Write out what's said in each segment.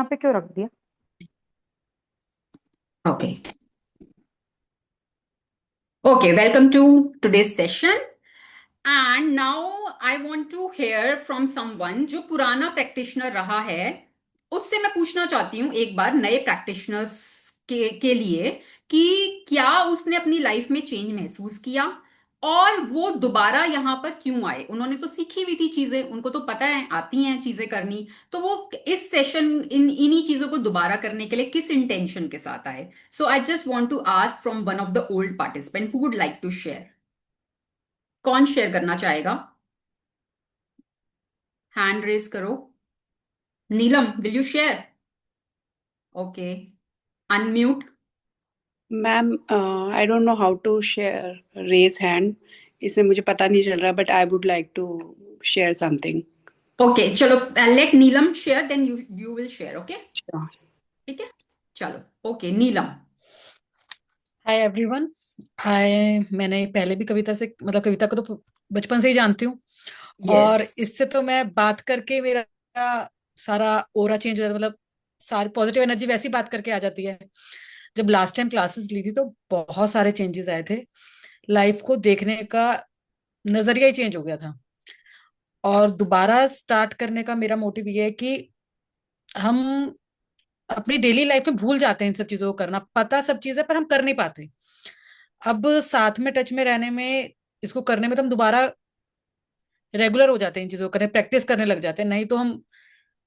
यहाँ पे क्यों रख दिया? Okay. Okay, welcome to today's session. And now I want to hear from someone जो पुराना प्रैक्टिशनर रहा है, उससे मैं पूछना चाहती हूँ एक बार नए प्रैक्टिशनर्स के लिए कि क्या उसने अपनी लाइफ में चेंज महसूस किया और वो दोबारा यहाँ पर क्यों आए। उन्होंने तो सीखी हुई थी चीजें, उनको तो पता है, आती हैं चीजें करनी, तो वो इस सेशन इन्हीं चीजों को दोबारा करने के लिए किस इंटेंशन के साथ आए। So I just want to ask from one of the old participant who would like to share. कौन शेयर करना चाहेगा? हैंड रेज करो। Neelam, will you share? Okay, unmute. Ma'am, I don't know how to share raise hand. इसमें मुझे पता नहीं चल रहा, but I would like to share something. Okay चलो, let Neelam share, then you you will share. Okay, ठीक है, चलो। ओके नीलम। Hi everyone. मैंने पहले भी कविता से मतलब कविता को तो बचपन से ही जानती हूँ। यस। और इससे तो मैं बात करके मेरा सारा ओरा चेंज हो जाता है, मतलब सारी पॉजिटिव एनर्जी वैसी बात करके आ जाती है। जब लास्ट टाइम क्लासेस ली थी तो बहुत सारे चेंजेस आए थे। लाइफ को देखने का नजरिया ही चेंज हो गया था। और दोबारा स्टार्ट करने का मेरा मोटिव ये है कि हम अपनी डेली लाइफ में भूल जाते हैं इन सब चीजों को करना, पता सब चीजें पर हम कर नहीं पाते। अब साथ में टच में रहने में, इसको करने में तो हम दोबारा रेगुलर हो जाते हैं, इन चीजों को करने प्रैक्टिस करने लग जाते हैं। नहीं तो हम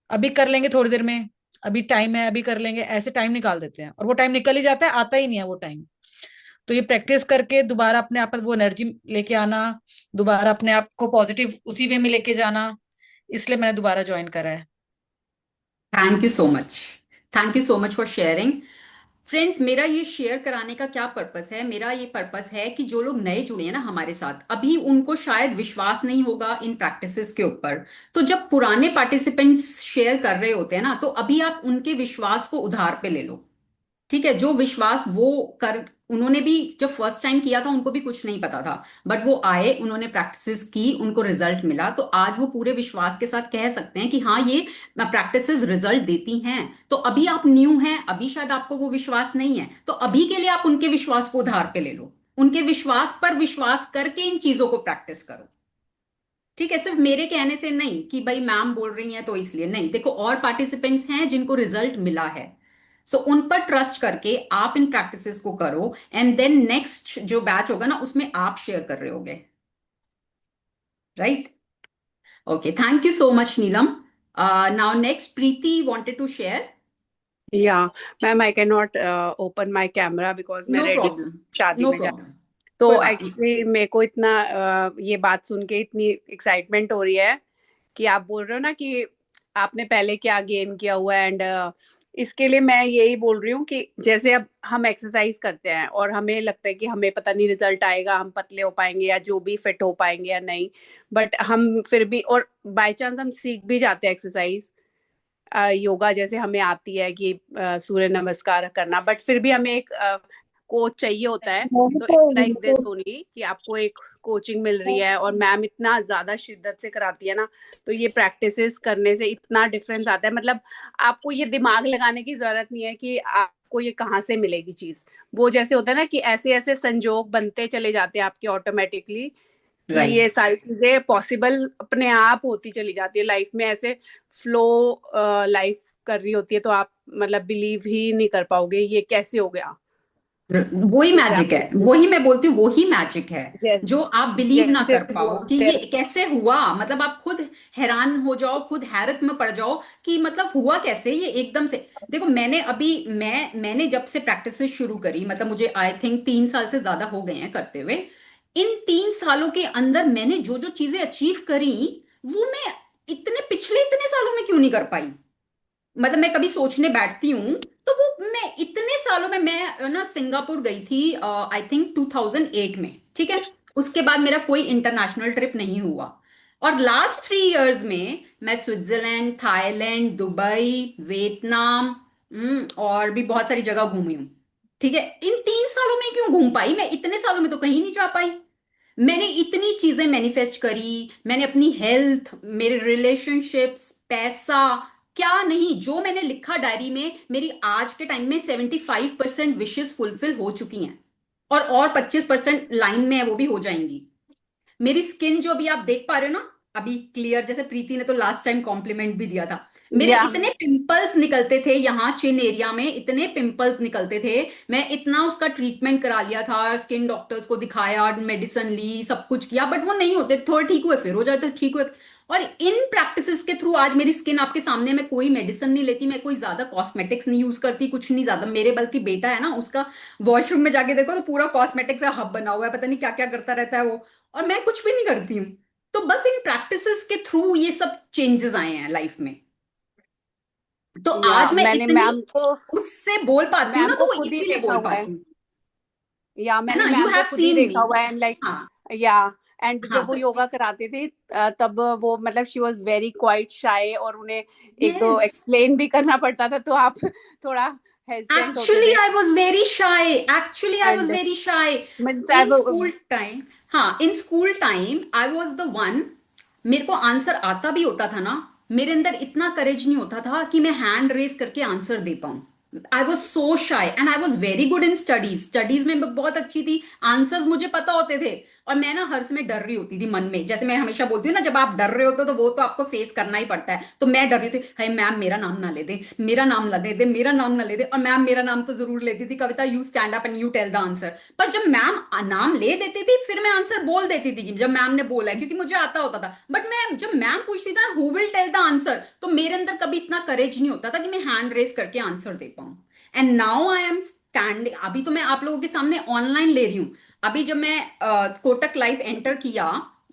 अभी कर लेंगे थोड़ी देर में, अभी टाइम है अभी कर लेंगे, ऐसे टाइम निकाल देते हैं और वो टाइम निकल ही जाता है, आता ही नहीं है वो टाइम। तो ये प्रैक्टिस करके दोबारा अपने आप में वो एनर्जी लेके आना, दोबारा अपने आप को पॉजिटिव उसी वे में लेके जाना, इसलिए मैंने दोबारा ज्वाइन करा है। Thank you so much. Thank you so much for sharing. Friends, मेरा ये शेयर कराने का क्या पर्पस है? मेरा ये पर्पस है कि जो लोग नए जुड़े हैं ना हमारे साथ, अभी उनको शायद विश्वास नहीं होगा इन प्रैक्टिसेस के ऊपर। तो जब पुराने पार्टिसिपेंट्स शेयर कर रहे होते हैं ना, तो अभी आप उनके विश्वास को उधार पे ले लो। ठीक है, जो विश्वास वो कर, उन्होंने भी जब फर्स्ट टाइम किया था उनको भी कुछ नहीं पता था, बट वो आए, उन्होंने प्रैक्टिसेस की, उनको रिजल्ट मिला, तो आज वो पूरे विश्वास के साथ कह सकते हैं कि हाँ, ये प्रैक्टिसेस रिजल्ट देती हैं। तो अभी आप न्यू हैं, अभी शायद आपको वो विश्वास नहीं है, तो अभी के लिए आप उनके विश्वास को उधार पे ले लो। उनके विश्वास पर विश्वास करके इन चीजों को प्रैक्टिस करो। ठीक है, सिर्फ मेरे कहने से नहीं कि भाई मैम बोल रही हैं तो इसलिए नहीं। देखो, और पार्टिसिपेंट्स हैं जिनको रिजल्ट मिला है, सो उन पर ट्रस्ट करके आप इन प्रैक्टिसेस को करो, एंड देन नेक्स्ट जो बैच होगा ना उसमें आप शेयर कर रहे होगे। Right? Okay, thank you so much Neelam. Now next, Preeti wanted to share. Yeah ma'am, I can not open my camera because मैं नो रेडी प्रॉब्लम। शादी नो में जा। प्रॉब्लम। कोई तो बात नहीं। एक्चुअली मेरे को इतना ये बात सुन के इतनी एक्साइटमेंट हो रही है कि आप बोल रहे हो ना कि आपने पहले क्या गेन किया हुआ है। एंड इसके लिए मैं यही बोल रही हूँ कि जैसे अब हम एक्सरसाइज करते हैं और हमें लगता है कि हमें पता नहीं रिजल्ट आएगा, हम पतले हो पाएंगे या जो भी फिट हो पाएंगे या नहीं। बट हम फिर भी, और बाय चांस हम सीख भी जाते हैं एक्सरसाइज, योगा जैसे हमें आती है कि सूर्य नमस्कार करना, बट फिर भी हमें एक कोच चाहिए होता है। तो इट्स लाइक दिस ओनली कि आपको एक कोचिंग मिल रही है और मैम इतना ज्यादा शिद्दत से कराती है ना, तो ये प्रैक्टिसेस करने से इतना डिफरेंस आता है। मतलब आपको ये दिमाग लगाने की जरूरत नहीं है कि आपको ये कहाँ से मिलेगी चीज। वो जैसे होता है ना कि ऐसे ऐसे संजोग बनते चले जाते हैं आपके ऑटोमेटिकली, कि राइट। ये सारी चीजें पॉसिबल अपने आप होती चली जाती है लाइफ में। ऐसे फ्लो लाइफ कर रही होती है तो आप मतलब बिलीव ही नहीं कर पाओगे ये कैसे हो गया। वही जैसे मैजिक आपको, है, वही मैं बोलती हूँ, वही मैजिक है जो आप बिलीव ना जैसे कर पाओ कि बोलते ये हैं। कैसे हुआ। मतलब आप खुद हैरान हो जाओ, खुद हैरत में पड़ जाओ कि मतलब हुआ कैसे ये एकदम से। देखो, मैंने अभी मैंने जब से प्रैक्टिस शुरू करी, मतलब मुझे आई थिंक 3 साल से ज्यादा हो गए हैं करते हुए। इन 3 सालों के अंदर मैंने जो जो चीजें अचीव करी, वो मैं इतने पिछले इतने सालों में क्यों नहीं कर पाई। मतलब मैं कभी सोचने बैठती हूँ तो वो मैं इतने सालों में, मैं ना सिंगापुर गई थी आई थिंक 2008 में। ठीक है, उसके बाद मेरा कोई इंटरनेशनल ट्रिप नहीं हुआ। और लास्ट 3 इयर्स में मैं स्विट्जरलैंड, थाईलैंड, दुबई, वियतनाम, और भी बहुत सारी जगह घूमी हूँ। ठीक है, इन 3 सालों में क्यों घूम पाई? मैं इतने सालों में तो कहीं नहीं जा पाई। मैंने इतनी चीजें मैनिफेस्ट करी, मैंने अपनी हेल्थ, मेरे रिलेशनशिप्स, पैसा, क्या नहीं, जो मैंने लिखा डायरी में, मेरी आज के टाइम में 75% विशेस फुलफिल हो चुकी हैं, और 25% लाइन में है, वो भी हो जाएंगी। मेरी स्किन जो अभी आप देख पा रहे हो ना, अभी क्लियर, जैसे प्रीति ने तो लास्ट टाइम कॉम्प्लीमेंट भी दिया था। मेरे या इतने पिंपल्स निकलते थे यहाँ चिन एरिया में, इतने पिंपल्स निकलते थे, मैं इतना उसका ट्रीटमेंट करा लिया था, स्किन डॉक्टर्स को दिखाया, मेडिसिन ली, सब कुछ किया, बट वो नहीं होते, थोड़े ठीक हुए फिर हो जाते, ठीक हुए। और इन प्रैक्टिसेस के थ्रू आज मेरी स्किन आपके सामने, मैं कोई मेडिसिन नहीं लेती, मैं कोई ज्यादा कॉस्मेटिक्स नहीं यूज करती, कुछ नहीं ज्यादा। मेरे बल्कि बेटा है ना, उसका वॉशरूम में जाके देखो तो पूरा कॉस्मेटिक्स का हब बना हुआ है, पता नहीं क्या क्या करता रहता है वो, और मैं कुछ भी नहीं करती हूँ। तो बस इन प्रैक्टिसेस के थ्रू ये सब चेंजेस आए हैं लाइफ में। तो या आज मैं मैंने इतनी उससे बोल पाती हूँ ना, मैम तो को वो खुद ही इसीलिए देखा बोल हुआ है। पाती हूँ। या है मैंने ना, यू मैम को हैव खुद ही सीन मी। देखा हुआ है एंड लाइक हाँ। या एंड हाँ जब वो तो योगा कराते थे तब वो मतलब शी वाज वेरी क्वाइट शाय और उन्हें एक दो यस, एक्सप्लेन भी करना पड़ता था, तो आप थोड़ा हेजिटेंट होते एक्चुअली थे I was very shy, actually I was and very shy means in school time. हाँ, in school time I was the one, मेरे को आंसर आता भी होता था ना, मेरे अंदर इतना करेज नहीं होता था कि मैं हैंड रेस करके आंसर दे पाऊं। I was so shy and I was very good in studies, studies में मैं बहुत अच्छी थी, आंसर्स मुझे पता होते थे। और मैं ना हर समय डर रही होती थी मन में, जैसे मैं हमेशा बोलती हूँ ना, जब आप डर रहे होते हो तो वो तो आपको फेस करना ही पड़ता है, तो मैं डर रही थी, हाय मैम मेरा नाम ना ले दे, मेरा नाम ना ले दे, मेरा नाम ना ले दे। और मैम मेरा नाम तो जरूर लेती थी, Kavita you stand up and you tell the answer. पर जब मैम नाम ले देती थी, फिर मैं आंसर बोल देती थी जब मैम ने बोला है, क्योंकि मुझे आता होता था। बट मैं जब मैम पूछती था who will tell the answer, तो मेरे अंदर कभी इतना करेज नहीं होता था कि मैं हैंड रेस करके आंसर दे पाऊं। And now I am standing, अभी तो मैं आप लोगों के सामने ऑनलाइन ले रही हूँ। अभी जब मैं कोटक लाइफ एंटर किया,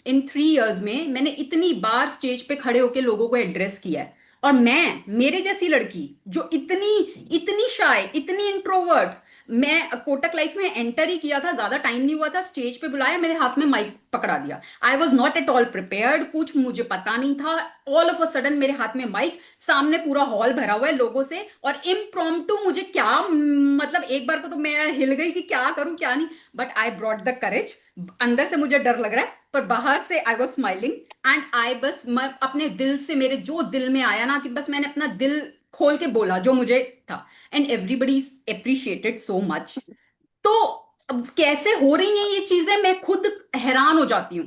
इन 3 इयर्स में मैंने इतनी बार स्टेज पे खड़े होकर लोगों को एड्रेस किया है। और मैं, मेरे जैसी लड़की जो इतनी इतनी शाय, इतनी इंट्रोवर्ट, मैं कोटक लाइफ में एंटर ही किया था, ज्यादा टाइम नहीं हुआ था, स्टेज पे बुलाया, मेरे हाथ में माइक पकड़ा दिया। I was not at all prepared, कुछ मुझे पता नहीं था। ऑल ऑफ अ सडन मेरे हाथ में माइक, सामने पूरा हॉल भरा हुआ है लोगों से, और इम्प्रॉम्प्टू मुझे क्या मतलब एक बार को तो मैं हिल गई कि क्या करूं क्या नहीं। But I brought the courage. अंदर से मुझे डर लग रहा है, पर बाहर से I was smiling. And I बस मैं अपने दिल से, मेरे जो दिल में आया ना, कि बस मैंने अपना दिल खोल के बोला जो मुझे था। And everybody appreciated so much. तो अब कैसे हो रही हैं ये चीजें, मैं खुद हैरान हो जाती हूँ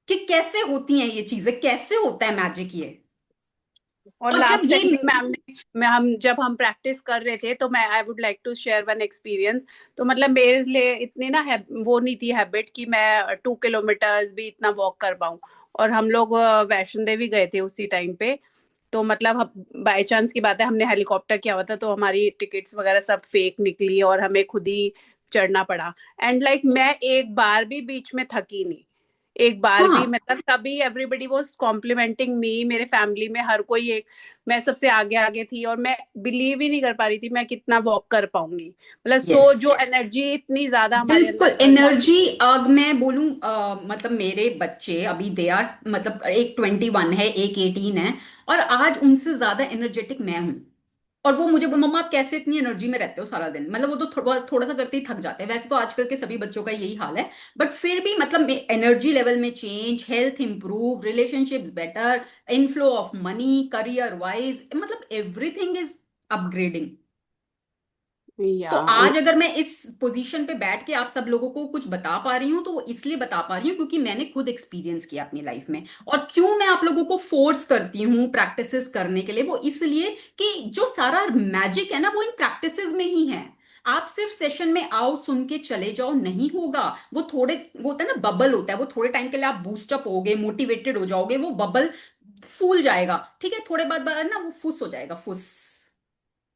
कि कैसे होती हैं ये चीजें, कैसे होता है मैजिक ये। और और जब लास्ट ये टाइम भी मैम ने मैं हम जब हम प्रैक्टिस कर रहे थे तो मैं I would like to share one experience. तो मतलब मेरे लिए इतनी ना वो नहीं थी हैबिट कि मैं 2 किलोमीटर्स भी इतना वॉक कर पाऊँ। और हम लोग वैष्णो देवी गए थे उसी टाइम पे। तो मतलब बाय चांस की बात है, हमने हेलीकॉप्टर किया हुआ था तो हमारी टिकट्स वगैरह सब फेक निकली और हमें खुद ही चढ़ना पड़ा। एंड लाइक मैं एक बार भी बीच में थकी नहीं, एक बार भी, हाँ, मतलब सभी एवरीबडी वाज कॉम्प्लीमेंटिंग मी, मेरे फैमिली में हर कोई एक, मैं सबसे आगे आगे थी और मैं बिलीव ही नहीं कर पा रही थी मैं कितना वॉक कर पाऊंगी। मतलब यस, सो जो एनर्जी इतनी ज्यादा हमारे बिल्कुल अंदर एनर्जी। अब मैं बोलूं, मतलब मेरे बच्चे अभी दे आर, मतलब एक 21 है, एक 18 है, और आज उनसे ज्यादा एनर्जेटिक मैं हूं। और वो मुझे मम्मा आप कैसे इतनी एनर्जी में रहते हो सारा दिन, मतलब वो तो थोड़ा थोड़ा सा करते ही थक जाते हैं, वैसे तो आजकल के सभी बच्चों का यही हाल है। बट फिर भी मतलब एनर्जी लेवल में change, health improve, relationships better, inflow of money, career wise, मतलब एवरीथिंग इज अपग्रेडिंग। तो या आज अगर मैं इस पोजीशन पे बैठ के आप सब लोगों को कुछ बता पा रही हूँ, तो वो इसलिए बता पा रही हूँ क्योंकि मैंने खुद एक्सपीरियंस किया अपनी लाइफ में। और क्यों मैं आप लोगों को फोर्स करती हूँ प्रैक्टिसेस करने के लिए, वो इसलिए कि जो सारा मैजिक है ना, वो इन प्रैक्टिसेस में ही है। आप सिर्फ सेशन में आओ, सुन के चले जाओ, नहीं होगा। वो थोड़े, वो होता है ना बबल होता है, वो थोड़े टाइम के लिए आप बूस्टअप होगे, मोटिवेटेड हो जाओगे, वो बबल फूल जाएगा, ठीक है, थोड़े बाद ना वो फुस हो जाएगा, फुस।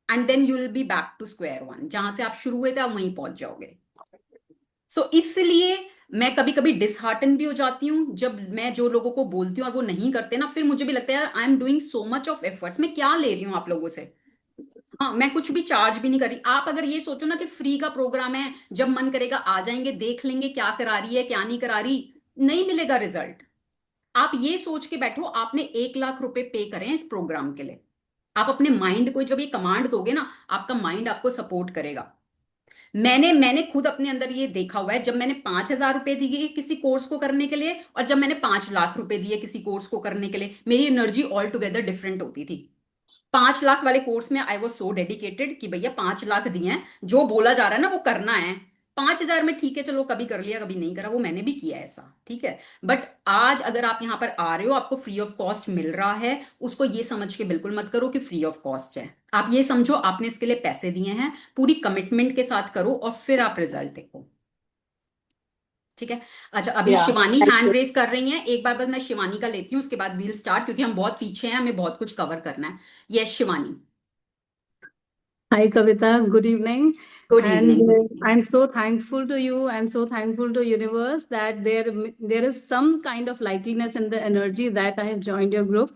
And then you will be back to square one, जहां से आप शुरू हुए थे आप वहीं पहुंच जाओगे। सो इसलिए मैं कभी कभी डिसहार्टन भी हो जाती हूँ जब मैं जो लोगों को बोलती हूँ और वो नहीं करते ना, फिर मुझे भी लगता है यार I am doing so much of efforts, मैं क्या ले रही हूँ आप लोगों से। हाँ, मैं कुछ भी चार्ज भी नहीं कर रही। आप अगर ये सोचो ना कि फ्री का प्रोग्राम है, जब मन करेगा आ जाएंगे, देख लेंगे क्या करा रही है क्या नहीं करा रही, नहीं मिलेगा रिजल्ट। आप ये सोच के बैठो आपने 1 लाख रुपए पे करे हैं इस प्रोग्राम के लिए। आप अपने माइंड को जब ये कमांड दोगे ना, आपका माइंड आपको सपोर्ट करेगा। मैंने खुद अपने अंदर ये देखा हुआ है, जब मैंने 5,000 रुपए दिए किसी कोर्स को करने के लिए, और जब मैंने 5 लाख रुपए दिए किसी कोर्स को करने के लिए, मेरी एनर्जी ऑल टुगेदर डिफरेंट होती थी। 5 लाख वाले कोर्स में आई वॉज सो डेडिकेटेड कि भैया 5 लाख दिए हैं, जो बोला जा रहा है ना वो करना है। 5 हजार में ठीक है, चलो कभी कर लिया कभी नहीं करा, वो मैंने भी किया है ऐसा, ठीक है। बट आज अगर आप यहाँ पर आ रहे हो, आपको फ्री ऑफ कॉस्ट मिल रहा है, उसको ये समझ के बिल्कुल मत करो कि फ्री ऑफ कॉस्ट है। आप ये समझो आपने इसके लिए पैसे दिए हैं, पूरी कमिटमेंट के साथ करो और फिर आप रिजल्ट देखो, ठीक है। अच्छा, अभी या Shivani thank hand you. Race कर रही हैं, एक बार बस मैं शिवानी का लेती हूँ, उसके बाद वील स्टार्ट, क्योंकि हम बहुत पीछे हैं, हमें बहुत कुछ कवर करना है। Yes Shivani. Hi Kavita, good evening. Good And evening, good evening. I'm so thankful to you and so thankful to universe that there is some kind of likeliness in the energy that I have joined your group.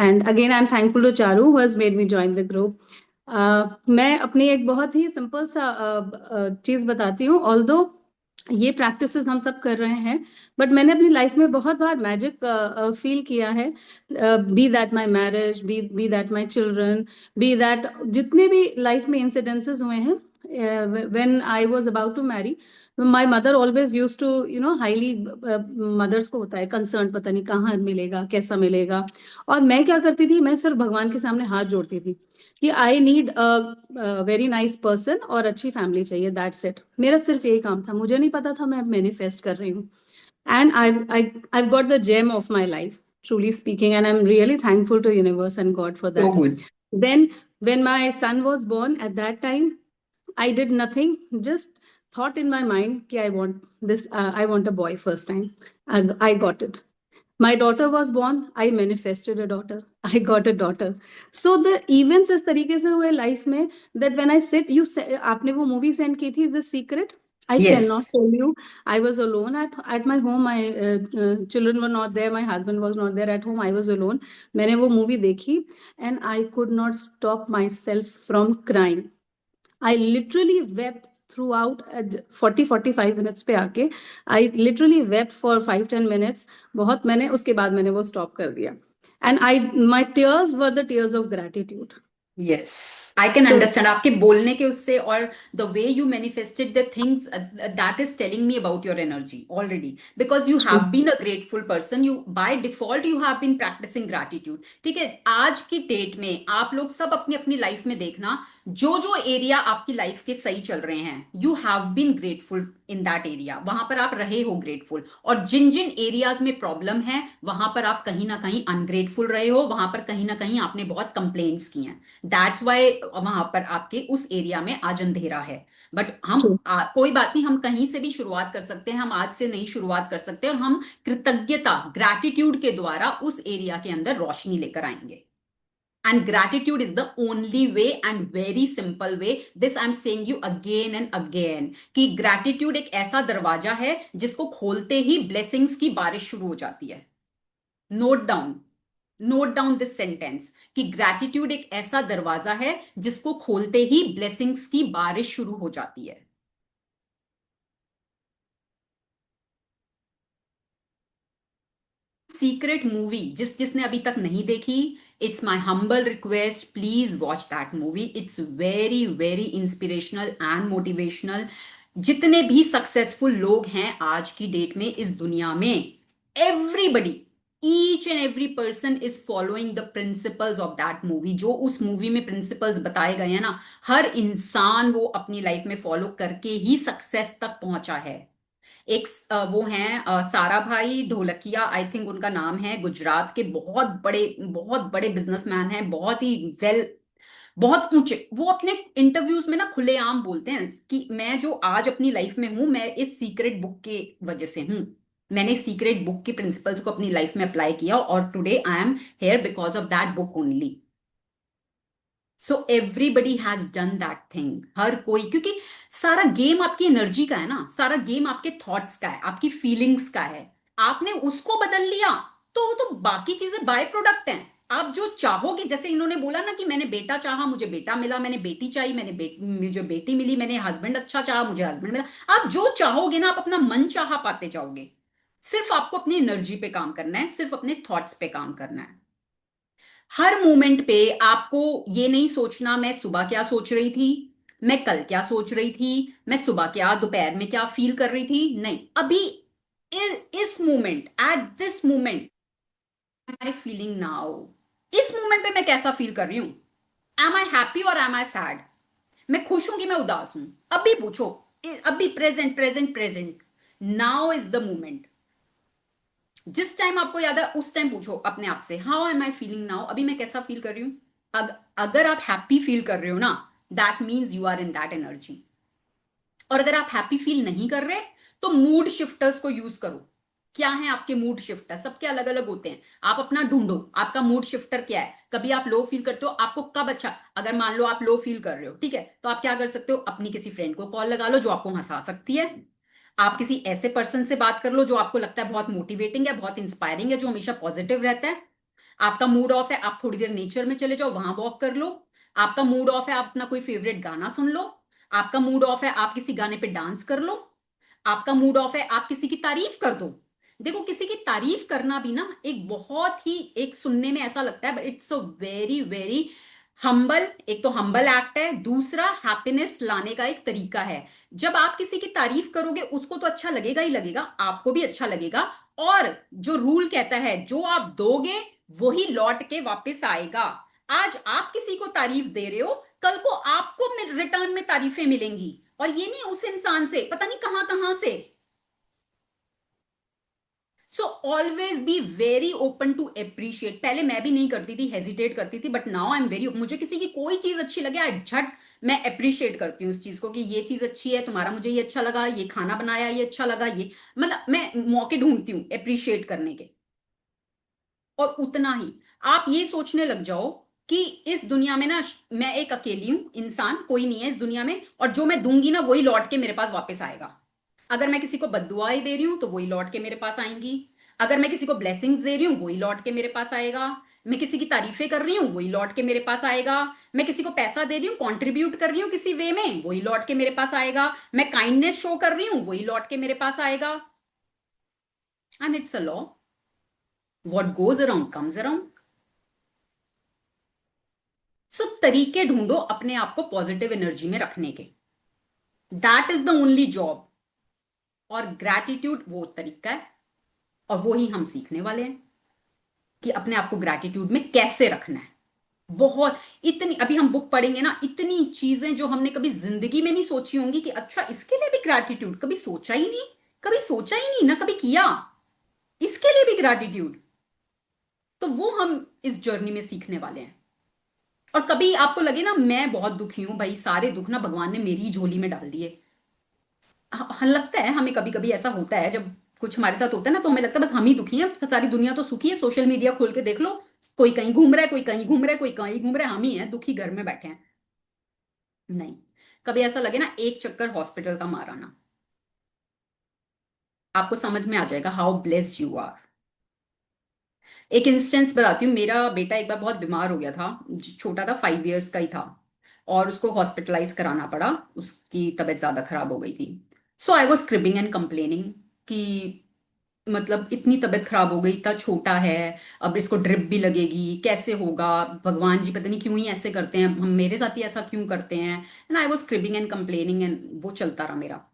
And again, I'm thankful to Charu who has made me join the group. मैं अपनी एक बहुत ही simple सा चीज बताती हूँ। Although ये practices हम सब कर रहे हैं, बट मैंने अपनी लाइफ में बहुत बार मैजिक फील किया है। Be that my marriage, be that my children, be that जितने भी लाइफ में इंसिडेंसेस हुए हैं, when I was about to marry, my mother always use to highly, mothers को होता है कंसर्न, पता नहीं कहाँ मिलेगा कैसा मिलेगा। और मैं क्या करती थी, मैं सिर्फ भगवान के सामने हाथ जोड़ती थी कि I need a very nice person और अच्छी फैमिली चाहिए, दैट्स इट। मेरा सिर्फ यही काम था, मुझे नहीं पता था मैं मैनिफेस्ट कर रही हूँ। And I've got the gem of my life, truly speaking, and I'm really thankful to universe and God for so that. Good. Then when my son was born, at that time I did nothing, just thought in my mind कि I want this, I want a boy first time, and I got it. My daughter was born, I manifested a daughter, I got a daughter. So the events इस तरीके से हुए life में, that when I sit, आपने वो movie send की थी The Secret, I yes. cannot tell you. I was alone at my home. My children were not there. My husband was not there at home. I was alone. मैंने वो movie देखी and I could not stop myself from crying. I literally wept throughout 40-45 minutes पे आके, I literally wept for 5-10 minutes. बहुत मैंने उसके बाद मैंने वो stop कर दिया. And my tears were the tears of gratitude. Yes, I can So understand आपके बोलने के उससे, और the way you manifested the things, that is telling me about your energy already, because you have been a grateful person, you by default you have been practicing gratitude, ठीक है। आज की date में आप लोग सब अपनी अपनी लाइफ में देखना, जो जो एरिया आपकी लाइफ के सही चल रहे हैं, you have been grateful in that area, वहां पर आप रहे हो ग्रेटफुल। और जिन जिन एरियाज में प्रॉब्लम है, वहां पर आप कहीं ना कहीं अनग्रेटफुल रहे हो, वहां पर कहीं ना कहीं आपने बहुत कंप्लेंट्स की हैं, दैट्स वाई वहां पर आपके उस एरिया में आज अंधेरा है। बट हम true. कोई बात नहीं, हम कहीं से भी शुरुआत कर सकते हैं, हम आज से नई शुरुआत कर सकते हैं, और हम कृतज्ञता ग्रैटिट्यूड के द्वारा उस एरिया के अंदर रोशनी लेकर आएंगे। And gratitude is the only way and very simple way. This I'm saying you again and again कि gratitude एक ऐसा दरवाजा है जिसको खोलते ही blessings की बारिश शुरू हो जाती है। नोट डाउन दिस सेंटेंस कि ग्रैटिट्यूड एक ऐसा दरवाजा है जिसको खोलते ही ब्लेसिंग्स की बारिश शुरू हो जाती है। सीक्रेट मूवी जिसने अभी तक नहीं देखी, it's my humble request, please watch that movie. It's very very inspirational and motivational. जितने भी सक्सेसफुल लोग हैं आज की डेट में इस दुनिया में, everybody, each and every person is following the principles of that movie. जो उस मूवी में प्रिंसिपल्स बताए गए हैं ना, हर इंसान वो अपनी लाइफ में फॉलो करके ही सक्सेस तक पहुंचा है। एक वो हैं सारा भाई ढोलकिया, आई थिंक उनका नाम है, गुजरात के बहुत बड़े बिजनेसमैन हैं, बहुत ही वेल, बहुत ऊंचे। वो अपने इंटरव्यूज में ना खुलेआम बोलते हैं कि मैं जो आज अपनी लाइफ में हूं, मैं इस सीक्रेट बुक के वजह से हूं। मैंने सीक्रेट बुक के प्रिंसिपल्स को अपनी लाइफ में अप्लाई किया और today I am here because of that book only. So everybody has done that thing, हर कोई, क्योंकि सारा गेम आपकी एनर्जी का है ना, सारा गेम आपके थॉट्स का है, आपकी फीलिंग्स का है। आपने उसको बदल लिया तो वो तो बाकी चीजें बाय प्रोडक्ट हैं। आप जो चाहोगे, जैसे इन्होंने बोला ना कि मैंने बेटा चाहा मुझे बेटा मिला, मैंने बेटी चाहिए मुझे बेटी मिली, मैंने हस्बैंड अच्छा चाहा मुझे हस्बैंड मिला। आप जो चाहोगे ना, आप अपना मन चाहा पाते जाओगे। सिर्फ आपको अपनी एनर्जी पे काम करना है, सिर्फ अपने थॉट्स पे काम करना है। हर मोमेंट पे आपको ये नहीं सोचना मैं सुबह क्या सोच रही थी, मैं कल क्या सोच रही थी, मैं सुबह क्या दोपहर में क्या फील कर रही थी, नहीं, अभी इस moment, at this moment I feeling now, इस मोमेंट पे मैं कैसा फील कर रही हूं? एम आई हैप्पी और एम आई सैड? मैं खुश हूं कि मैं उदास हूं? अभी पूछो, अभी present present present, now is the moment. जिस टाइम आपको याद है उस टाइम पूछो अपने आप से, how am I feeling now? अभी मैं कैसा फील कर रही हूं? अगर आप हैप्पी फील कर रहे हो ना, that means you are in that energy. और अगर आप हैप्पी फील नहीं कर रहे तो मूड शिफ्टर्स को यूज करो। क्या है आपके मूड शिफ्टर? सबके अलग अलग होते हैं, आप अपना ढूंढो आपका मूड शिफ्टर क्या है। कभी आप लो फील करते हो, आपको कब अच्छा, अगर मान लो आप लो फील कर रहे हो, ठीक है, तो आप क्या कर सकते हो? अपनी किसी फ्रेंड को कॉल लगा लो जो आपको हंसा सकती है। आप किसी ऐसे पर्सन से बात कर लो जो आपको लगता है बहुत मोटिवेटिंग है, बहुत इंस्पायरिंग है, जो हमेशा पॉजिटिव रहता है। आपका मूड ऑफ है, आप थोड़ी देर नेचर में चले जाओ, वहां वॉक कर लो। आपका मूड ऑफ है, आप अपना कोई फेवरेट गाना सुन लो। आपका मूड ऑफ है, आप किसी गाने पे डांस कर लो। आपका मूड ऑफ है, आप किसी की तारीफ कर दो। देखो, किसी की तारीफ करना भी ना एक बहुत ही, एक सुनने में ऐसा लगता है but it's a very very humble, एक तो हम्बल एक्ट है, दूसरा हैप्पीनेस लाने का एक तरीका है। जब आप किसी की तारीफ करोगे उसको तो अच्छा लगेगा ही लगेगा, आपको भी अच्छा लगेगा। और जो रूल कहता है जो आप दोगे वही लौट के वापस आएगा। आज आप किसी को तारीफ दे रहे हो, कल को आपको रिटर्न में तारीफें मिलेंगी, और ये नहीं उस इंसान से, पता नहीं कहां कहां से। So always be very open to appreciate. पहले मैं भी नहीं करती थी, हेजिटेट करती थी, but now I am very, मुझे किसी की कोई चीज अच्छी लगे आई झट मैं अप्रिशिएट करती हूँ उस चीज को कि ये चीज अच्छी है, तुम्हारा मुझे ये अच्छा लगा, ये खाना बनाया ये अच्छा लगा, ये मतलब मैं मौके ढूंढती हूँ अप्रिशिएट करने के। और उतना ही आप ये सोचने लग जाओ कि इस दुनिया में ना मैं एक अकेली हूं इंसान, कोई नहीं है इस दुनिया में, और जो मैं दूंगी ना वही लौट के मेरे पास वापस आएगा। अगर मैं किसी को बद्दुआएं दे रही हूं तो वही लौट के मेरे पास आएंगी। अगर मैं किसी को ब्लेसिंग्स दे रही हूं वही लौट के मेरे पास आएगा। मैं किसी की तारीफें कर रही हूं वही लौट के मेरे पास आएगा। मैं किसी को पैसा दे रही हूँ, कंट्रीब्यूट कर रही हूँ किसी वे में, वही लौट के मेरे पास आएगा। मैं काइंडनेस शो कर रही हूँ वही लौट के मेरे पास आएगा। And it's a law, what goes around comes around. So तरीके ढूंढो अपने आप को पॉजिटिव एनर्जी में रखने के, that is the only job. और ग्रैटिट्यूड वो तरीका है, और वो ही हम सीखने वाले हैं कि अपने आप को ग्रैटिट्यूड में कैसे रखना है। बहुत, इतनी अभी हम बुक पढ़ेंगे ना, इतनी चीजें जो हमने कभी जिंदगी में नहीं सोची होंगी कि अच्छा इसके लिए भी ग्रैटिट्यूड, कभी सोचा ही नहीं, कभी सोचा ही नहीं ना, कभी किया, इसके लिए भी ग्रैटिट्यूड। तो वो हम इस जर्नी में सीखने वाले हैं। और कभी आपको लगे ना मैं बहुत दुखी हूं, भाई सारे दुख ना भगवान ने मेरी ही झोली में डाल दिए। लगता है हमें कभी कभी ऐसा होता है, जब कुछ हमारे साथ होता है ना तो हमें लगता है बस हम ही दुखी हैं, सारी दुनिया तो सुखी है। सोशल मीडिया खोल के देख लो, कोई कहीं घूम रहा है, कोई कहीं घूम रहा है, कोई कहीं घूम रहा है, हम ही हैं दुखी घर में बैठे हैं। नहीं, कभी ऐसा लगे ना एक चक्कर हॉस्पिटल का मारा ना, आपको समझ में आ जाएगा हाउ ब्लेस्ड यू आर। एक इंस्टेंस बताती हूँ, मेरा बेटा एक बार बहुत बीमार हो गया था, छोटा था, 5 इयर्स का ही था, और उसको हॉस्पिटलाइज कराना पड़ा, उसकी तबीयत ज्यादा खराब हो गई थी। So I was cribbing and complaining कि मतलब इतनी तबीयत खराब हो गई, इतना छोटा है, अब इसको ड्रिप भी लगेगी, कैसे होगा, भगवान जी पता नहीं क्यों ही ऐसे करते हैं, हम मेरे साथ ही ऐसा क्यों करते हैं। And I was cribbing and complaining, and वो चलता रहा मेरा।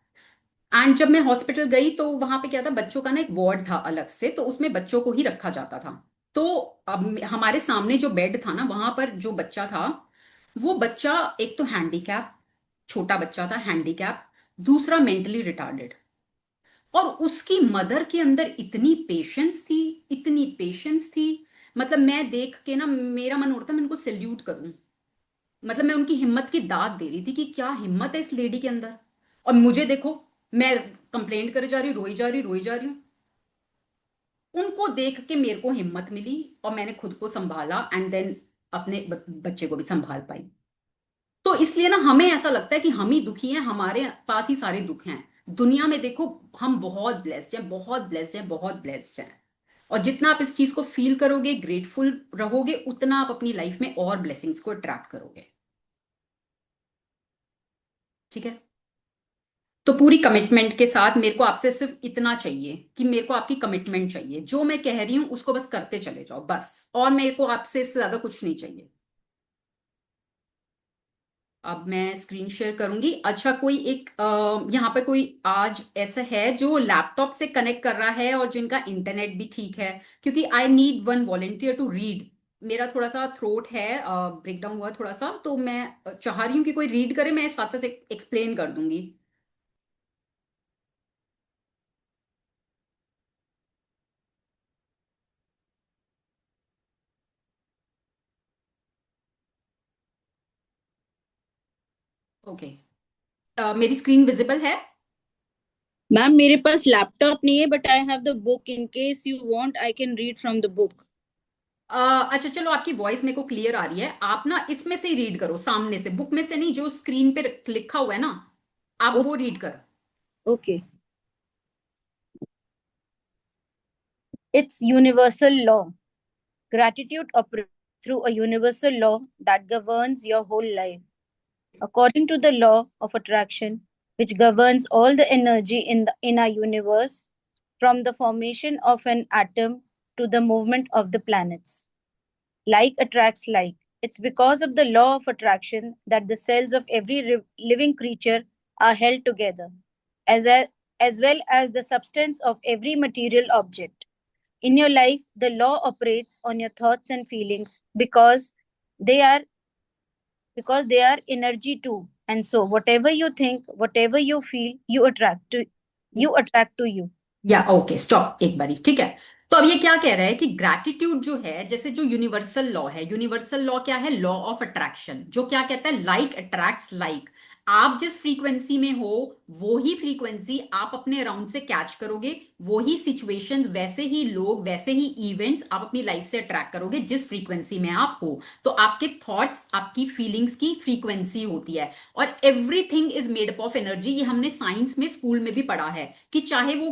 एंड जब मैं हॉस्पिटल गई तो वहां पे क्या था, बच्चों का ना एक वार्ड था अलग से, तो उसमें बच्चों को ही रखा जाता था। तो अब हमारे सामने जो बेड था ना, वहां पर जो बच्चा था, वो बच्चा एक तो हैंडीकैप, छोटा बच्चा था हैंडीकैप, दूसरा मेंटली रिटार्डेड। और उसकी मदर के अंदर इतनी पेशेंस थी, इतनी पेशेंस थी, मतलब मैं देख के ना मेरा मन उड़ता मैं उनको सैल्यूट करूं। मतलब मैं उनकी हिम्मत की दाद दे रही थी कि क्या हिम्मत है इस लेडी के अंदर। और मुझे देखो, मैं कंप्लेंट करे जा रही हूँ, रोई जा रही हूँ, रोई जा रही हूँ। उनको देख के मेरे को हिम्मत मिली और मैंने खुद को संभाला, एंड देन अपने बच्चे को भी संभाल पाई। तो इसलिए ना हमें ऐसा लगता है कि हम ही दुखी हैं, हमारे पास ही सारे दुख हैं। दुनिया में देखो, हम बहुत ब्लेस्ड हैं, बहुत ब्लेस्ड हैं, बहुत ब्लेस्ड हैं। और जितना आप इस चीज को फील करोगे, ग्रेटफुल रहोगे, उतना आप अपनी लाइफ में और ब्लेसिंग्स को अट्रैक्ट करोगे। ठीक है, तो पूरी कमिटमेंट के साथ मेरे को आपसे सिर्फ इतना चाहिए कि मेरे को आपकी कमिटमेंट चाहिए, जो मैं कह रही हूं उसको बस करते चले जाओ बस, और मेरे को आपसे इससे ज्यादा कुछ नहीं चाहिए। अब मैं स्क्रीन शेयर करूंगी। अच्छा, कोई एक यहाँ पर कोई आज ऐसा है जो लैपटॉप से कनेक्ट कर रहा है और जिनका इंटरनेट भी ठीक है, क्योंकि I need one volunteer to read. मेरा थोड़ा सा थ्रोट है, ब्रेक डाउन हुआ थोड़ा सा, तो मैं चाह रही हूँ कि कोई रीड करे, मैं साथ साथ एक्सप्लेन कर दूंगी। ओके, मेरी स्क्रीन विजिबल है? मैम मेरे पास लैपटॉप नहीं है but I have the book, in case you want I can read from the book. अच्छा चलो, आपकी वॉइस मेरे को क्लियर आ रही है, आप ना इसमें से ही रीड करो, सामने से, बुक में से नहीं, जो स्क्रीन पे लिखा हुआ है ना, आप वो रीड करो। Okay. It's universal law. Gratitude operates through a universal law that governs your whole life. According to the law of attraction, which governs all the energy in our universe, from the formation of an atom to the movement of the planets. Like attracts like. It's because of the law of attraction that the cells of every living creature are held together, as, as well as the substance of every material object. In your life, the law operates on your thoughts and feelings they are because they are energy too. And so whatever you think, whatever you feel, you attract to you. या okay, stop एक बारी, ठीक है। तो अब ये क्या कह रहा है कि ग्रैटिट्यूड जो है, जैसे जो यूनिवर्सल लॉ है, यूनिवर्सल लॉ क्या है? लॉ ऑफ अट्रैक्शन, जो क्या कहता है? Like attracts like. आप जिस फ्रीक्वेंसी में हो, वो ही फ्रीक्वेंसी आप अपने अराउंड से कैच करोगे, वो ही सिचुएशंस, वैसे ही लोग, वैसे ही इवेंट्स आप अपनी लाइफ से अट्रैक्ट करोगे जिस फ्रीक्वेंसी में आप हो। तो आपके थॉट्स, आपकी फीलिंग्स की फ्रीक्वेंसी होती है, और everything is made up of energy. ये हमने साइंस में, स्कूल में भी पढ़ा है कि चाहे वो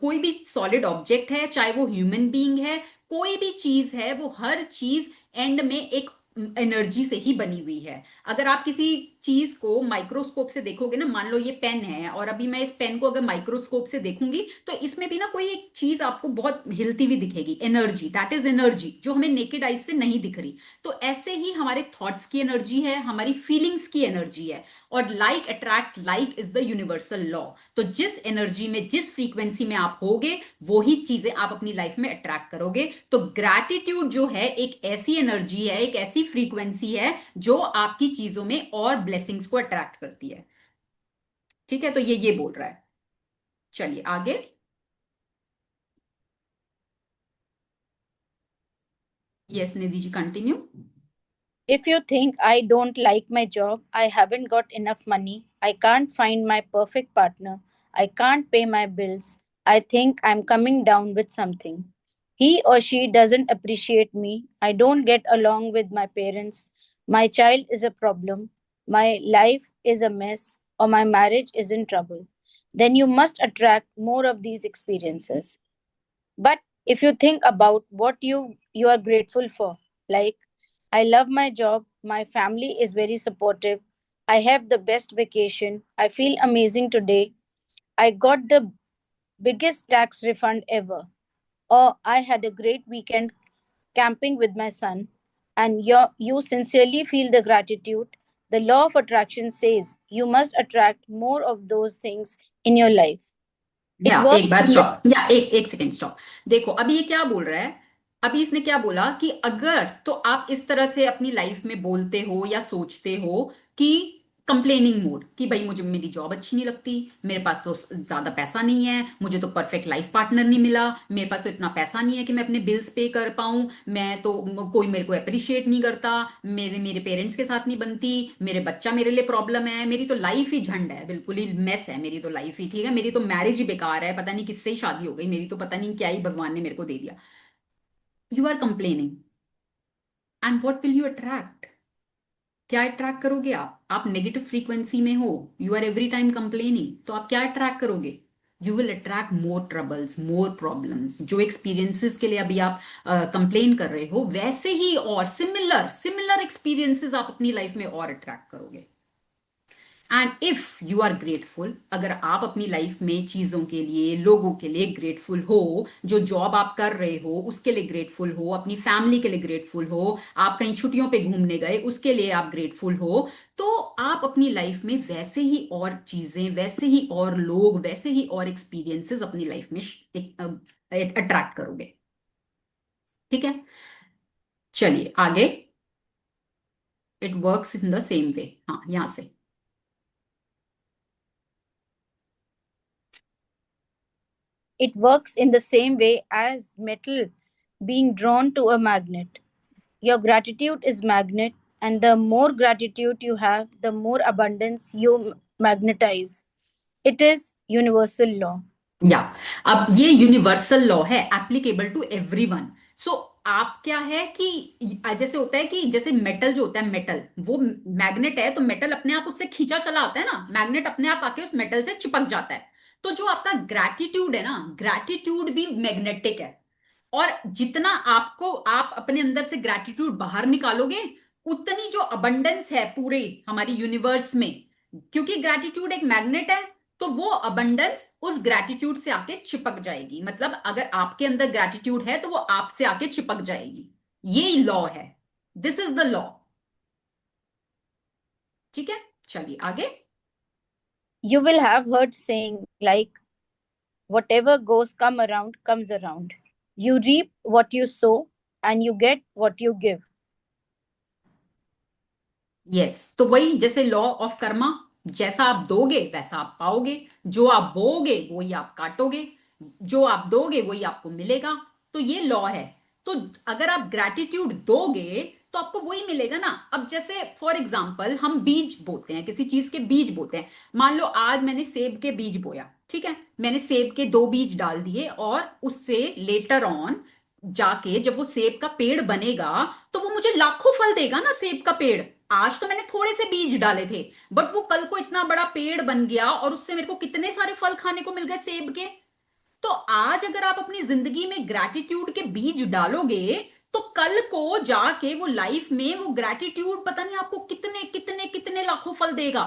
कोई भी सॉलिड ऑब्जेक्ट है, चाहे वो ह्यूमन बीइंग है, कोई भी चीज है, वो हर चीज एंड में एक एनर्जी से ही बनी हुई है। अगर आप किसी चीज को माइक्रोस्कोप से देखोगे ना, मान लो ये पेन है, और अभी मैं इस पेन को अगर माइक्रोस्कोप से देखूंगी तो इसमें भी ना कोई एक चीज आपको बहुत हिलती हुई दिखेगी, एनर्जी, दैट इज एनर्जी, जो हमें नेकेड आइज से नहीं दिख रही। तो ऐसे ही हमारे थॉट्स की एनर्जी है, हमारी फीलिंग्स की एनर्जी है, और like attracts like is the universal law. तो जिस एनर्जी में, जिस फ्रीक्वेंसी में आप होगे, वो ही चीजें आप अपनी लाइफ में अट्रैक्ट करोगे। तो ग्रैटिट्यूड जो है एक ऐसी एनर्जी है, एक ऐसी फ्रीक्वेंसी है जो आपकी चीजों में और ब्लेसिंग्स को अट्रैक्ट करती है। ठीक है, तो ये बोल रहा है। चलिए आगे। Yes Nidhi ji, continue. If you think I don't like my job, I haven't got enough money, I can't find my perfect partner, I can't pay my bills, I think I'm coming down with something. He or she doesn't appreciate me, I don't get along with my parents, my child is a problem, my life is a mess, or my marriage is in trouble. Then you must attract more of these experiences. But if you think about what you are grateful for, like I love my job, my family is very supportive, I have the best vacation, I feel amazing today, I got the biggest tax refund ever, or I had a great weekend camping with my son, and you sincerely feel the gratitude, the law of attraction says you must attract more of those things in your life. It या works एक बार in the stop, या एक second stop. देखो अभी ये क्या बोल रहा है, अभी इसने क्या बोला कि अगर तो आप इस तरह से अपनी लाइफ में बोलते हो या सोचते हो कि कंप्लेनिंग मोड, कि भाई मुझे मेरी जॉब अच्छी नहीं लगती, मेरे पास तो ज्यादा पैसा नहीं है, मुझे तो परफेक्ट लाइफ पार्टनर नहीं मिला, मेरे पास तो इतना पैसा नहीं है कि मैं अपने बिल्स पे कर पाऊं, मैं तो, कोई मेरे को अप्रिशिएट नहीं करता, मेरे मेरे पेरेंट्स के साथ नहीं बनती, मेरे बच्चा मेरे लिए प्रॉब्लम है, मेरी तो लाइफ ही झंड है, बिल्कुल ही मेस है मेरी तो लाइफ ही, ठीक है, मेरी तो मैरिज ही बेकार है, पता नहीं किससे ही शादी हो गई मेरी, तो पता नहीं क्या ही भगवान ने मेरे को दे दिया। You are complaining, and what will you attract? क्या अट्रैक्ट करोगे आप नेगेटिव फ्रीक्वेंसी में हो, you are every time complaining, तो आप क्या अट्रैक्ट करोगे? You will attract more troubles, more problems. जो एक्सपीरियंसेस के लिए अभी आप कंप्लेन कर रहे हो, वैसे ही और सिमिलर सिमिलर एक्सपीरियंसेस आप अपनी लाइफ में और अट्रैक्ट करोगे। And if you are grateful, अगर आप अपनी लाइफ में चीजों के लिए, लोगों के लिए ग्रेटफुल हो, जो जॉब आप कर रहे हो उसके लिए ग्रेटफुल हो, अपनी फैमिली के लिए ग्रेटफुल हो, आप कहीं छुट्टियों पे घूमने गए उसके लिए आप ग्रेटफुल हो, तो आप अपनी लाइफ में वैसे ही और चीजें, वैसे ही और लोग, वैसे ही और एक्सपीरियंसेस अपनी लाइफ में अट्रैक्ट करोगे। ठीक है, चलिए आगे। It works in the same way, हाँ यहां से। It works in the same way as metal being drawn to a magnet. Your gratitude is magnet, and the more gratitude you have, the more abundance you magnetize. It is universal law. या अब ये universal law है, applicable to everyone. सो आप क्या है कि जैसे होता है कि जैसे मेटल जो होता है, मेटल वो मैग्नेट है, तो मेटल अपने आप उससे खींचा चला आता है ना, मैग्नेट अपने आप आके उस मेटल से चिपक जाता है। तो जो आपका ग्रैटिट्यूड है ना, ग्रैटिट्यूड भी मैग्नेटिक है। और जितना आपको आप अपने अंदर से ग्रैटिट्यूड बाहर निकालोगे, उतनी जो अबंडेंस है पूरे हमारी यूनिवर्स में, क्योंकि ग्रैटिट्यूड एक मैग्नेट है, तो वो अबंडेंस उस ग्रैटिट्यूड से आके चिपक जाएगी। मतलब अगर आपके अंदर ग्रैटिट्यूड है तो वो आपसे आके चिपक जाएगी। ये लॉ है, दिस इज द लॉ। ठीक है, चलिए आगे। You will have heard saying like, whatever goes come around comes around. You reap what you sow and you get what you give. Yes, तो वही जैसे लॉ ऑफ कर्मा, जैसा आप दोगे वैसा आप पाओगे, जो आप बोओगे वही आप काटोगे, जो आप दोगे वही आपको मिलेगा। तो ये लॉ है। तो अगर आप ग्रैटिट्यूड दोगे तो आपको वही मिलेगा ना। अब जैसे फॉर एग्जाम्पल हम बीज बोते हैं, किसी चीज के बीज बोते हैं। मान लो आज मैंने सेब के बीज बोया, ठीक है, मैंने सेब के 2 बीज डाल दिए, और उससे लेटर ऑन जाके जब वो सेब का पेड़ बनेगा तो वो मुझे लाखों फल देगा ना, सेब का पेड़। आज तो मैंने थोड़े से बीज डाले थे, बट वो कल को इतना बड़ा पेड़ बन गया और उससे मेरे को कितने सारे फल खाने को मिल गए सेब के। तो आज अगर आप अपनी जिंदगी में ग्रैटिट्यूड के बीज डालोगे, तो कल को जाके वो लाइफ में वो ग्रैटिट्यूड पता नहीं आपको कितने कितने कितने लाखों फल देगा।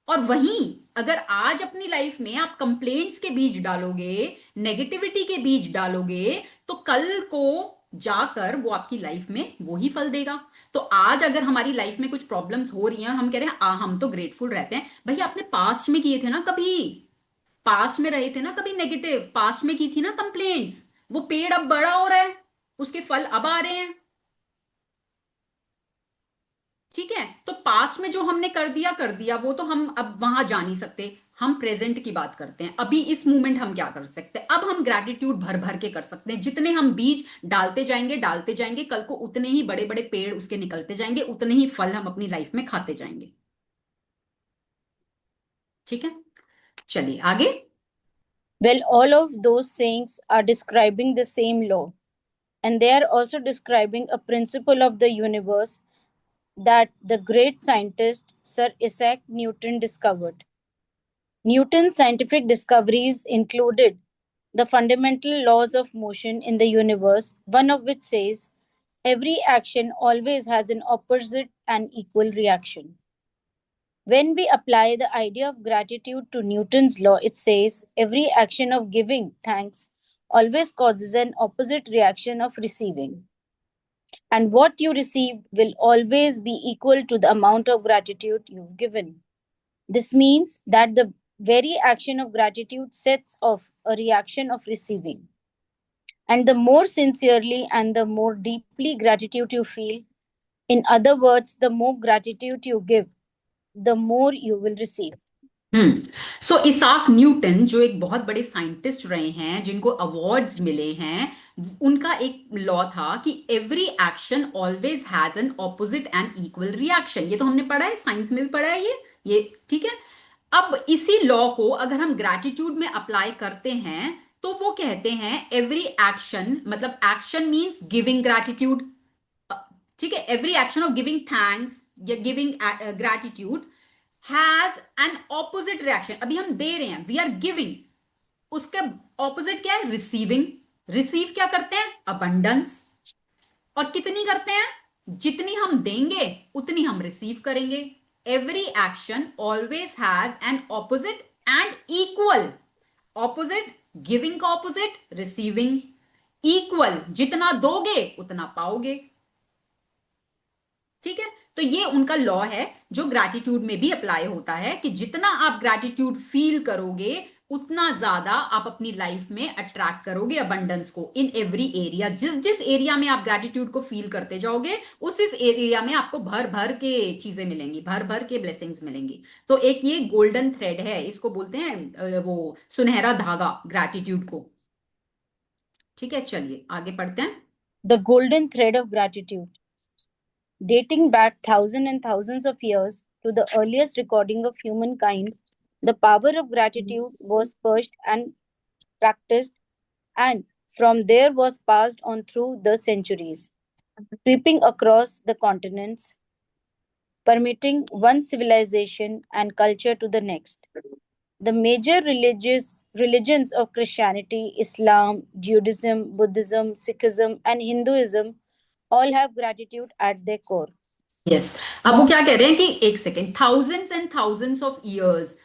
और वहीं अगर आज अपनी लाइफ में आप कंप्लेंट्स के बीज डालोगे, नेगेटिविटी के बीज डालोगे, तो कल को जाकर वो आपकी लाइफ में वो ही फल देगा। तो आज अगर हमारी लाइफ में कुछ प्रॉब्लम्स हो रही हैं और हम कह रहे हैं हम तो ग्रेटफुल रहते हैं, भाई आपने पास्ट में किए थे ना, कभी पास्ट में रहे थे ना, कभी नेगेटिव पास्ट में की थी ना कंप्लेंट्स, वो पेड़ अब बड़ा हो रहा है, उसके फल अब आ रहे हैं। ठीक है, तो पास्ट में जो हमने कर दिया वो तो हम अब वहां जा नहीं सकते। हम प्रेजेंट की बात करते हैं, अभी इस मोमेंट हम क्या कर सकते हैं। अब हम ग्रैटिट्यूड भर भर के कर सकते हैं। जितने हम बीज डालते जाएंगे, कल को उतने ही बड़े बड़े पेड़ उसके निकलते जाएंगे, उतने ही फल हम अपनी लाइफ में खाते जाएंगे। ठीक है, चलिए आगे। Well, all of those sayings are describing the same law, and they are also describing a principle of the universe that the great scientist Sir Isaac Newton discovered. Newton's scientific discoveries included the fundamental laws of motion in the universe, one of which says every action always has an opposite and equal reaction. When we apply the idea of gratitude to Newton's law, it says every action of giving thanks always causes an opposite reaction of receiving. And what you receive will always be equal to the amount of gratitude you've given. This means that the very action of gratitude sets off a reaction of receiving. And the more sincerely and the more deeply gratitude you feel, in other words, the more gratitude you give, the more you will receive. So Isaac Newton जो एक बहुत बड़े scientist रहे हैं, जिनको awards मिले हैं, उनका एक लॉ था कि every action always has an opposite and equal reaction. ये तो हमने पढ़ा है, साइंस में भी पढ़ा है ये ठीक है। अब इसी लॉ को अगर हम ग्रैटिट्यूड में अप्लाई करते हैं तो वो कहते हैं एवरी एक्शन, मतलब एक्शन मीन्स गिविंग ग्रैटिट्यूड। ठीक है, every action of giving thanks या giving gratitude has an opposite reaction. अभी हम दे रहे हैं, वी आर गिविंग, उसका ऑपोजिट क्या है, रिसीविंग। रिसीव क्या करते हैं, अबंडेंस। और कितनी करते हैं, जितनी हम देंगे उतनी हम रिसीव करेंगे। Every action always has an opposite and equal. Opposite, giving का ऑपोजिट रिसीविंग, इक्वल, जितना दोगे उतना पाओगे। ठीक है, तो ये उनका लॉ है जो ग्रैटिट्यूड में भी अप्लाई होता है कि जितना आप ग्रैटिट्यूड फील करोगे उतना ज्यादा आप अपनी लाइफ में अट्रैक्ट करोगे अबंडेंस को इन एवरी एरिया। जिस जिस एरिया में आप ग्रैटिट्यूड को फील करते जाओगे, उस इस एरिया में आपको भर भर के चीजें मिलेंगी, भर भर के ब्लेसिंग्स मिलेंगी। तो एक ये गोल्डन थ्रेड है, इसको बोलते हैं वो सुनहरा धागा ग्रैटिट्यूड को। ठीक है, चलिए आगे पढ़ते हैं। The golden thread of gratitude. Dating back thousands and thousands of years to the earliest recording of humankind, the power of gratitude was purged and practiced, and from there was passed on through the centuries, sweeping across the continents, permitting one civilization and culture to the next. The major religions of Christianity, Islam, Judaism, Buddhism, Sikhism, and Hinduism all have gratitude at their core. Yes अब वो क्या कह रहे हैं कि एक second, thousands and thousands of years,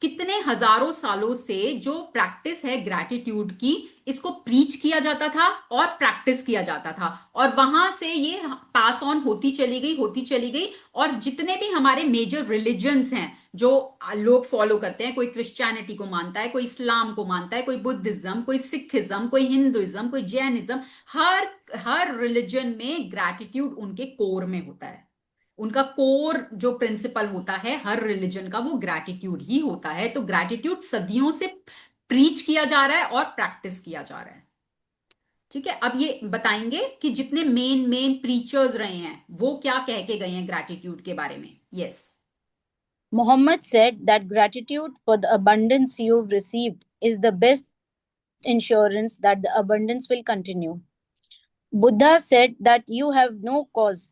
कितने हजारों सालों से जो प्रैक्टिस है ग्रैटिट्यूड की, इसको प्रीच किया जाता था और प्रैक्टिस किया जाता था, और वहां से ये पास ऑन होती चली गई, होती चली गई। और जितने भी हमारे मेजर रिलीजन्स हैं जो लोग फॉलो करते हैं, कोई क्रिश्चियनिटी को मानता है, कोई इस्लाम को मानता है, कोई बुद्धिज्म, कोई सिखिज्म, कोई हिंदुइज्म, कोई जैनिज्म, हर रिलीजन में ग्रैटिट्यूड उनके कोर में होता है। उनका कोर जो प्रिंसिपल होता है हर रिलीजन का, वो ग्रैटिट्यूड ही होता है। तो ग्रैटिट्यूड सदियों से प्रीच किया जा रहा है और प्रैक्टिस किया जा रहा है। ठीक है, अब ये बताएंगे कि जितने मेन प्रीचर्स रहे हैं वो क्या कह के गए हैं ग्रैटिट्यूड के बारे में। Yes, Muhammad said that gratitude for the abundance you've received is the best insurance that the abundance will continue. Buddha said that you have no cause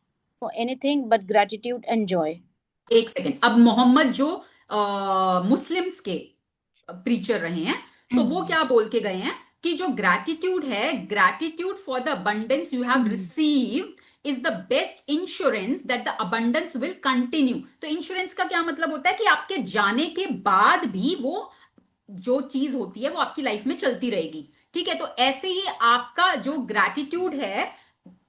for anything but gratitude and joy. एक second, अब मोहम्मद जो Muslims के preacher रहे हैं, तो वो क्या बोल के गए हैं कि जो ग्रैटिट्यूड है, gratitude for the abundance you have received is the best insurance that the abundance will continue. तो इंश्योरेंस का क्या मतलब होता है कि आपके जाने के बाद भी वो जो चीज होती है वो आपकी लाइफ में चलती रहेगी। ठीक है, तो ऐसे ही आपका जो ग्रैटिट्यूड है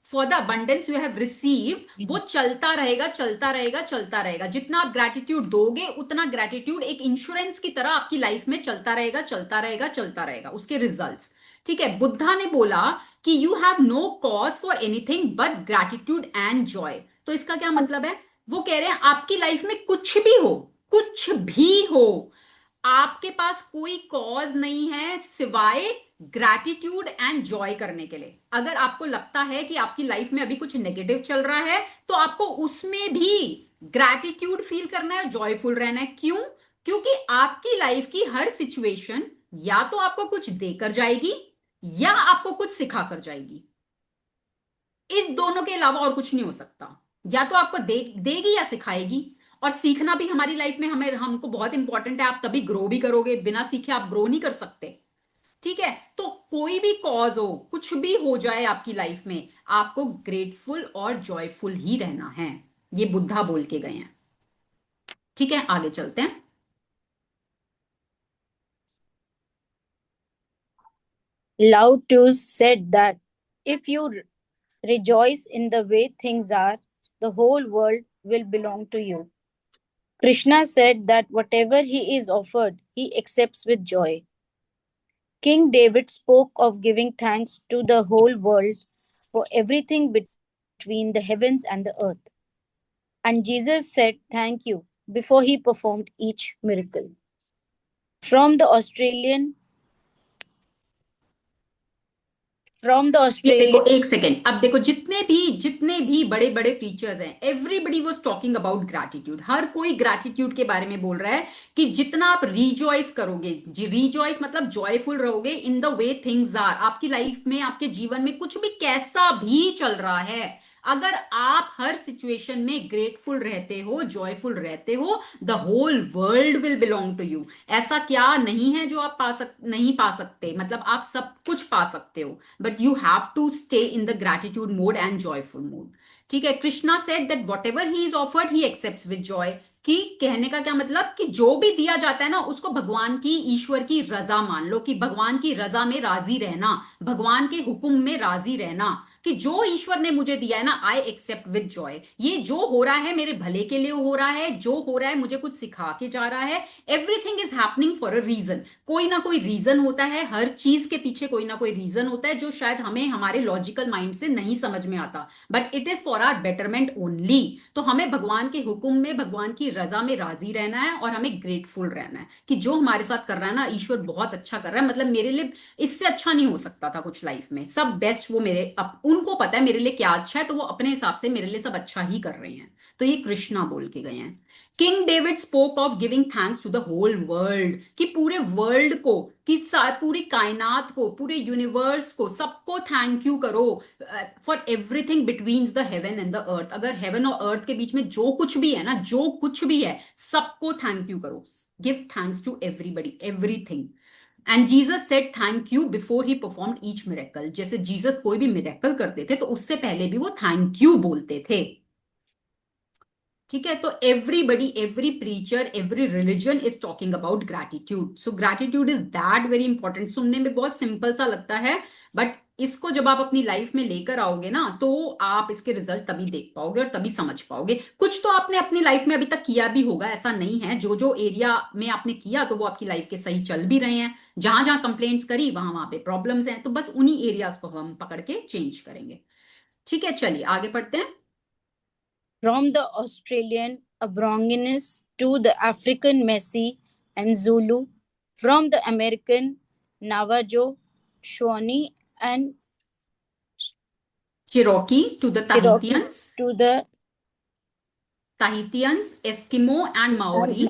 for the abundance you have received, वो चलता रहेगा, चलता रहेगा, चलता रहेगा। जितना आप ग्रैटिट्यूड दोगे उतना ग्रैटिट्यूड एक इंश्योरेंस की तरह आपकी लाइफ में चलता रहेगा, चलता रहेगा, चलता रहेगा, उसके रिजल्ट्स। ठीक है, बुद्धा ने बोला कि you have no cause for anything but gratitude and joy. तो इसका क्या मतलब है? वो कह रहे हैं आपकी लाइफ में कुछ भी हो, कुछ भी हो, आपके पास कोई कॉज नहीं है सिवाय ग्रैटिट्यूड एंड जॉय करने के लिए। अगर आपको लगता है कि आपकी लाइफ में अभी कुछ नेगेटिव चल रहा है, तो आपको उसमें भी ग्रैटिट्यूड फील करना है, जॉयफुल रहना है। क्यों? क्योंकि आपकी लाइफ की हर सिचुएशन या तो आपको कुछ देकर जाएगी या आपको कुछ सिखा कर जाएगी। इस दोनों के अलावा और कुछ नहीं हो सकता। या तो आपको देगी या सिखाएगी। और सीखना भी हमारी लाइफ में हमको बहुत इंपॉर्टेंट है। आप तभी ग्रो भी करोगे, बिना सीखे आप ग्रो नहीं कर सकते। ठीक है, तो कोई भी कॉज हो, कुछ भी हो जाए आपकी लाइफ में, आपको ग्रेटफुल और जॉयफुल ही रहना है। ये बुद्धा बोल के गए हैं। ठीक है, आगे चलते हैं। Lao Tzu said that if you rejoice in the way things are, the whole world will belong to you. Krishna said that whatever he is offered, he accepts with joy. King David spoke of giving thanks to the whole world for everything between the heavens and the earth. And Jesus said thank you before he performed each miracle. From the Australian ये देखो एक second, अब देखो जितने भी बड़े बड़े preachers हैं, everybody was talking about gratitude. हर कोई ग्रैटिट्यूड के बारे में बोल रहा है कि जितना आप रिजॉइस करोगे, रिजॉइस मतलब जॉयफुल रहोगे in the way things are, आपकी लाइफ में, आपके जीवन में कुछ भी कैसा भी चल रहा है, अगर आप हर सिचुएशन में ग्रेटफुल रहते हो, जॉयफुल रहते हो, the whole world will belong to you. ऐसा क्या नहीं है जो आप नहीं पा सकते, मतलब आप सब कुछ पा सकते हो, but you have to stay in the gratitude mode and joyful mode. ठीक है, Krishna said that whatever he is offered he accepts with joy. कि कहने का क्या मतलब कि जो भी दिया जाता है ना उसको भगवान की, ईश्वर की रजा मान लो, कि भगवान की रजा में राजी रहना, भगवान के हुक्म में राजी रहना, कि जो ईश्वर ने मुझे दिया है ना, आई एक्सेप्ट विद जॉय। ये जो हो रहा है मेरे भले के लिए हो रहा है, जो हो रहा है मुझे कुछ सिखा के जा रहा है। Everything is happening for a reason. कोई ना कोई रीजन होता है, हर चीज के पीछे कोई ना कोई रीजन होता है जो शायद हमें हमारे लॉजिकल माइंड से नहीं समझ में आता, but it is for our betterment only. तो हमें भगवान के हुक्म में, भगवान की रजा में राजी रहना है और हमें ग्रेटफुल रहना है कि जो हमारे साथ कर रहा है ना ईश्वर बहुत अच्छा कर रहा है। मतलब मेरे लिए इससे अच्छा नहीं हो सकता था कुछ लाइफ में, सब बेस्ट वो मेरे उनको पता है मेरे लिए क्या अच्छा है, तो वो अपने हिसाब से मेरे लिए सब अच्छा ही कर रहे हैं। तो ये कृष्णा बोल के गए हैं। King David spoke of giving thanks to the whole world, कि पूरे वर्ल्ड को, कि पूरी कायनात को, पूरे यूनिवर्स को, सबको थैंक यू करो for everything between the heaven and the earth. अगर हेवन और अर्थ के बीच में जो कुछ भी है ना, जो कुछ भी है, सबको थैंक यू करो। Give thanks to everybody, everything. And Jesus said thank you before he performed each miracle. जैसे जीसस कोई भी मिरेकल करते थे तो उससे पहले भी वो थैंक यू बोलते थे। ठीक है, तो everybody, every preacher, every religion is talking about gratitude. So gratitude is that very important. सुनने में बहुत सिंपल सा लगता है, बट इसको जब आप अपनी लाइफ में लेकर आओगे ना तो आप इसके रिजल्ट तभी देख पाओगे और तभी समझ पाओगे। कुछ तो आपने अपनी लाइफ में अभी तक किया भी होगा, ऐसा नहीं है। जो जो एरिया में आपने किया तो वो आपकी लाइफ के सही चल भी रहे हैं। जहां जहां कंप्लेंट्स करी वहां वहां पे प्रॉब्लम्स हैं, तो बस उन्हीं एरियाज को हम पकड़ के चेंज करेंगे। ठीक है, चलिए आगे पढ़ते हैं। From the Australian Aborigines to the African Metis and Zulu, from the American Navajo, Shawnee, and Cherokee to the Cherokee Tahitians, to the Eskimo, and Maori.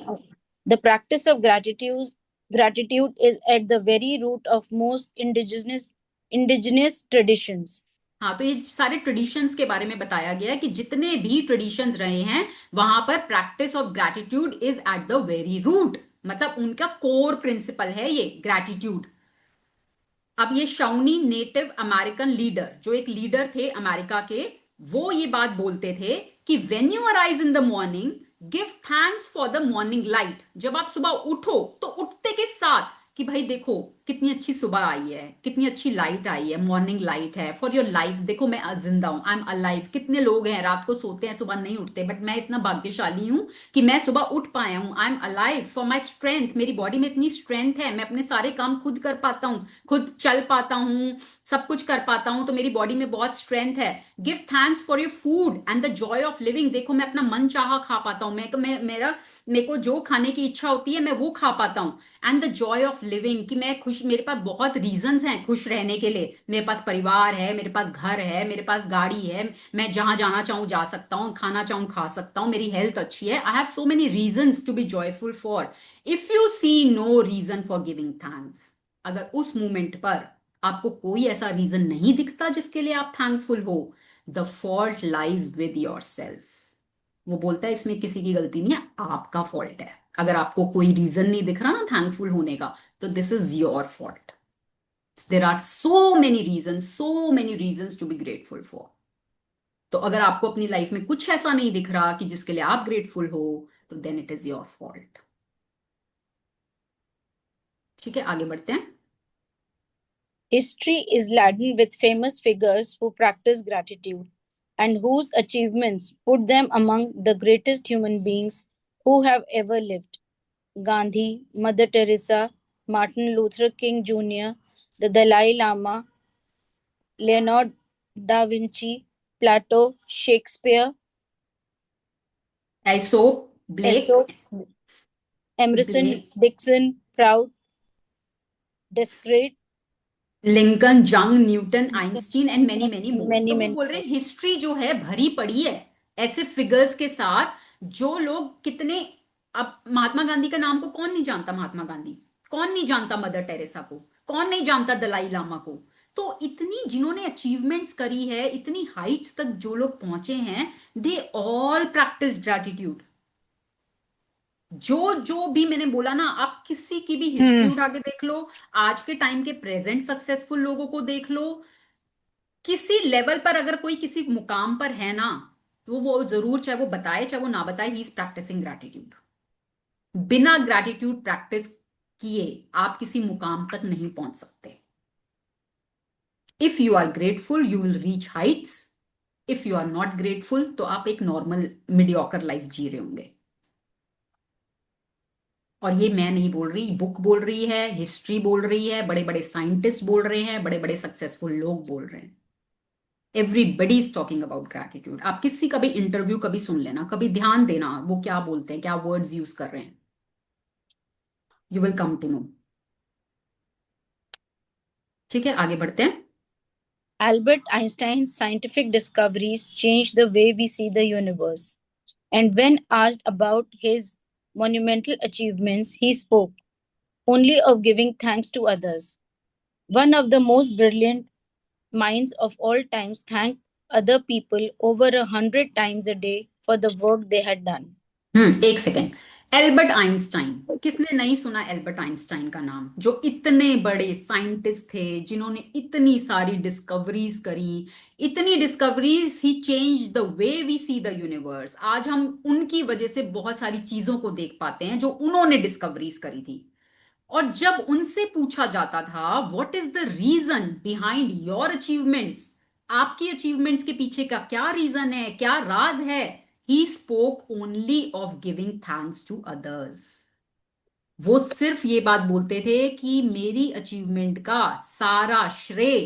the practice of gratitude is at the very root of most indigenous traditions. हाँ, तो ये सारे traditions के बारे में बताया गया है कि जितने भी ट्रेडिशंस रहे हैं वहां पर practice of gratitude is at the very root. मतलब उनका कोर प्रिंसिपल है ये ग्रैटिट्यूड। अब ये शाउनी नेटिव अमेरिकन लीडर, जो एक लीडर थे अमेरिका के, वो ये बात बोलते थे कि when you arise in the morning give thanks for the morning light. जब आप सुबह उठो तो उठते के साथ कि भाई देखो कितनी अच्छी सुबह आई है, कितनी अच्छी लाइट आई है, मॉर्निंग लाइट है फॉर योर लाइफ। देखो मैं जिंदा हूं, आई एम अलाइव। कितने लोग हैं रात को सोते हैं, सुबह नहीं उठते, बट मैं इतना भाग्यशाली हूं कि मैं सुबह उठ पाया हूं। I am alive for my strength. मेरी बॉडी में इतनी स्ट्रेंथ है, मैं अपने सारे काम खुद कर पाता हूं, खुद चल पाता हूं, सब कुछ कर पाता हूं, तो मेरी बॉडी में बहुत स्ट्रेंथ है। Give thanks for your food and the Joy of living. देखो मैं अपना मन चाहा खा पाता हूं, मेरे को जो खाने की इच्छा होती है मैं वो खा पाता हूं। And the Joy of living, कि मैं खुश, मेरे पास बहुत रीजंस हैं खुश रहने के लिए। मेरे पास परिवार है, मेरे पास घर है, मेरे पास गाड़ी है, मैं जहां जाना चाहूं जा सकता हूं, खाना चाहूं खा सकता हूं, मेरी हेल्थ अच्छी है। I have so many reasons to be joyful for. If you see no reason for giving thanks, अगर उस मोमेंट पर आपको कोई ऐसा रीजन नहीं दिखता जिसके लिए आप थैंकफुल हो, the fault lies with your self. वो बोलता है इसमें किसी की गलती नहीं है, आपका फॉल्ट है। अगर आपको कोई रीजन नहीं दिख रहा ना थैंकफुल होने का, तो this is your fault. There are so many reason to be grateful for. तो अगर आपको अपनी लाइफ में कुछ ऐसा नहीं दिख रहा कि जिसके लिए आप ग्रेटफुल हो, तो then it is your fault. ठीक है, आगे बढ़ते हैं। History is laden with famous figures who practice gratitude and whose achievements put them among the greatest human beings who have ever lived. Gandhi, Mother Teresa, Martin Luther King Jr., the Dalai Lama, Leonardo da Vinci, Plato, Shakespeare, Aesop, Blake, Aesop, Emerson, Dixon, Proud, Descartes, Lincoln, Jung, Newton, Einstein and many many more. many, तो वो many बोल रहे हैं history जो है भरी पड़ी है ऐसे फिगर्स के साथ, जो लोग कितने। अब महात्मा गांधी का नाम को कौन नहीं जानता, महात्मा गांधी कौन नहीं जानता, मदर टेरेसा को कौन नहीं जानता, दलाई लामा को। तो इतनी जिन्होंने अचीवमेंट्स करी है, इतनी हाइट्स तक जो लोग पहुंचे हैं, दे ऑल प्रैक्टिस ग्रैटिट्यूड। जो जो भी मैंने बोला ना, आप किसी की भी हिस्ट्री उठा के देख लो, आज के टाइम के प्रेजेंट सक्सेसफुल लोगों को देख लो, किसी लेवल पर अगर कोई किसी मुकाम पर है ना, वो जरूर, चाहे वो बताए चाहे वो ना बताए, ही इज प्रैक्टिसिंग ग्रैटिट्यूड। बिना ग्रैटिट्यूड प्रैक्टिस किए आप किसी मुकाम तक नहीं पहुंच सकते। If you are grateful you will reach heights, if you are not grateful तो आप एक नॉर्मल मीडियोकर लाइफ जी रहे होंगे। और ये मैं नहीं बोल रही, बुक बोल रही है, हिस्ट्री बोल रही है, बड़े बड़े साइंटिस्ट बोल रहे हैं, बड़े बड़े सक्सेसफुल लोग बोल रहे हैं। Everybody is talking about gratitude. आप किसी का भी इंटरव्यू कभी सुन लेना, कभी ध्यान देना वो क्या बोलते हैं, क्या वर्ड्स यूज कर रहे हैं, you will come to know. ठीक है, आगे बढ़ते हैं। Albert Einstein's scientific discoveries changed the way we see the universe. And when asked about his monumental achievements, he spoke only of giving thanks to others. One of the most brilliant minds of all times thanked other people over 100 times a day for the work they had done. एक second. Albert Einstein, किसने नहीं सुना Albert Einstein का नाम, जो इतने बड़े scientist थे, जिन्होंने इतनी सारी डिस्कवरीज करी, इतनी discoveries, he change the way we see the universe. आज हम उनकी वजह से बहुत सारी चीजों को देख पाते हैं जो उन्होंने डिस्कवरीज करी थी। और जब उनसे पूछा जाता था what is the reason behind your achievements, आपकी अचीवमेंट्स के पीछे का क्या रीजन है, क्या राज है, he spoke only of giving thanks to others. वो सिर्फ ये बात बोलते थे कि मेरी अचीवमेंट का सारा श्रेय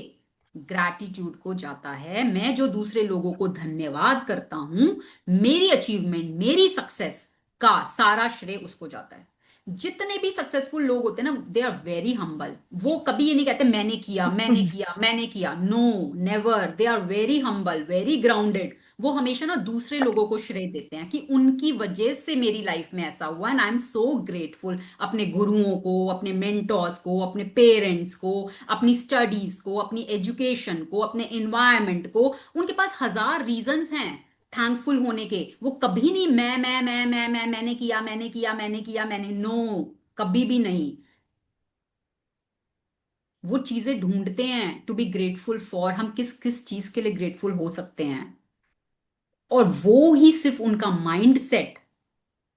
ग्रैटिट्यूड को जाता है, मैं जो दूसरे लोगों को धन्यवाद करता हूं, मेरी अचीवमेंट, मेरी सक्सेस का सारा श्रेय उसको जाता है। जितने भी सक्सेसफुल लोग होते हैं ना, दे आर वेरी हम्बल। वो कभी ये नहीं कहते मैंने किया मैंने किया मैंने किया, no never, they are very humble, very grounded. वो हमेशा ना दूसरे लोगों को श्रेय देते हैं कि उनकी वजह से मेरी लाइफ में ऐसा हुआ, and I am so grateful. अपने गुरुओं को, अपने मेंटोर्स को, अपने पेरेंट्स को, अपनी स्टडीज को, अपनी एजुकेशन को, अपने एनवायरमेंट को, उनके पास हजार रीजंस हैं थैंकफुल होने के। वो कभी नहीं मैंने किया मैंने किया मैंने किया मैंने, नो, कभी भी नहीं। वो चीजें ढूंढते हैं टू बी ग्रेटफुल फॉर, हम किस किस चीज के लिए ग्रेटफुल हो सकते हैं। और वो ही सिर्फ उनका माइंड सेट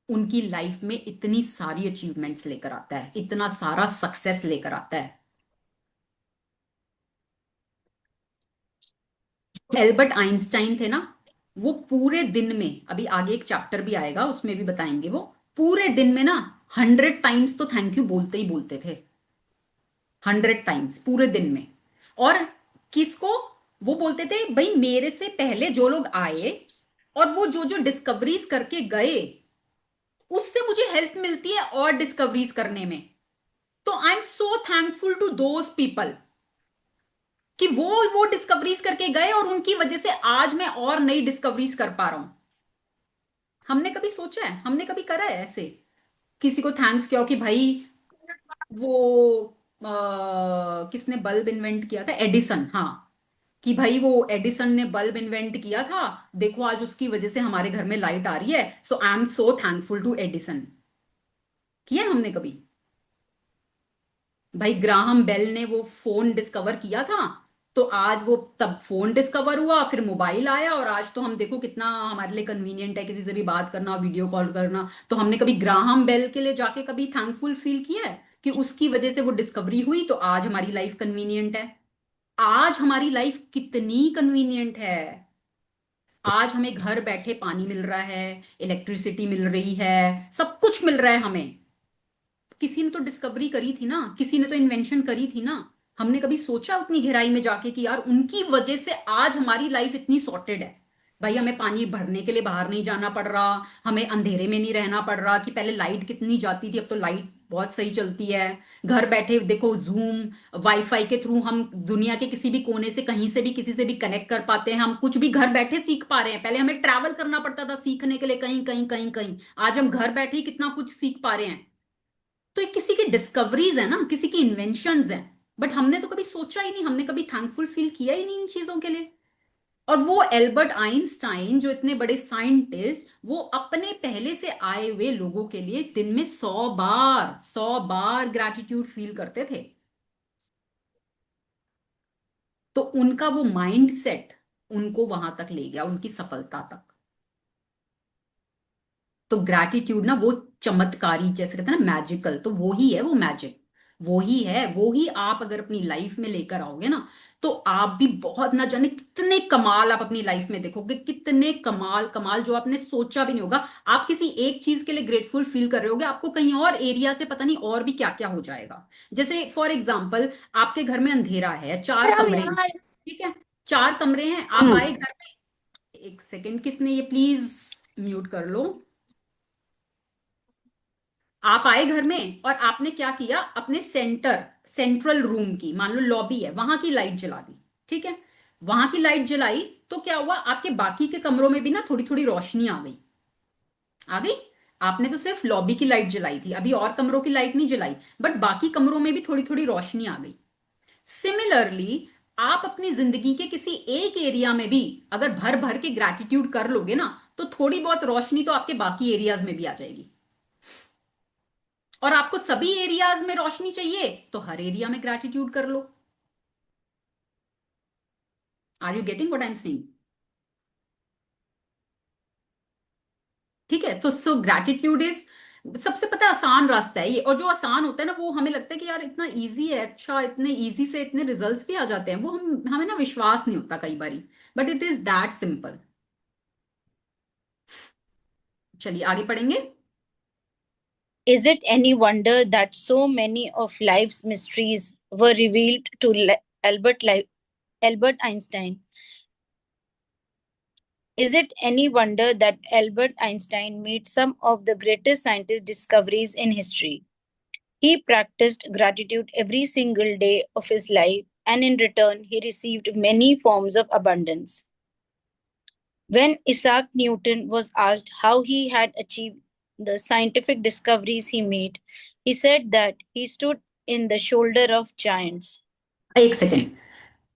उनकी लाइफ में इतनी सारी अचीवमेंट्स लेकर आता है, इतना सारा सक्सेस लेकर आता है। एल्बर्ट आइंस्टाइन थे ना, वो पूरे दिन में, अभी आगे एक चैप्टर भी आएगा उसमें भी बताएंगे, वो पूरे दिन में ना 100 टाइम्स तो थैंक यू बोलते ही बोलते थे, 100 टाइम्स पूरे दिन में। और किसको वो बोलते थे, भाई मेरे से पहले जो लोग आए और वो जो जो डिस्कवरीज करके गए, उससे मुझे हेल्प मिलती है और डिस्कवरीज करने में। तो I am so thankful to those people कि वो डिस्कवरीज करके गए और उनकी वजह से आज मैं और नई डिस्कवरीज कर पा रहा हूं। हमने कभी सोचा है, हमने कभी करा है ऐसे किसी को थैंक्स किया हो कि भाई वो किसने बल्ब इन्वेंट किया था, एडिसन, हाँ, कि भाई वो एडिसन ने बल्ब इन्वेंट किया था, देखो आज उसकी वजह से हमारे घर में लाइट आ रही है, so I am so thankful to Edison. किया है हमने कभी? भाई ग्राहम बेल ने वो फोन डिस्कवर किया था, तो आज वो तब फोन डिस्कवर हुआ, फिर मोबाइल आया, और आज तो हम देखो कितना हमारे लिए कन्वीनियंट है किसी से भी बात करना, वीडियो कॉल करना। तो हमने कभी ग्राहम बेल के लिए जाके कभी थैंकफुल फील किया है कि उसकी वजह से वो डिस्कवरी हुई, तो आज हमारी लाइफ कन्वीनियंट है। आज हमारी लाइफ कितनी कन्वीनियंट है। आज हमें घर बैठे पानी मिल रहा है, इलेक्ट्रिसिटी मिल रही है, सब कुछ मिल रहा है हमें। किसी ने तो डिस्कवरी करी थी ना, किसी ने तो इन्वेंशन करी थी ना। हमने कभी सोचा उतनी गहराई में जाके कि यार उनकी वजह से आज हमारी लाइफ इतनी सॉर्टेड है। भाई हमें पानी भरने के लिए बाहर नहीं जाना पड़ रहा, हमें अंधेरे में नहीं रहना पड़ रहा, कि पहले लाइट कितनी जाती थी, अब तो लाइट बहुत सही चलती है। घर बैठे देखो जूम, वाईफाई के थ्रू हम दुनिया के किसी भी कोने से, कहीं से भी, किसी से भी कनेक्ट कर पाते हैं। हम कुछ भी घर बैठे सीख पा रहे हैं। पहले हमें ट्रैवल करना पड़ता था सीखने के लिए, कहीं कहीं कहीं कहीं। आज हम घर बैठे ही कितना कुछ सीख पा रहे हैं। तो ये किसी की डिस्कवरीज है ना, किसी की इन्वेंशंस हैं, बट हमने तो कभी सोचा ही नहीं, हमने कभी थैंकफुल फील किया ही नहीं इन चीजों के लिए। और वो एल्बर्ट आइंस्टाइन जो इतने बड़े साइंटिस्ट, वो अपने पहले से आए हुए लोगों के लिए दिन में 100 बार ग्रैटिट्यूड फील करते थे। तो उनका वो माइंड सेट उनको वहां तक ले गया, उनकी सफलता तक। तो ग्रैटिट्यूड ना वो चमत्कारी, जैसे कहते हैं ना मैजिकल, तो वो ही है, वो मैजिक वो ही है, वो ही आप अगर अपनी लाइफ में लेकर आओगे ना, तो आप भी बहुत ना जाने कितने कमाल आप अपनी लाइफ में देखोगे, कितने कमाल कमाल जो आपने सोचा भी नहीं होगा। आप किसी एक चीज के लिए ग्रेटफुल फील कर रहे होगे, आपको कहीं और एरिया से पता नहीं और भी क्या क्या हो जाएगा। जैसे फॉर एग्जाम्पल, आपके घर में अंधेरा है, 4 कमरे हैं, ठीक है, 4 कमरे हैं, आप आए घर में, एक सेकेंड, किसने ये प्लीज म्यूट कर लो। आप आए घर में और आपने क्या किया, अपने सेंट्रल रूम की, मान लो लॉबी है, वहां की लाइट जला दी, ठीक है, वहां की लाइट जलाई, तो क्या हुआ, आपके बाकी के कमरों में भी ना थोड़ी थोड़ी रोशनी आ गई, आ गई। आपने तो सिर्फ लॉबी की लाइट जलाई थी, अभी और कमरों की लाइट नहीं जलाई, बट बाकी कमरों में भी थोड़ी थोड़ी रोशनी आ गई। सिमिलरली, आप अपनी जिंदगी के किसी एक एरिया में भी अगर भर भर के ग्रैटिट्यूड कर लोगे ना, तो थोड़ी बहुत रोशनी तो आपके बाकी एरियाज में भी आ जाएगी। और आपको सभी एरियाज में रोशनी चाहिए, तो हर एरिया में ग्रैटिट्यूड कर लो। Are you getting what I am saying? ठीक है, तो सो ग्रैटिट्यूड इज सबसे पता है आसान रास्ता है ये, और जो आसान होता है ना, वो हमें लगता है कि यार इतना इजी है, अच्छा इतने इजी से इतने रिजल्ट्स भी आ जाते हैं, वो हमें ना विश्वास नहीं होता कई बारी, but it is that simple. चलिए आगे पढ़ेंगे। Is it any wonder that so many of life's mysteries were revealed to Albert Einstein? Is it any wonder that Albert Einstein made some of the greatest scientific discoveries in history? He practiced gratitude every single day of his life, and in return, he received many forms of abundance. When Isaac Newton was asked how he had achieved the scientific discoveries he made, he said that he stood in the shoulder of giants. एक second,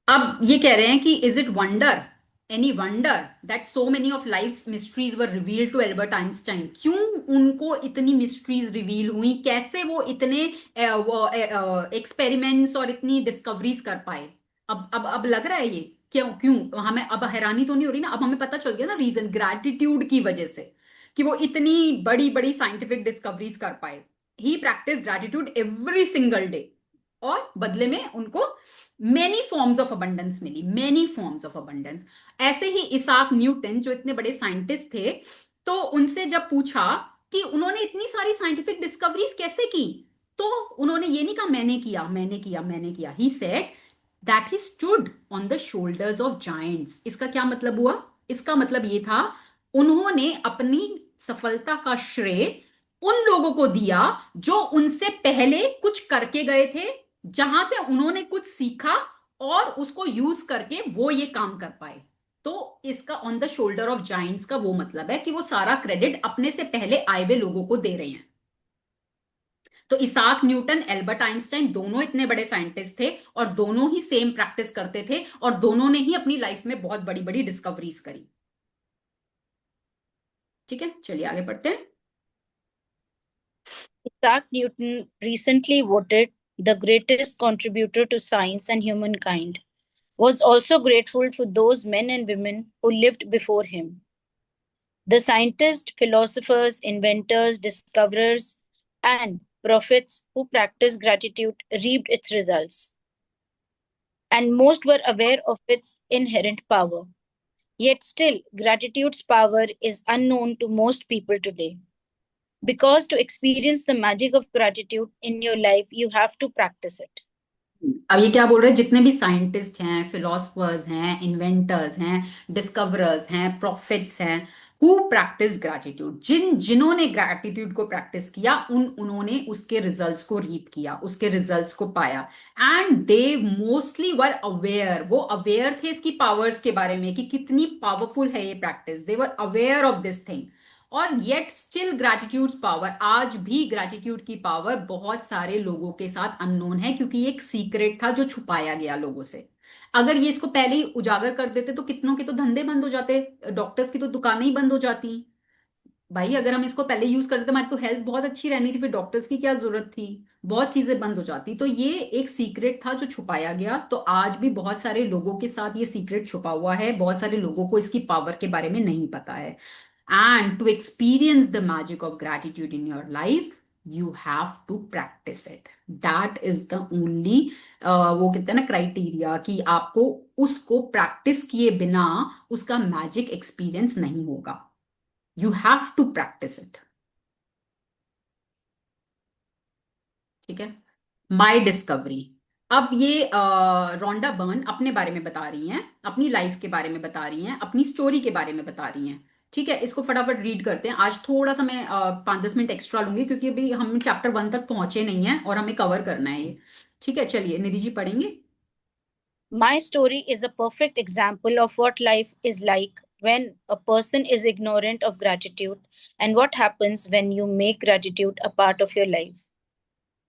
अब ये कह रहे हैं कि is it wonder, any wonder that so many of life mysteries were reveal to Albert Einstein, क्यों उनको इतनी मिस्ट्रीज रिवील हुई, कैसे वो इतने एक्सपेरिमेंट्स और इतनी डिस्कवरीज कर पाए। अब लग रहा है ये क्यों क्यों हमें अब हैरानी तो नहीं हो रही ना, अब हमें पता चल गया ना रीजन, ग्रैटिट्यूड की वजह से, कि वो इतनी बड़ी बड़ी साइंटिफिक डिस्कवरीज कर पाए। He practice gratitude every single day, और बदले में उनको मेनी फॉर्म्स ऑफ अबंडेंस मिली, मेनी फॉर्म्स ऑफ अबंडेंस। ऐसे ही इसाक न्यूटन जो इतने बड़े साइंटिस्ट थे, तो उनसे जब पूछा कि उन्होंने इतनी सारी साइंटिफिक डिस्कवरीज कैसे की, तो उन्होंने ये नहीं कहा मैंने किया मैंने किया मैंने किया, he said that he stood on the shoulders of giants. इसका क्या मतलब हुआ, इसका मतलब ये था उन्होंने अपनी सफलता का श्रेय उन लोगों को दिया जो उनसे पहले कुछ करके गए थे, जहां से उन्होंने कुछ सीखा और उसको यूज करके वो ये काम कर पाए। तो इसका on the shoulder of Giants का वो मतलब है कि वो सारा क्रेडिट अपने से पहले आए हुए लोगों को दे रहे हैं। तो इसाक न्यूटन, एल्बर्ट आइंस्टाइन दोनों इतने बड़े साइंटिस्ट थे, और दोनों ही सेम प्रैक्टिस करते थे, और दोनों ने ही अपनी लाइफ में बहुत बड़ी बड़ी डिस्कवरीज करी। ठीक है, चलिए आगे बढ़ते हैं। Isaac Newton, recently voted the greatest contributor to science and humankind, was also grateful for those men and women who lived before him. The scientists, philosophers, inventors, discoverers, and prophets who practiced gratitude reaped its results, and most were aware of its inherent power. Yet still, gratitude's power is unknown to most people today. Because to experience the magic of gratitude in your life, you have to practice it. अब ये क्या बोल रहे हैं, जितने भी scientist हैं, philosophers हैं, इन्वेंटर्स हैं, डिस्कवरर्स हैं, प्रॉफिट्स हैं, हु प्रैक्टिस ग्रैटिट्यूड, जिन्होंने ग्रैटिट्यूड को प्रैक्टिस किया, उन्होंने उसके रिजल्ट्स को रीप किया, उसके रिजल्ट्स को पाया, and they mostly were aware, वो अवेयर थे इसकी पावर्स के बारे में कि कितनी पावरफुल है ये practice, they were aware of this thing. और येट स्टिल ग्रैटिट्यूड्स पावर, आज भी ग्रैटिट्यूड की पावर बहुत सारे लोगों के साथ अननोन है, क्योंकि ये एक सीक्रेट था जो छुपाया गया लोगों से। अगर ये इसको पहले ही उजागर कर देते तो कितनों के तो धंधे बंद हो जाते, डॉक्टर्स की तो दुकानें ही बंद हो जाती। भाई अगर हम इसको पहले यूज करते, हमारी तो हेल्थ बहुत अच्छी रहनी थी, फिर डॉक्टर्स की क्या जरूरत थी, बहुत चीजें बंद हो जाती। तो ये एक सीक्रेट था जो छुपाया गया, तो आज भी बहुत सारे लोगों के साथ ये सीक्रेट छुपा हुआ है, बहुत सारे लोगों को इसकी पावर के बारे में नहीं पता है। And to experience the magic of gratitude in your life, you have to practice it. That is the only वो कहते हैं ना क्राइटेरिया, कि आपको उसको प्रैक्टिस किए बिना उसका मैजिक एक्सपीरियंस नहीं होगा. You have to practice it. ठीक है. माई डिस्कवरी. अब ये रोंडा बर्न अपने बारे में बता रही हैं, अपनी लाइफ के बारे में बता रही हैं, अपनी स्टोरी के बारे में बता रही हैं. ठीक है, इसको फटाफट रीड करते हैं. आज थोड़ा सा मैं 5-10 मिनट एक्स्ट्रा लूंगी क्योंकि अभी हम चैप्टर 1 तक पहुंचे नहीं हैं और हमें कवर करना है ये. ठीक है, चलिए निधि जी पढ़ेंगे. My story is a perfect example of what life is like when a person is ignorant of gratitude and what happens when you make gratitude a part of your life.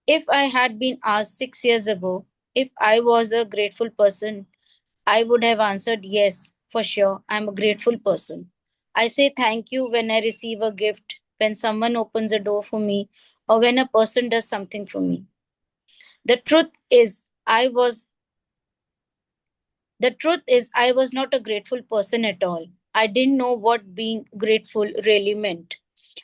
If I had been asked 6 years ago if I was a grateful person, I would have answered yes, for sure, I'm a grateful person. I say thank you when I receive a gift, when someone opens a door for me, or when a person does something for me. The truth is, I was not a grateful person at all. I didn't know what being grateful really meant.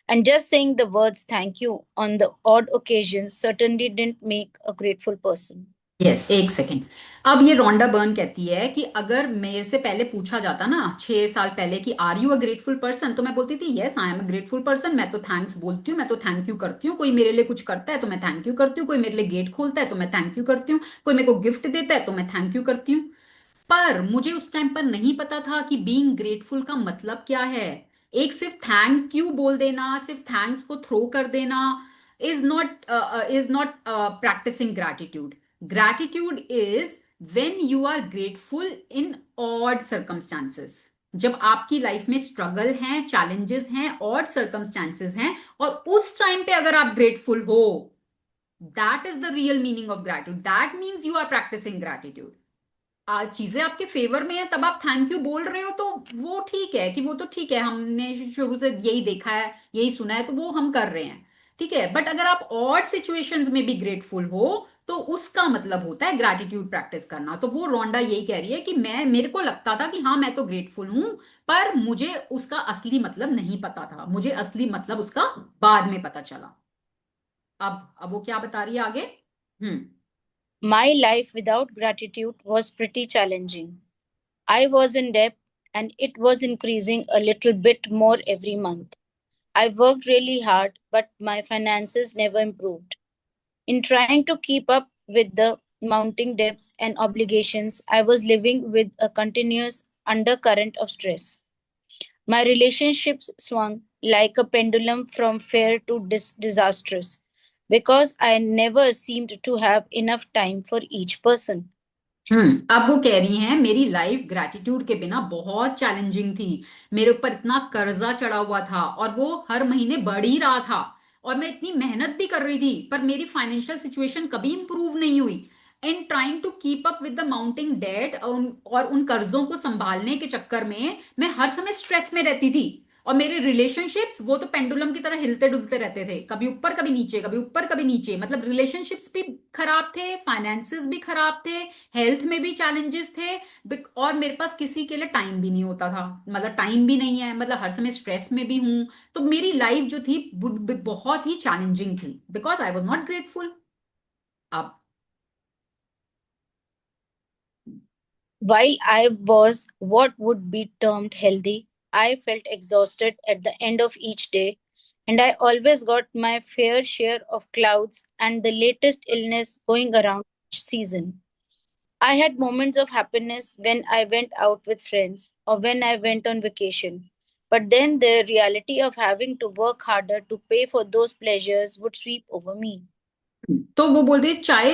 And just saying the words thank you on the odd occasions certainly didn't make a grateful person. Yes, एक second. अब ये Rhonda Byrne कहती है कि अगर मेरे से पहले पूछा जाता ना 6 साल पहले कि are you a grateful person, तो मैं बोलती थी yes I am a grateful person. मैं तो थैंक्स बोलती हूँ, मैं तो थैंक यू करती हूँ. कोई मेरे लिए कुछ करता है तो मैं थैंक यू करती हूँ. कोई मेरे लिए गेट खोलता है तो मैं थैंक यू करती हूँ. कोई मेरे को गिफ्ट देता है तो मैं थैंक यू करती हूँ. पर मुझे उस टाइम पर नहीं पता था कि बीइंग ग्रेटफुल का मतलब क्या है. एक सिर्फ थैंक यू बोल देना, सिर्फ थैंक्स को थ्रो कर देना is not practicing gratitude. Gratitude is when you are grateful in odd circumstances. जब आपकी लाइफ में स्ट्रगल हैं, चैलेंजेस हैं, ऑड सर्कमस्टांसेस हैं, और उस टाइम पे अगर आप ग्रेटफुल हो, that is the real meaning of gratitude. That means you are practicing gratitude. चीजें आपके फेवर में है तब आप थैंक यू बोल रहे हो, तो वो ठीक है, कि वो तो ठीक है, हमने शुरू से यही देखा है, यही सुना है, तो वो हम कर रहे हैं. ठीक है. बट अगर आप ऑड सिचुएशंस में भी ग्रेटफुल हो तो उसका मतलब होता है ग्रैटिट्यूड प्रैक्टिस करना. तो वो रोंडा यही कह रही है कि मेरे को लगता था कि हाँ मैं तो ग्रेटफुल हूं, पर मुझे उसका असली मतलब नहीं पता था. मुझे असली मतलब उसका बाद में पता चला. अब वो क्या बता रही है आगे. My life without gratitude was pretty challenging. I was in debt and it was increasing a little bit more every month. I worked really hard, but my finances never improved. In trying to keep up with the mounting debts and obligations, I was living with a continuous undercurrent of stress. My relationships swung like a pendulum from fair to disastrous because I never seemed to have enough time for each person. अब वो कह रही हैं मेरी life gratitude के बिना बहुत challenging थी. मेरे ऊपर इतना कर्जा चढ़ा हुआ था और वो हर महीने बढ़ ही रहा था, और मैं इतनी मेहनत भी कर रही थी, पर मेरी फाइनेंशियल सिचुएशन कभी इंप्रूव नहीं हुई. In trying to keep up with the mounting debt, और उन कर्जों को संभालने के चक्कर में मैं हर समय स्ट्रेस में रहती थी. और मेरे रिलेशनशिप्स वो तो पेंडुलम की तरह हिलते डुलते रहते थे, कभी ऊपर कभी नीचे, कभी ऊपर कभी नीचे. मतलब रिलेशनशिप्स भी खराब थे, फाइनेंसेस भी खराब थे, हेल्थ में भी चैलेंजेस थे, और मेरे पास किसी के लिए टाइम भी नहीं होता था. मतलब टाइम भी नहीं है, मतलब हर समय स्ट्रेस में भी हूं. तो मेरी लाइफ जो थी बहुत ही चैलेंजिंग थी because I was not grateful. अब While I was what would be termed healthy, I felt exhausted at the end of each day, and I always got my fair share of clouds and the latest illness going around each season. I had moments of happiness when I went out with friends or when I went on vacation. But then the reality of having to work harder to pay for those pleasures would sweep over me. तो वो बोल रही है चाहे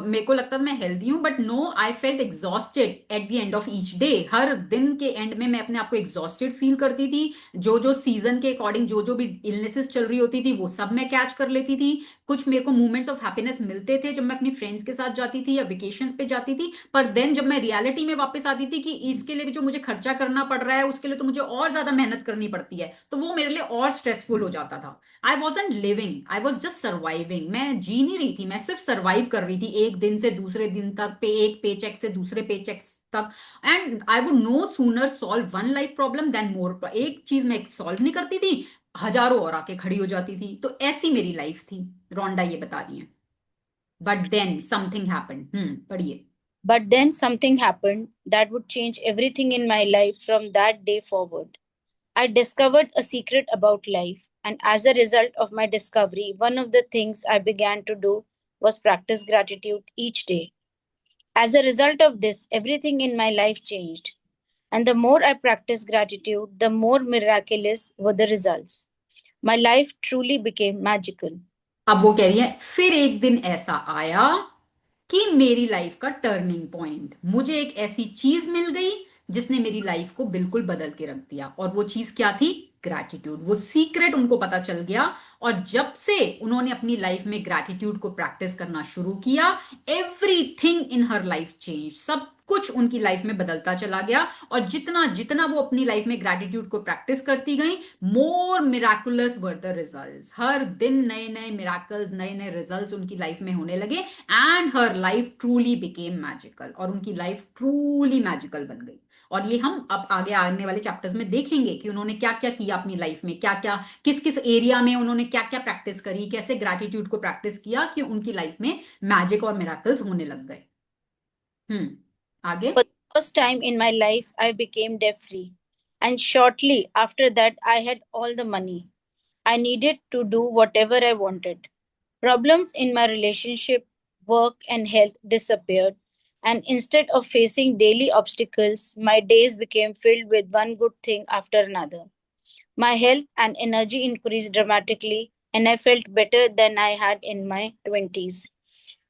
मेरे को लगता था मैं हेल्दी हूं, but no I felt exhausted at the end of each day. हर दिन के एंड में मैं अपने आप को एग्जॉस्टेड फील करती थी. जो जो सीजन के अकॉर्डिंग जो जो भी इलनेसेस चल रही होती थी वो सब मैं कैच कर लेती थी. कुछ मेरे को मोमेंट्स ऑफ हैप्पीनेस मिलते थे जब मैं अपनी फ्रेंड्स के साथ जाती थी या वेकेशंस पे जाती थी, पर देन जब मैं रियलिटी में वापस आती थी कि इसके लिए भी जो मुझे खर्चा करना पड़ रहा है उसके लिए तो मुझे और ज्यादा मेहनत करनी पड़ती है, तो वो मेरे लिए और स्ट्रेसफुल हो जाता था. आई wasn't living, I was just surviving. मैं मैं जी नहीं रही थी, मैं सिर्फ सरवाइव कर रही थी, एक दिन से दूसरे दिन तक, एक पे चेक से दूसरे पे चेक तक। And I would no sooner solve one life problem then more. एक चीज मैं सॉल्व नहीं करती थी, हजारों और आके खड़ी हो जाती थी। तो ऐसी मेरी लाइफ थी, रोंडा ये बता रही है। But then something happened. पढ़िए। But then something happened that would change everything in my life from that day forward. I discovered a secret about life, and as a result of my discovery, one of the things I began to do was practice gratitude each day. As a result of this, everything in my life changed. And the more I practiced gratitude, the more miraculous were the results. My life truly became magical. अब वो कह रही है, फिर एक दिन ऐसा आया कि मेरी लाइफ का टर्निंग पॉइंट, मुझे एक ऐसी चीज मिल गई जिसने मेरी लाइफ को बिल्कुल बदल के रख दिया। और वो चीज क्या थी? ग्रैटिट्यूड। वो सीक्रेट उनको पता चल गया। और जब से उन्होंने अपनी लाइफ में ग्रैटिट्यूड को प्रैक्टिस करना शुरू किया, everything in her life change. सब कुछ उनकी लाइफ में बदलता चला गया। और जितना जितना वो अपनी लाइफ में ग्रैटिट्यूड को प्रैक्टिस करती गई, मोर मिराकुलस वर द रिजल्ट्स। हर दिन नए नए मिराकल्स, नए नए रिजल्ट्स उनकी लाइफ में होने लगे। And her life truly became magical. और उनकी लाइफ ट्रूली मैजिकल बन गई। और ये हम अब आगे आने वाले चैप्टर्स में देखेंगे कि उन्होंने क्या क्या किया अपनी लाइफ में, क्या क्या, किस किस एरिया में उन्होंने क्या क्या प्रैक्टिस करी, कैसे ग्रैटिट्यूड को प्रैक्टिस किया कि उनकी लाइफ में मैजिक और मिराकल्स होने लग गए। आगे। For the first time in my life, I became debt free. And shortly after that, I had all the money I needed to do whatever I wanted. Problems in my relationship, work, and health disappeared. And instead of facing daily obstacles, my days became filled with one good thing after another. My health and energy increased dramatically, and I felt better than I had in my 20s.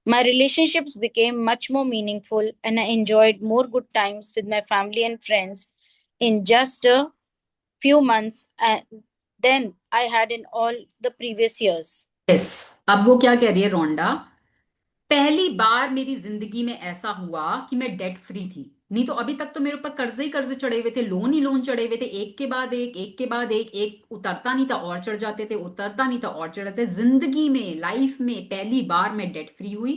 My relationships became much more meaningful, and I enjoyed more good times with my family and friends in just a few months than I had in all the previous years. Yes, अब वो क्या कह रही है रोंडा? पहली बार मेरी जिंदगी में ऐसा हुआ कि मैं डेट फ्री थी। नहीं तो अभी तक तो मेरे ऊपर कर्जे ही कर्जे चढ़े हुए थे, लोन ही लोन चढ़े हुए थे, एक के बाद एक के बाद एक उतरता नहीं था और चढ़ जाते थे, उतरता नहीं था और चढ़ जाते। जिंदगी में, लाइफ में पहली बार मैं डेट फ्री हुई।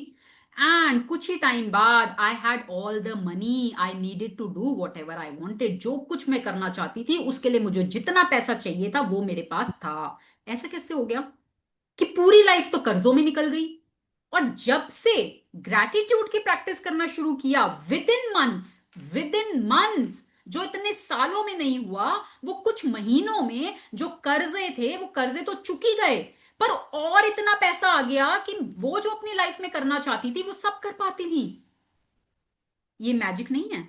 एंड कुछ ही टाइम बाद I had all the money I needed to do whatever I wanted. जो कुछ मैं करना चाहती थी उसके लिए मुझे जितना पैसा चाहिए था वो मेरे पास था। ऐसा कैसे हो गया कि पूरी लाइफ तो कर्जों में निकल गई? और जब से ग्रैटिट्यूड की प्रैक्टिस करना शुरू किया, विद इन मंथ्स, जो इतने सालों में नहीं हुआ, वो कुछ महीनों में जो कर्जे थे वो कर्जे तो चुकी गए, पर और इतना पैसा आ गया कि वो जो अपनी लाइफ में करना चाहती थी वो सब कर पाती थी। ये मैजिक नहीं है?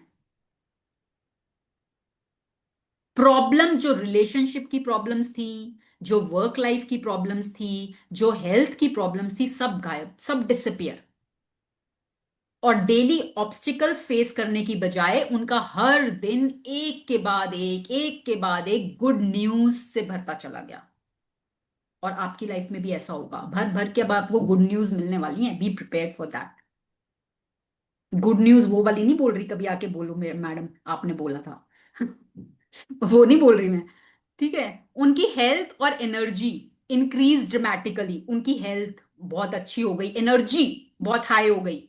प्रॉब्लम, जो रिलेशनशिप की प्रॉब्लम्स थी, जो वर्क लाइफ की प्रॉब्लम्स थी, जो हेल्थ की प्रॉब्लम्स थी, सब गायब, सब डिसअपियर। और डेली ऑब्स्टिकल्स फेस करने की बजाय उनका हर दिन एक के बाद एक गुड न्यूज से भरता चला गया। और आपकी लाइफ में भी ऐसा होगा, भर भर के अब आपको गुड न्यूज मिलने वाली है। Be prepared for that. Good news वो वाली नहीं बोल रही, कभी आके बोलो मेरे मैडम आपने बोला था वो नहीं बोल रही मैं, ठीक है? उनकी हेल्थ और एनर्जी इंक्रीज ड्रामेटिकली। उनकी हेल्थ बहुत अच्छी हो गई, एनर्जी बहुत हाई हो गई।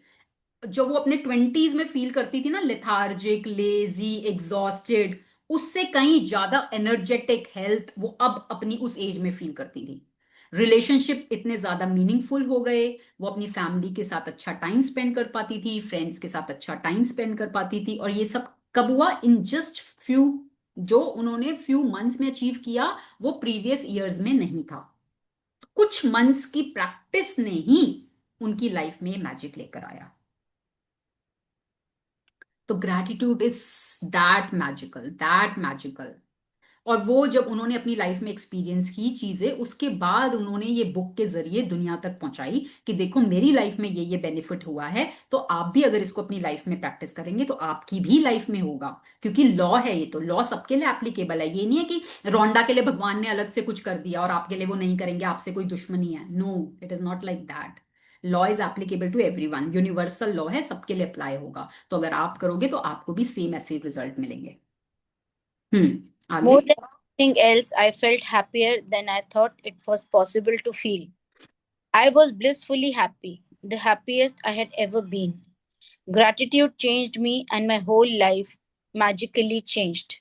जो वो अपने 20s में फील करती थी ना, लेथार्जिक, लेजी, एग्जॉस्टेड, उससे कहीं ज्यादा एनर्जेटिक हेल्थ वो अब अपनी उस एज में फील करती थी। रिलेशनशिप्स इतने ज्यादा मीनिंगफुल हो गए, वो अपनी फैमिली के साथ अच्छा टाइम स्पेंड कर पाती थी, फ्रेंड्स के साथ अच्छा टाइम स्पेंड कर पाती थी। और ये सब कब हुआ? इन जस्ट फ्यू, जो उन्होंने फ्यू मंथ्स में अचीव किया वो प्रीवियस ईयर्स में नहीं था। कुछ मंथ्स की प्रैक्टिस ने ही उनकी लाइफ में मैजिक लेकर आया। तो ग्रैटिट्यूड इज दैट मैजिकल। और वो जब उन्होंने अपनी लाइफ में एक्सपीरियंस की चीजें, उसके बाद उन्होंने ये बुक के जरिए दुनिया तक पहुंचाई कि देखो मेरी लाइफ में ये बेनिफिट हुआ है, तो आप भी अगर इसको अपनी लाइफ में प्रैक्टिस करेंगे तो आपकी भी लाइफ में होगा। क्योंकि लॉ है, ये तो लॉ सबके लिए एप्लीकेबल है। ये नहीं है कि रोंडा के लिए भगवान ने अलग से कुछ कर दिया और आपके लिए वो नहीं करेंगे, आपसे कोई दुश्मनी है। No, it is not like that. Law is applicable to everyone, universal law है, सबके लिए अप्लाई होगा। तो अगर आप करोगे तो आपको भी सेम ऐसे रिजल्ट मिलेंगे। आगे। More than anything else, I felt happier than I thought it was possible to feel. I was blissfully happy, the happiest I had ever been. Gratitude changed me, and my whole life magically changed.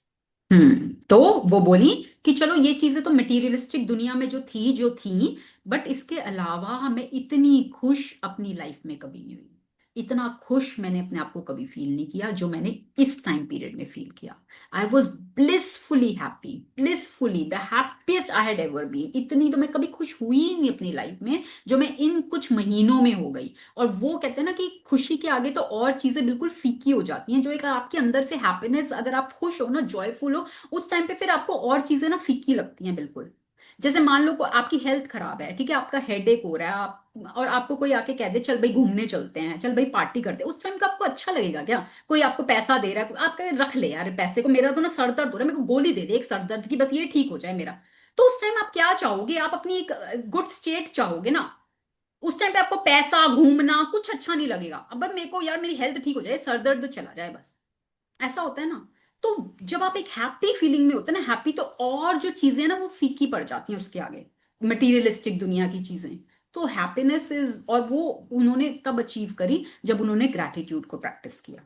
तो वो बोली कि चलो ये चीजें तो materialistic दुनिया में जो थी, बट इसके अलावा हमें इतनी खुश अपनी लाइफ में कभी नहीं हुई, इतना खुश मैंने अपने आप को कभी फील नहीं किया जो मैंने इस टाइम पीरियड में फील किया। I was blissfully happy, blissfully the happiest I had ever been. इतनी तो मैं कभी खुश हुई ही नहीं अपनी लाइफ में जो मैं इन कुछ महीनों में हो गई। और वो कहते हैं ना कि खुशी के आगे तो और चीजें बिल्कुल फीकी हो जाती हैं। जो एक आपके अंदर से हैप्पीनेस, अगर आप खुश हो ना, जॉयफुल हो, उस टाइम पे फिर आपको और चीजें ना फीकी लगती हैं बिल्कुल। जैसे मान लो आपकी हेल्थ खराब है, ठीक है, आपका हेडेक हो रहा है, आप और आपको कोई आके कह दे चल भाई घूमने चलते हैं, चल भाई पार्टी करते हैं, उस टाइम का आपको अच्छा लगेगा क्या? कोई आपको पैसा दे रहा है, आप कहे रख ले यार पैसे को, मेरा तो ना सर दर्द हो रहा है, मेरे को गोली दे दे एक सर दर्द की, बस ये ठीक हो जाए मेरा। तो उस टाइम आप क्या चाहोगे? आप अपनी एक गुड स्टेट चाहोगे ना। उस टाइम पे आपको पैसा, घूमना कुछ अच्छा नहीं लगेगा। अब मेरे को यार मेरी हेल्थ ठीक हो जाए, सर दर्द चला जाए बस, ऐसा होता है ना। तो जब आप एक हैप्पी फीलिंग में होते हैं ना, हैप्पी, तो और जो चीजें हैं ना वो फीकी पड़ जाती हैं उसके आगे, मटीरियलिस्टिक दुनिया की चीजें। तो हैप्पीनेस इज, और वो उन्होंने तब अचीव करी जब उन्होंने ग्रैटिट्यूड को प्रैक्टिस किया।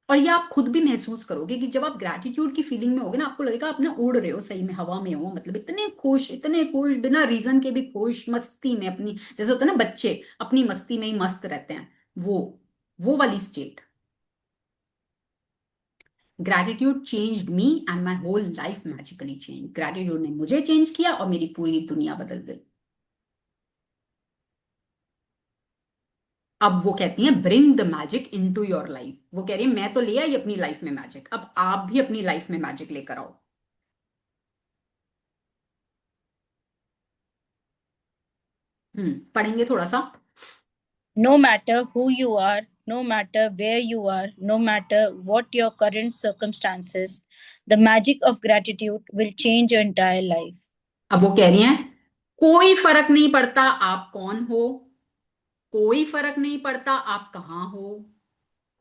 और ये आप खुद भी महसूस करोगे कि जब आप ग्रैटिट्यूड की फीलिंग में होगे ना, आपको लगेगा आप ना उड़ रहे हो, सही में हवा में हो, मतलब इतने खुश, बिना रीजन के भी खुश, मस्ती में अपनी, जैसे होता है ना बच्चे अपनी मस्ती में ही मस्त रहते हैं, वो वाली state. Gratitude changed me and my whole life magically change. Gratitude ने मुझे चेंज किया और मेरी पूरी दुनिया बदल गई। अब वो कहती हैं bring the magic into your life. वो कह रही है मैं तो ले आई अपनी लाइफ में मैजिक, अब आप भी अपनी लाइफ में मैजिक लेकर आओ। पढ़ेंगे थोड़ा सा। No matter who you are, no matter where you are, no matter what your current circumstances, the magic of gratitude will change your entire life. अब वो कह रही हैं कोई फर्क नहीं पड़ता आप कौन हो, कोई फर्क नहीं पड़ता आप कहाँ हो,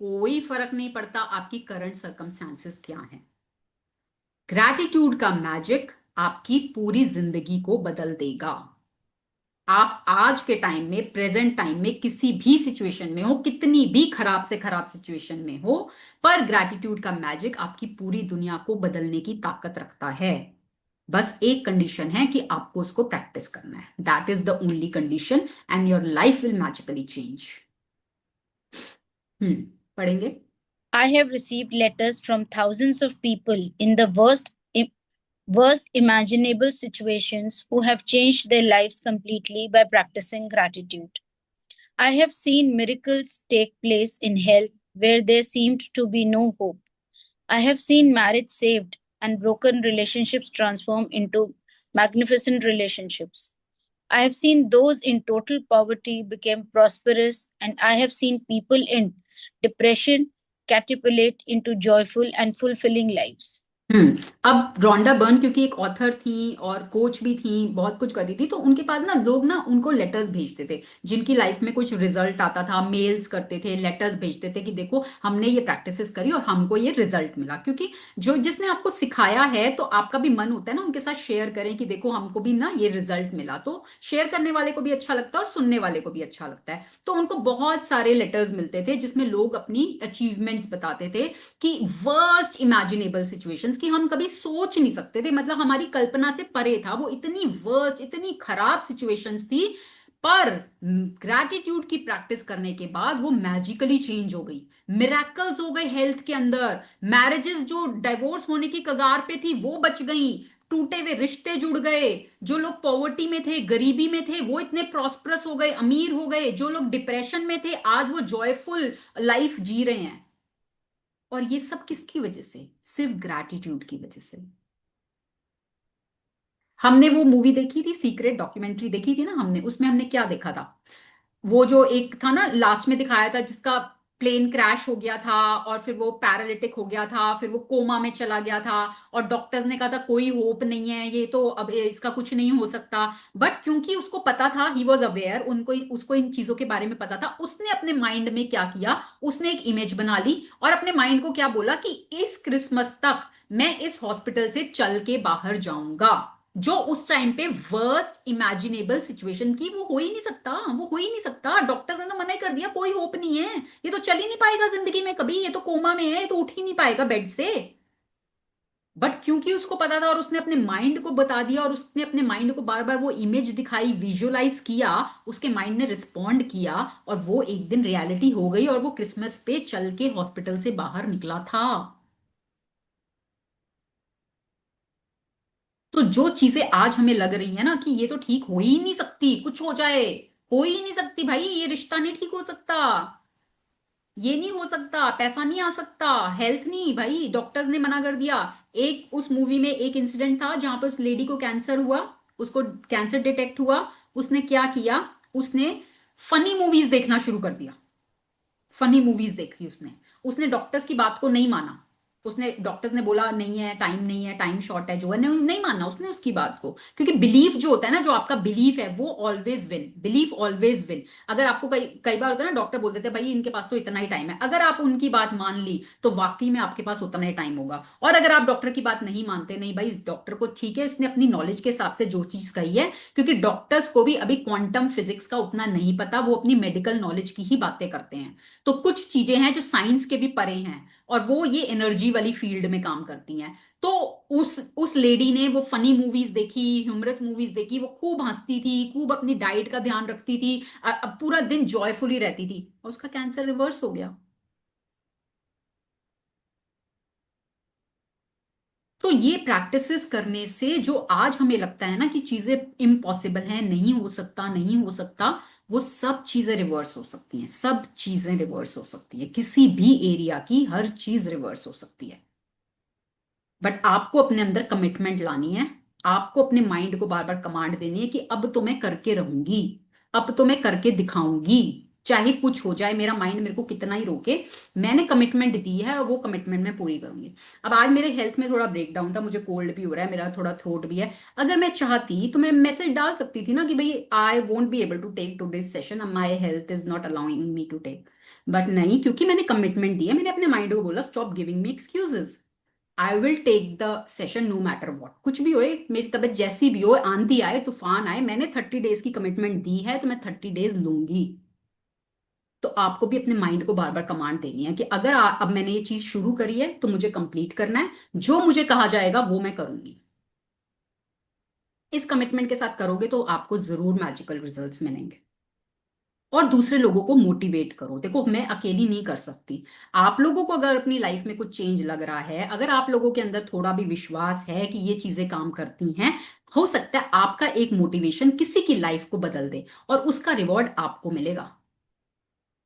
कोई फर्क नहीं पड़ता आपकी करंट सर्कमस्टांसेस क्या है। ग्रैटिट्यूड का मैजिक आपकी पूरी जिंदगी को बदल देगा। आप आज के टाइम में, प्रेजेंट टाइम में किसी भी सिचुएशन में हो, कितनी भी खराब से खराब सिचुएशन में हो, पर ग्रैटिट्यूड का मैजिक आपकी पूरी दुनिया को बदलने की ताकत रखता है। बस एक कंडीशन है कि आपको उसको प्रैक्टिस करना है। That is the only condition and your life will magically change. पढ़ेंगे। I have received letters from thousands of people in the worst imaginable situations who have changed their lives completely by practicing gratitude. I have seen miracles take place in health where there seemed to be no hope. I have seen marriage saved and broken relationships transform into magnificent relationships. I have seen those in total poverty become prosperous, and I have seen people in depression catapult into joyful and fulfilling lives. अब Rhonda Byrne क्योंकि एक author थी और coach भी थी, बहुत कुछ करती थी, तो उनके पास ना लोग ना उनको लेटर्स भेजते थे जिनकी लाइफ में कुछ रिजल्ट आता था, मेल्स करते थे, लेटर्स भेजते थे कि देखो हमने ये प्रैक्टिसेस करी और हमको ये रिजल्ट मिला। क्योंकि जो जिसने आपको सिखाया है तो आपका भी मन होता है ना उनके साथ शेयर करें कि देखो हमको भी ना ये रिजल्ट मिला। तो शेयर करने वाले को भी अच्छा लगता है और सुनने वाले को भी अच्छा लगता है। तो उनको बहुत सारे लेटर्स मिलते थे जिसमें लोग अपनी अचीवमेंट्स बताते थे कि वर्स्ट इमेजिनेबल सिचुएशंस कि हम कभी सोच नहीं सकते थे, मतलब हमारी कल्पना से परे था, वो इतनी वर्स्ट, इतनी खराब सिचुएशंस थी, पर ग्रैटिट्यूड की प्रैक्टिस करने के बाद वो मैजिकली चेंज हो गई। मिरेकल्स हो गए हेल्थ के अंदर, मैरिजेस जो डाइवोर्स होने की कगार पे थी वो बच गई, टूटे हुए रिश्ते जुड़ गए, जो लोग पॉवर्टी में थे, गरीबी में थे, वो इतने प्रॉस्परस हो गए, अमीर हो गए, जो लोग डिप्रेशन में थे आज वो जॉयफुल लाइफ जी रहे हैं। और ये सब किसकी वजह से? सिर्फ ग्रैटिट्यूड की वजह से। हमने वो मूवी देखी थी सीक्रेट, डॉक्यूमेंट्री देखी थी ना हमने, उसमें हमने क्या देखा था? वो जो एक था ना लास्ट में दिखाया था जिसका प्लेन क्रैश हो गया था और फिर वो पैरालिटिक हो गया था, फिर वो कोमा में चला गया था और डॉक्टर्स ने कहा था कोई होप नहीं है, ये तो अब इसका कुछ नहीं हो सकता। बट क्योंकि उसको पता था, ही वॉज अवेयर, उसको इन चीजों के बारे में पता था, उसने अपने माइंड में क्या किया, उसने एक इमेज बना ली और अपने माइंड को क्या बोला कि इस क्रिसमस तक मैं इस हॉस्पिटल से चल के बाहर जाऊंगा। जो उस टाइम पे वर्स्ट इमेजिनेबल सिचुएशन की, वो हो ही नहीं सकता, वो हो ही नहीं सकता। डॉक्टर्स ने तो मना ही कर दिया, कोई होप नहीं है, ये तो चल ही नहीं पाएगा जिंदगी में कभी, ये तो कोमा में है, ये तो उठ ही नहीं पाएगा बेड से। बट क्योंकि उसको पता था और उसने अपने माइंड को बता दिया और उसने अपने माइंड को बार बार वो इमेज दिखाई, विजुअलाइज किया, उसके माइंड ने रिस्पॉन्ड किया और वो एक दिन रियलिटी हो गई और वो क्रिसमस पे चल के हॉस्पिटल से बाहर निकला था। तो जो चीजें आज हमें लग रही है ना कि ये तो ठीक हो ही नहीं सकती, कुछ हो जाए, हो ही नहीं सकती भाई, ये रिश्ता नहीं ठीक हो सकता, ये नहीं हो सकता, पैसा नहीं आ सकता, हेल्थ नहीं, भाई डॉक्टर्स ने मना कर दिया। एक उस मूवी में एक इंसिडेंट था जहां पर उस लेडी को कैंसर हुआ, उसको कैंसर डिटेक्ट हुआ, उसने क्या किया, उसने फनी मूवीज देखना शुरू कर दिया, फनी मूवीज देखी उसने, उसने डॉक्टर्स की बात को नहीं माना, उसने, डॉक्टर्स ने बोला नहीं है, टाइम नहीं है, टाइम शॉर्ट है, जो है, नहीं, नहीं माना उसने उसकी बात को, क्योंकि बिलीफ जो होता है ना, जो आपका बिलीफ है वो always win, belief always win. अगर आपको कई कई बार होता है ना, डॉक्टर बोल देते हैं भाई इनके पास तो इतना ही टाइम है, अगर आप उनकी बात मान ली तो वाकई में आपके पास उतना ही टाइम होगा। और अगर आप डॉक्टर की बात नहीं मानते, नहीं भाई इस डॉक्टर को ठीक है, इसने अपनी नॉलेज के हिसाब से जो चीज कही है, क्योंकि डॉक्टर्स को भी अभी क्वांटम फिजिक्स का उतना नहीं पता, वो अपनी मेडिकल नॉलेज की ही बातें करते हैं। तो कुछ चीजें हैं जो साइंस के भी परे हैं और वो ये एनर्जी वाली फील्ड में काम करती हैं। तो उस लेडी ने वो फनी मूवीज देखी, ह्यूमरस मूवीज देखी, वो खूब हंसती थी, खूब अपनी डाइट का ध्यान रखती थी, पूरा दिन जॉयफुली रहती थी और उसका कैंसर रिवर्स हो गया। तो ये प्रैक्टिसेस करने से जो आज हमें लगता है ना कि चीजें इम्पॉसिबल हैं, नहीं हो सकता, नहीं हो सकता, वो सब चीजें रिवर्स हो सकती हैं, सब चीजें रिवर्स हो सकती है, किसी भी एरिया की हर चीज रिवर्स हो सकती है। बट आपको अपने अंदर कमिटमेंट लानी है, आपको अपने माइंड को बार बार कमांड देनी है कि अब तो मैं करके रहूंगी, अब तो मैं करके दिखाऊंगी, चाहे कुछ हो जाए, मेरा माइंड मेरे को कितना ही रोके, मैंने कमिटमेंट दी है और वो कमिटमेंट मैं पूरी करूंगी। अब आज मेरे हेल्थ में थोड़ा ब्रेकडाउन था, मुझे कोल्ड भी हो रहा है, मेरा थोड़ा थ्रोट भी है, अगर मैं चाहती तो मैं मैसेज डाल सकती थी ना कि भाई I won't be able to take today's session, my health is not allowing me to take. But नहीं, क्योंकि मैंने कमिटमेंट दी है, मैंने अपने माइंड को बोला stop giving me excuses, I will take the session no matter what, कुछ भी होए, मेरी तबीयत जैसी भी हो, आंधी आए तूफान आए, मैंने 30 डेज की कमिटमेंट दी है तो मैं 30 डेज लूंगी। तो आपको भी अपने माइंड को बार बार कमांड देनी है कि अगर अब मैंने ये चीज शुरू करी है तो मुझे कंप्लीट करना है, जो मुझे कहा जाएगा वो मैं करूंगी। इस कमिटमेंट के साथ करोगे तो आपको जरूर मैजिकल रिजल्ट्स मिलेंगे। और दूसरे लोगों को मोटिवेट करो, देखो मैं अकेली नहीं कर सकती, आप लोगों को अगर अपनी लाइफ में कुछ चेंज लग रहा है, अगर आप लोगों के अंदर थोड़ा भी विश्वास है कि ये चीजें काम करती हैं, हो सकता है आपका एक मोटिवेशन किसी की लाइफ को बदल दे और उसका रिवॉर्ड आपको मिलेगा।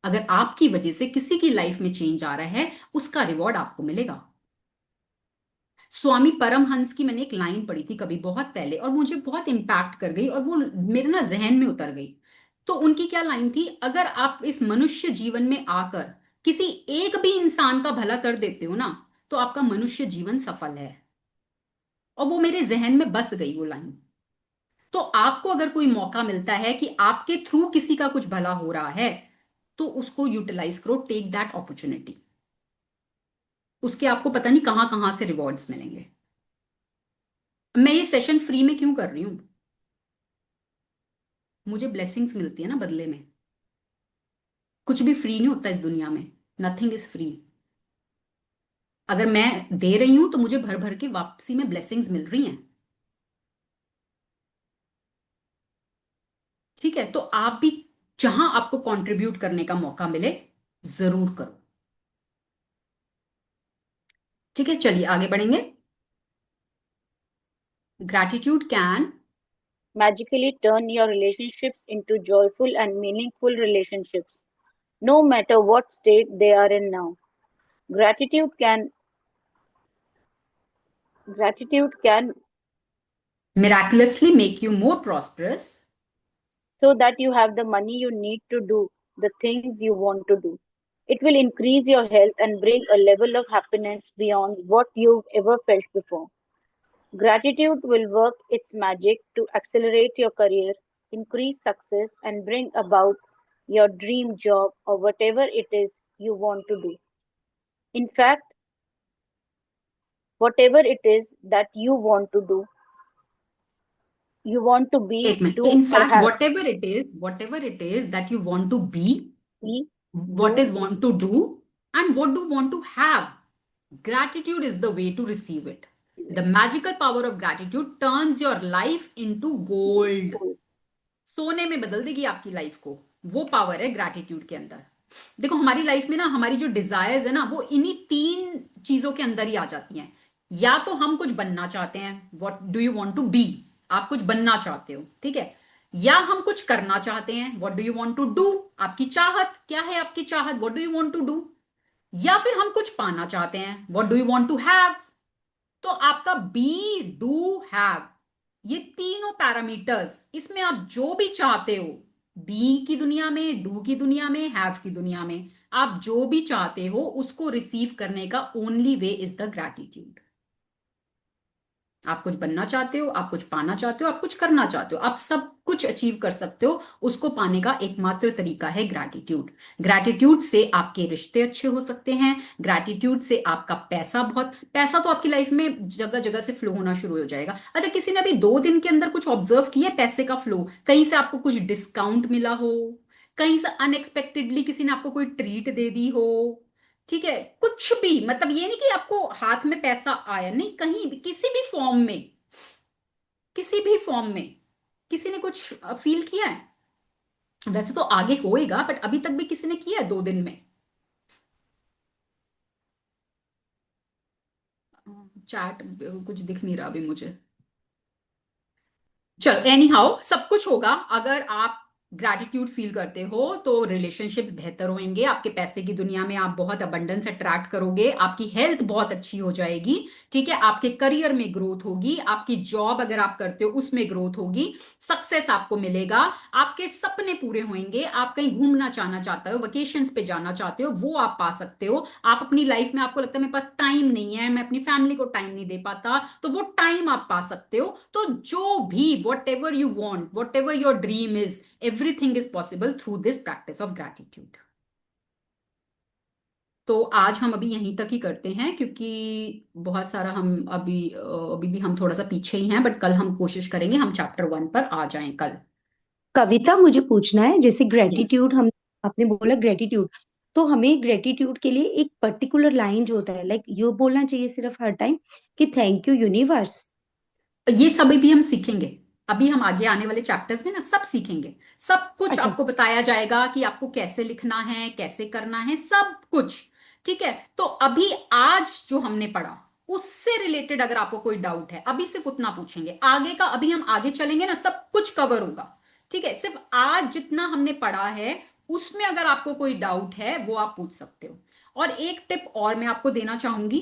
अगर आपकी वजह से किसी की लाइफ में चेंज आ रहा है, उसका रिवॉर्ड आपको मिलेगा। स्वामी परमहंस की मैंने एक लाइन पढ़ी थी कभी बहुत पहले और मुझे बहुत इम्पैक्ट कर गई और वो मेरे ना जहन में उतर गई। तो उनकी क्या लाइन थी, अगर आप इस मनुष्य जीवन में आकर किसी एक भी इंसान का भला कर देते हो ना, तो आपका मनुष्य जीवन सफल है। और वो मेरे जहन में बस गई वो लाइन। तो आपको अगर कोई मौका मिलता है कि आपके थ्रू किसी का कुछ भला हो रहा है, तो उसको यूटिलाइज करो, टेक दैट अपॉर्चुनिटी, उसके आपको पता नहीं कहां कहां से रिवॉर्ड्स मिलेंगे। मैं ये सेशन फ्री में क्यों कर रही हूं, मुझे ब्लेसिंग्स मिलती है ना बदले में। कुछ भी फ्री नहीं होता इस दुनिया में, नथिंग इज फ्री। अगर मैं दे रही हूं तो मुझे भर भर के वापसी में ब्लेसिंग्स मिल रही हैं। ठीक है, तो आप भी जहां आपको कंट्रीब्यूट करने का मौका मिले जरूर करो। ठीक है, चलिए आगे बढ़ेंगे। Gratitude can Magically turn your relationships into joyful and meaningful relationships, no matter what state they are in now. Gratitude can gratitude can miraculously make you more prosperous. so that you have the money you need to do the things you want to do. It will increase your health and bring a level of happiness beyond what you've ever felt before. Gratitude will work its magic to accelerate your career, increase success, and bring about your dream job or whatever it is you want to do. In fact, whatever it is that you want to do, you want to be, एक minute, do, in or fact have. whatever it is that you want to be, Be, what do, is want to do, and what do want to have, gratitude is the way to receive it. The magical power of gratitude turns your life into gold. do. सोने में बदल देगी आपकी life को। वो power है gratitude के अंदर। देखो हमारी लाइफ में ना हमारी जो डिजायर्स है ना वो इन्हीं 3 चीजों के अंदर ही आ जाती हैं। या तो हम कुछ बनना चाहते हैं, what do you want to be, आप कुछ बनना चाहते हो, ठीक है। या हम कुछ करना चाहते हैं, what do you want to do, आपकी चाहत क्या है, आपकी चाहत, what do you want to do. या फिर हम कुछ पाना चाहते हैं, what do you want to have. तो आपका बी, डू, हैव, ये तीनों पैरामीटर्स, इसमें आप जो भी चाहते हो, बी की दुनिया में, डू की दुनिया में, हैव की दुनिया में, आप जो भी चाहते हो उसको रिसीव करने का only way is the gratitude. आप कुछ बनना चाहते हो, आप कुछ पाना चाहते हो, आप कुछ करना चाहते हो, आप सब कुछ अचीव कर सकते हो, उसको पाने का एकमात्र तरीका है ग्रैटिट्यूड। ग्रैटिट्यूड से आपके रिश्ते अच्छे हो सकते हैं, ग्रैटिट्यूड से आपका पैसा तो आपकी लाइफ में जगह जगह से फ्लो होना शुरू हो जाएगा। अच्छा, किसी ने अभी 2 दिन के अंदर कुछ ऑब्जर्व किया पैसे का फ्लो? कहीं से आपको कुछ डिस्काउंट मिला हो, कहीं से अनएक्सपेक्टेडली किसी ने आपको कोई ट्रीट दे दी हो, ठीक है, कुछ भी, मतलब ये नहीं कि आपको हाथ में पैसा आया, नहीं, कहीं भी, किसी भी फॉर्म में, किसी भी फॉर्म में किसी ने कुछ फील किया है? वैसे तो आगे होएगा, बट अभी तक भी किसी ने किया है 2 दिन में? चैट कुछ दिख नहीं रहा अभी मुझे। चलो, एनी हाउ, सब कुछ होगा। अगर आप ग्रैटिट्यूड फील करते हो तो रिलेशनशिप्स बेहतर होंगे, आपके पैसे की दुनिया में आप बहुत अबंडेंस अट्रैक्ट करोगे, आपकी हेल्थ बहुत अच्छी हो जाएगी, ठीक है, आपके करियर में ग्रोथ होगी, आपकी जॉब अगर आप करते हो उसमें ग्रोथ होगी, सक्सेस आपको मिलेगा, आपके सपने पूरे होंगे, आप कहीं घूमना चाहना चाहते हो, वेकेशंस पे जाना चाहते हो, वो आप पा सकते हो। आप अपनी लाइफ में, आपको लगता है मेरे पास टाइम नहीं है, मैं अपनी फैमिली को टाइम नहीं दे पाता, तो वो टाइम आप पा सकते हो। तो जो भी, what ever you want, what ever your dream is, everything is possible through this practice of gratitude। तो आज हम अभी यहीं तक ही करते हैं, क्योंकि बहुत सारा हम अभी भी हम थोड़ा सा पीछे ही हैं, बट कल हम कोशिश करेंगे हम चैप्टर 1 पर आ जाएं कल। कविता, मुझे पूछना है, जैसे Yes। ग्रेटिट्यूड हम आपने बोला ग्रेटिट्यूड, तो हमें ग्रेटिट्यूड के लिए एक पर्टिकुलर लाइन जो होता है, लाइक ये बोलना चाहिए सिर्फ हर टाइम कि थैंक यू यूनिवर्स? ये सब भी हम सीखेंगे, अभी हम आगे आने वाले चैप्टर्स में ना सब सीखेंगे, सब कुछ अच्छा। आपको बताया जाएगा कि आपको कैसे लिखना है, कैसे करना है, सब कुछ, ठीक है। तो अभी आज जो हमने पढ़ा उससे रिलेटेड अगर आपको कोई डाउट है, अभी सिर्फ उतना पूछेंगे, आगे का अभी हम आगे चलेंगे ना सब कुछ कवर होगा, ठीक है। सिर्फ आज जितना हमने पढ़ा है उसमें अगर आपको कोई डाउट है वो आप पूछ सकते हो। और एक टिप और मैं आपको देना चाहूंगी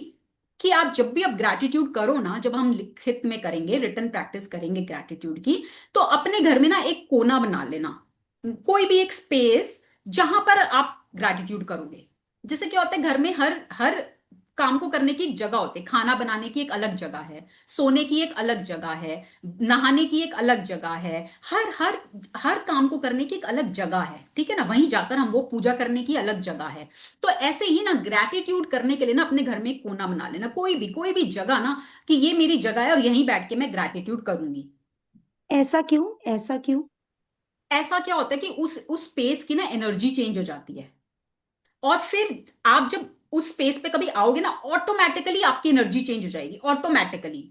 कि आप जब भी आप ग्रैटिट्यूड करो ना, जब हम लिखित में करेंगे, रिटन प्रैक्टिस करेंगे ग्रैटिट्यूड की, तो अपने घर में ना एक कोना बना लेना, कोई भी एक स्पेस जहां पर आप ग्रैटिट्यूड करोगे। जैसे क्या होता है, घर में हर हर काम को करने की एक जगह होती है, खाना बनाने की एक अलग जगह है, सोने की एक अलग जगह है, नहाने की एक अलग जगह है, हर हर हर काम को करने की एक अलग जगह है, ठीक है ना। वहीं जाकर हम वो पूजा करने की अलग जगह है। तो ऐसे ही ना ग्रैटिट्यूड करने के लिए ना अपने घर में एक कोना बना लेना, कोई भी जगह ना, कि ये मेरी जगह है और यहीं बैठ के मैं ग्रैटिट्यूड करूंगी। ऐसा क्यों? ऐसा क्यों? ऐसा क्या होता है कि उस स्पेस की ना एनर्जी चेंज हो जाती है, और फिर आप जब उस स्पेस पे कभी आओगे ना, ऑटोमेटिकली आपकी एनर्जी चेंज हो जाएगी, ऑटोमेटिकली।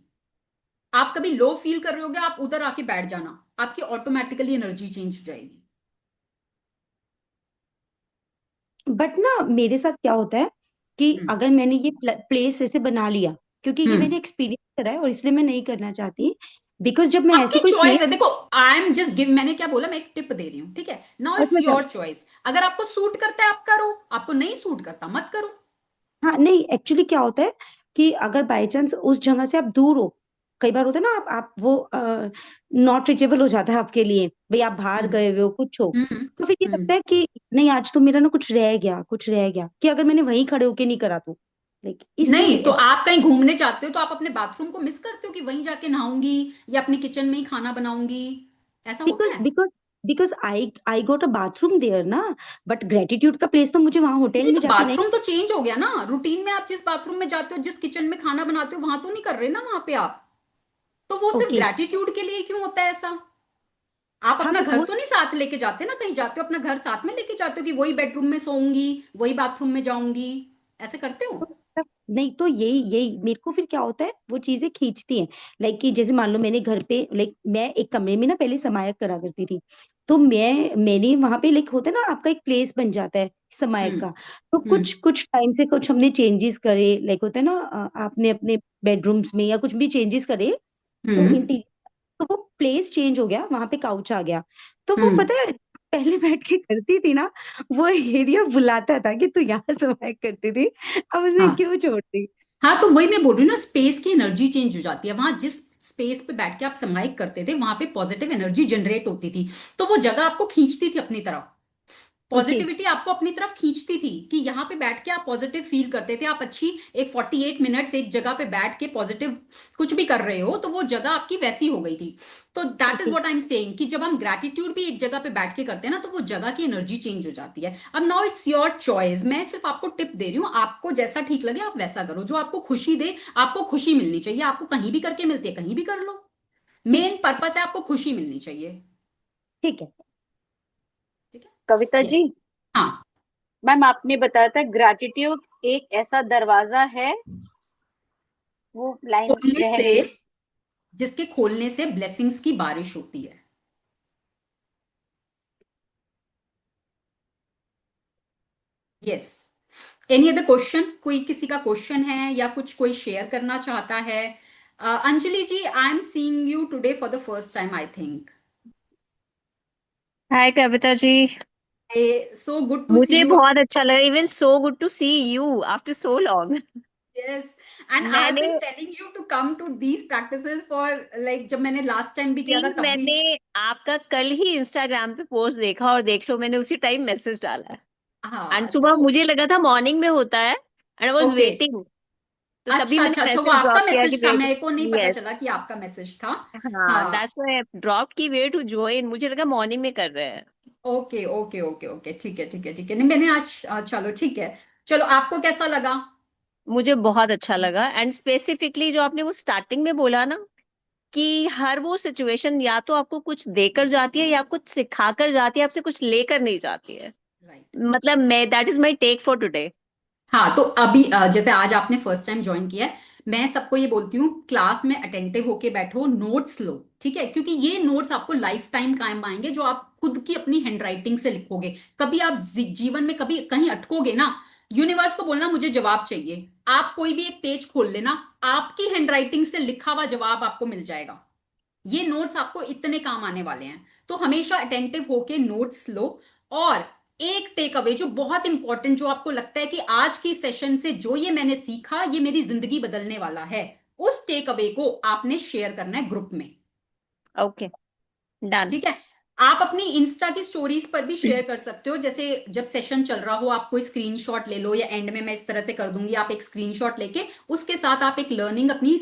आप कभी लो फील कर रहे होगे, आप उधर आके बैठ जाना, आपकी ऑटोमेटिकली एनर्जी चेंज हो जाएगी। बट ना मेरे साथ क्या होता है कि अगर मैंने ये प्लेस ऐसे बना लिया, क्योंकि ये मैंने एक्सपीरियंस करा है और इसलिए मैं नहीं करना चाहती, बिकॉज जब मैं ऐसी आपकी कोई चॉइस है। प्लेस, देखो, आई एम जस्ट गिव, मैंने क्या बोला, मैं एक टिप दे रही हूँ, ठीक है। नाउ इट्स अच्छा, योर चॉइस, अगर आपको सूट करता है आप करो, आपको नहीं सूट करता मत करो। हाँ नहीं, एक्चुअली क्या होता है कि अगर बाई चांस उस जगह से आप दूर हो, कई बार होता है ना, आप वो नॉट रीचेबल हो जाता है आपके लिए, भाई आप बाहर गए हुए हो, कुछ हो, तो फिर ये लगता है कि नहीं, आज तो मेरा ना कुछ रह गया, कुछ रह गया, कि अगर मैंने वहीं खड़े होके नहीं करा तो लाइक इसलिए नहीं, तो आप कहीं घूमने जाते हो तो आप अपने बाथरूम को मिस करते हो कि वहीं जाके नहाऊंगी या अपनी किचन में ही खाना बनाऊंगी, ऐसा होता बिकॉज है? Because because I got a bathroom there ना, बट ग्रेटिट्यूड का प्लेस तो मुझे वहां होटल नहीं, में तो जाके नहीं। बाथरूम तो चेंज हो गया ना, रूटीन में आप जिस बाथरूम में जाते हो, जिस किचन में खाना बनाते हो, वहां तो नहीं कर रहे ना वहां पे आप। तो वो सिर्फ ओके। ग्रेटिट्यूड के लिए क्यों होता है ऐसा? आप हाँ अपना बस घर वो तो नहीं साथ लेके जाते ना, कहीं जाते हो अपना घर साथ में लेके जाते हो कि वही बेडरूम में सोऊंगी, वही बाथरूम में जाऊंगी, ऐसे करते हो? तो मतलब नहीं, तो यही यही मेरे को फिर क्या होता है, वो चीजें खींचती हैं। लाइक कि जैसे मान लो मैंने घर पे, लाइक मैं एक कमरे में ना पहले समायक करा करती थी। तो मैंने वहां पे, लाइक होता है ना आपका एक प्लेस बन जाता है समायक हम्म। का। तो हम्म। कुछ कुछ टाइम से कुछ हमने चेंजेस करे, लाइक होता है ना आपने अपने बेडरूम्स में या कुछ भी चेंजेस करे, तो हम्म। इंटीरियर, तो वो प्लेस चेंज हो गया, वहां पे काउच आ गया। तो वो हम्म। पता है, पहले बैठ के करती थी ना, वो एरिया बुलाता था कि तू यहाँ समायक करती थी, अब उसे हाँ। क्यों छोड़ दी। हाँ, तो वही मैं बोल रही हूँ ना, स्पेस की एनर्जी चेंज हो जाती है। वहां जिस स्पेस पे बैठ के आप समाइक करते थे वहां पे पॉजिटिव एनर्जी जनरेट होती थी, तो वो जगह आपको खींचती थी अपनी तरफ। ओके। पॉजिटिविटी आपको अपनी तरफ खींचती थी कि यहाँ पे बैठ के आप पॉजिटिव फील करते थे। आप अच्छी एक 48 मिनट्स एक जगह पे बैठ के पॉजिटिव कुछ भी कर रहे हो, तो वो जगह आपकी वैसी हो गई थी। तो that is okay. What I am saying कि जब हम ग्रैटिट्यूड भी एक जगह पे बैठ के करते हैं ना, तो वो जगह की एनर्जी चेंज हो जाती है। अब नाउ इट्स योर चॉइस, मैं सिर्फ आपको टिप दे रही हूँ, आपको जैसा ठीक लगे आप वैसा करो, जो आपको खुशी दे। आपको खुशी मिलनी चाहिए, आपको कहीं भी करके मिलती है, कहीं भी कर लो। ठीक मेन पर्पस है आपको खुशी मिलनी चाहिए। ठीक है। ठीक है। कविता जी, यस। हाँ। मैम आपने बताया था ग्रैटिट्यूड एक ऐसा दरवाजा है, वो लाइन खोलने रह से, गई। जिसके खोलने से ब्लेसिंग्स की बारिश होती है। यस। Any other question? कोई किसी का क्वेश्चन है या कुछ कोई शेयर करना चाहता है? Anjali ji, I am seeing you today for the first time I think. Hi Kavita ji. So good to see मुझे यू। बहुत अच्छा लगा, even so good to see you after so long. Yes. And I have मैंने been telling you to come to these practices for like, जब मैंने last time भी किया था सी तब भी। मैंने आपका कल ही इंस्टाग्राम पे पोस्ट देखा और देख लो मैंने उसी टाइम मैसेज डाला है। एंड हाँ तो सुबह मुझे लगा था मॉर्निंग में होता है and I was okay. Waiting, तो तभी अच्छा मैंने अच्छा अच्छा, वो मैसेज आपका ड्रॉप किया कि मैसेज था, वेट। मेरे को नहीं पता यस। चला कि आपका मैसेज था। हाँ, हाँ। दैट्स व्हाई आई ड्रॉप की वे टू जॉइन, मुझे लगा मॉर्निंग में कर रहे हैं। ओके ओके ओके ओके, ठीक है ठीक है ठीक है। नहीं मैंने आज चलो ठीक है। चलो, आपको कैसा लगा? मुझे बहुत अच्छा लगा एंड स्पेसिफिकली जो आपने वो स्टार्टिंग में बोला ना कि हर वो सिचुएशन या तो आपको कुछ देकर जाती है या कुछ सिखाकर जाती है, आपसे कुछ लेकर नहीं जाती है। राइट। मतलब मैं, that is my take for today. हाँ, तो अभी जैसे आज आपने फर्स्ट टाइम ज्वाइन किया है, मैं सबको ये बोलती हूँ क्लास में अटेंटिव होके बैठो, नोट्स लो, ठीक है? क्योंकि ये नोट्स आपको लाइफ टाइम काम आएंगे, जो आप खुद की अपनी हैंडराइटिंग से लिखोगे। कभी आप जीवन में कभी कहीं अटकोगे ना, यूनिवर्स को बोलना मुझे जवाब चाहिए, आप कोई भी एक पेज खोल लेना, आपकी हैंडराइटिंग से लिखा हुआ जवाब आपको मिल जाएगा। ये नोट्स आपको इतने काम आने वाले हैं, तो हमेशा अटेंटिव होके नोट्स लो। और एक टेक अवे जो बहुत इंपॉर्टेंट, जो आपको लगता है कि आज की सेशन से जो ये मैंने सीखा ये मेरी जिंदगी बदलने वाला है, उस टेक अवे को आपने शेयर करना है ग्रुप में। Okay, done. ठीक है। आप अपनी इंस्टा की स्टोरीज पर भी शेयर कर सकते हो, जैसे जब सेशन चल रहा हो आप कोई स्क्रीनशॉट ले लो, या एंड में मैं इस तरह से कर दूंगी, आप एक स्क्रीनशॉट लेके उसके साथ आप एक लर्निंग अपनी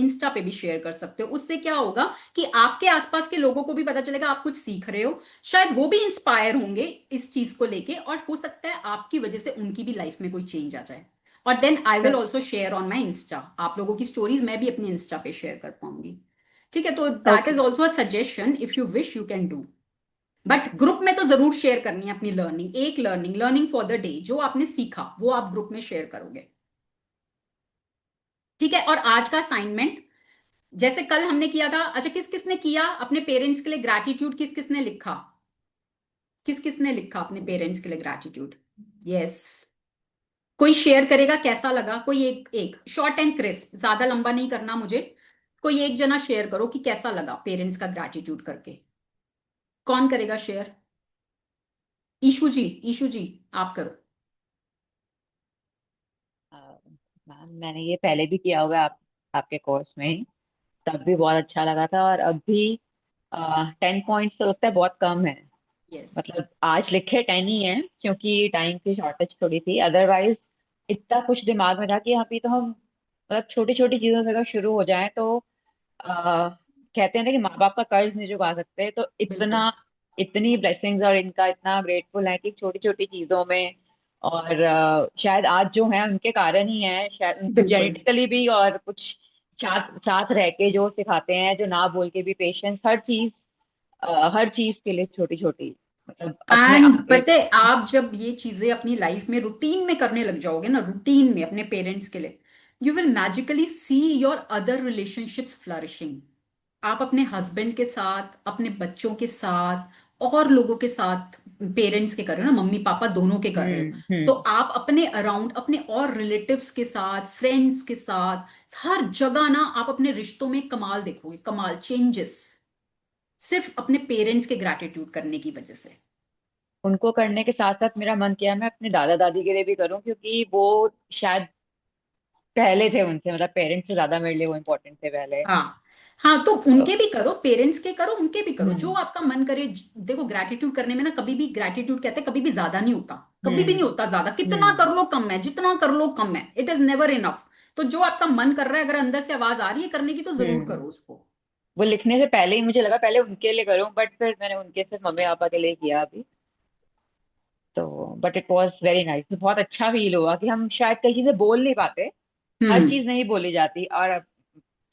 इंस्टा पे भी शेयर कर सकते हो। उससे क्या होगा कि आपके आसपास के लोगों को भी पता चलेगा आप कुछ सीख रहे हो, शायद वो भी इंस्पायर होंगे इस चीज को लेके, और हो सकता है आपकी वजह से उनकी भी लाइफ में कोई चेंज आ जाए। और then I will also share on my Insta, आप लोगों की स्टोरीज मैं भी अपनी इंस्टा पे शेयर कर पाऊंगी। ठीक है, तो that okay, is also a suggestion, if you wish you can do. But group में तो जरूर शेयर करनी है अपनी लर्निंग, एक learning learning for the day, जो आपने सीखा वो आप ग्रुप में शेयर करोगे। ठीक है। और आज का असाइनमेंट जैसे कल हमने किया था, अच्छा किस किसने किया अपने पेरेंट्स के लिए ग्रैटिट्यूड, किस किसने लिखा? किस किसने लिखा अपने पेरेंट्स के लिए ग्रैटिट्यूड? यस। कोई शेयर करेगा कैसा लगा? कोई एक एक शॉर्ट एंड क्रिस्प, ज्यादा लंबा नहीं करना मुझे। कोई एक जना शेयर करो कि कैसा लगा पेरेंट्स का ग्रैटिट्यूड करके। कौन करेगा शेयर? ईशू जी, ईशू जी आप करो। मैम मैंने ये पहले भी किया हुआ है आपके कोर्स में ही, तब भी बहुत अच्छा लगा था। और अभी 10 पॉइंट्स तो लगता है बहुत कम है। यस। मतलब आज लिखे 10 ही है क्योंकि टाइम की शॉर्टेज थोड़ी थी, अदरवाइज इतना कुछ दिमाग में था कि अभी तो हम मतलब छोटी छोटी चीजों से अगर शुरू हो जाए तो कहते हैं ना कि माँ बाप का कर्ज नहीं चुका सकते, तो बिल्कुल। इतना इतनी ब्लेसिंग्स और इनका इतना ग्रेटफुल है कि छोटी छोटी चीजों में। और शायद आज जो है उनके कारण ही है, शायद उनके बिल्कुल। जेनेटिकली भी और कुछ साथ साथ रह के जो सिखाते हैं, जो ना बोल के भी पेशेंस, हर चीज के लिए छोटी छोटी, मतलब अपने एंड एक। पता है, आप जब ये चीजें अपनी लाइफ में रूटीन में करने लग जाओगे ना, रूटीन में अपने पेरेंट्स के लिए, you will magically see your other relationships flourishing. आप अपने हस्बैंड के साथ, अपने बच्चों के साथ, और लोगों के साथ, पेरेंट्स के कर रहे हो ना, मम्मी पापा दोनों के कर रहे हो, तो हम्म। आप अपने अराउंड, अपने और रिलेटिव्स के साथ, फ्रेंड्स के साथ, हर जगह ना आप अपने रिश्तों में कमाल देखोगे, कमाल चेंजेस, सिर्फ अपने पेरेंट्स के ग्रैटिट्यूड करने की वजह से। उनको करने के साथ साथ मेरा मन किया मैं अपने दादा दादी के लिए भी करूं, क्योंकि वो शायद पहले थे उनसे, मतलब पेरेंट्स से ज्यादा मेरे लिए वो इम्पोर्टेंट थे पहले। हाँ, हाँ, तो तो उनके भी करो, पेरेंट्स के करो, उनके भी करो, जो हम्म आपका मन करे। देखो, ग्रैटिट्यूड करने में ना, कभी भी ग्रैटिट्यूड कहते हैं, कभी भी ज्यादा नहीं होता, कभी भी नहीं हम्म होता ज्यादा, कितना हम्म कर लो कम है, जितना कर लो कम है, इट इज नेवर इनफ। तो जो आपका मन कर रहा है, अगर अंदर से आवाज आ रही है करने की, तो जरूर हम्म। करो उसको। वो लिखने से पहले ही मुझे लगा पहले उनके लिए करूं, बट फिर मैंने उनके सिर्फ मम्मी पापा के लिए किया अभी। तो but it was very nice, बहुत अच्छा फील हुआ कि हम शायद कई चीजें बोल नहीं पाते, हर हम्म। चीज नहीं बोली जाती, और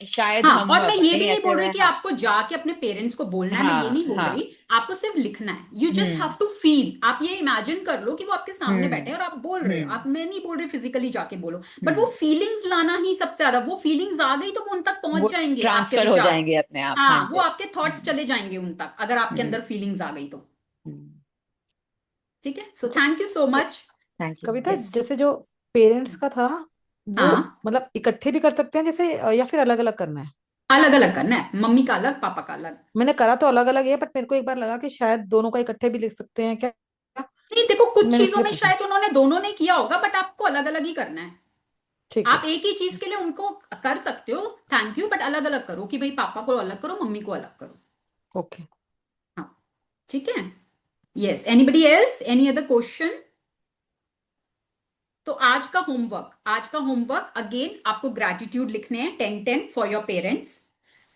शायद हाँ, हम और मैं ये कहीं भी नहीं ऐसे बोल रही हुए। कि हाँ आपको जाके अपने पेरेंट्स को बोलना है, मैं ये हाँ नहीं बोल हाँ। रही। आपको सिर्फ लिखना है, you just have hmm to feel. आप ये इमेजिन कर लो कि वो आपके सामने बैठे हम्म हैं और आप बोल रहे हो। हम्म आप, मैं नहीं बोल रही फिजिकली जाके बोलो, बट वो हम्म। फीलिंग्स लाना ही सबसे ज्यादा। वो फीलिंग्स आ गई तो वो उन तक वो पहुंच जाएंगे, आपके ट्रांसफर हो विचार। जाएंगे अपने आप, हाँ हाँ, वो जी। आपके थॉट्स चले जाएंगे उन तक, अगर आपके अंदर हम्म फीलिंग्स आ गई तो। हम्म। ठीक है, so thank you so much. Thank you. Kavita, yes. जैसे जो पेरेंट्स का था वो हाँ, मतलब इकट्ठे भी कर सकते हैं जैसे, या फिर अलग अलग करना है? अलग अलग करना है, मम्मी का अलग, पापा का अलग। मैंने करा तो अलग अलग है, बट मेरे को एक बार लगा कि शायद दोनों का इकट्ठे भी लिख सकते हैं क्या? नहीं, देखो, कुछ मैंने चीजों इसलिए में पूछा। शायद उन्होंने दोनों ने किया होगा, बट आपको अलग अलग ही करना है। ठीक आप है। एक ही चीज के लिए उनको कर सकते हो, थैंक यू, बट अलग अलग करो, कि भाई पापा को अलग करो, मम्मी को अलग करो। ओके। हाँ, ठीक है। Yes, anybody else, any other question? तो आज का होमवर्क अगेन, आपको ग्रैटिट्यूड लिखने हैं 10-10 फॉर योर पेरेंट्स।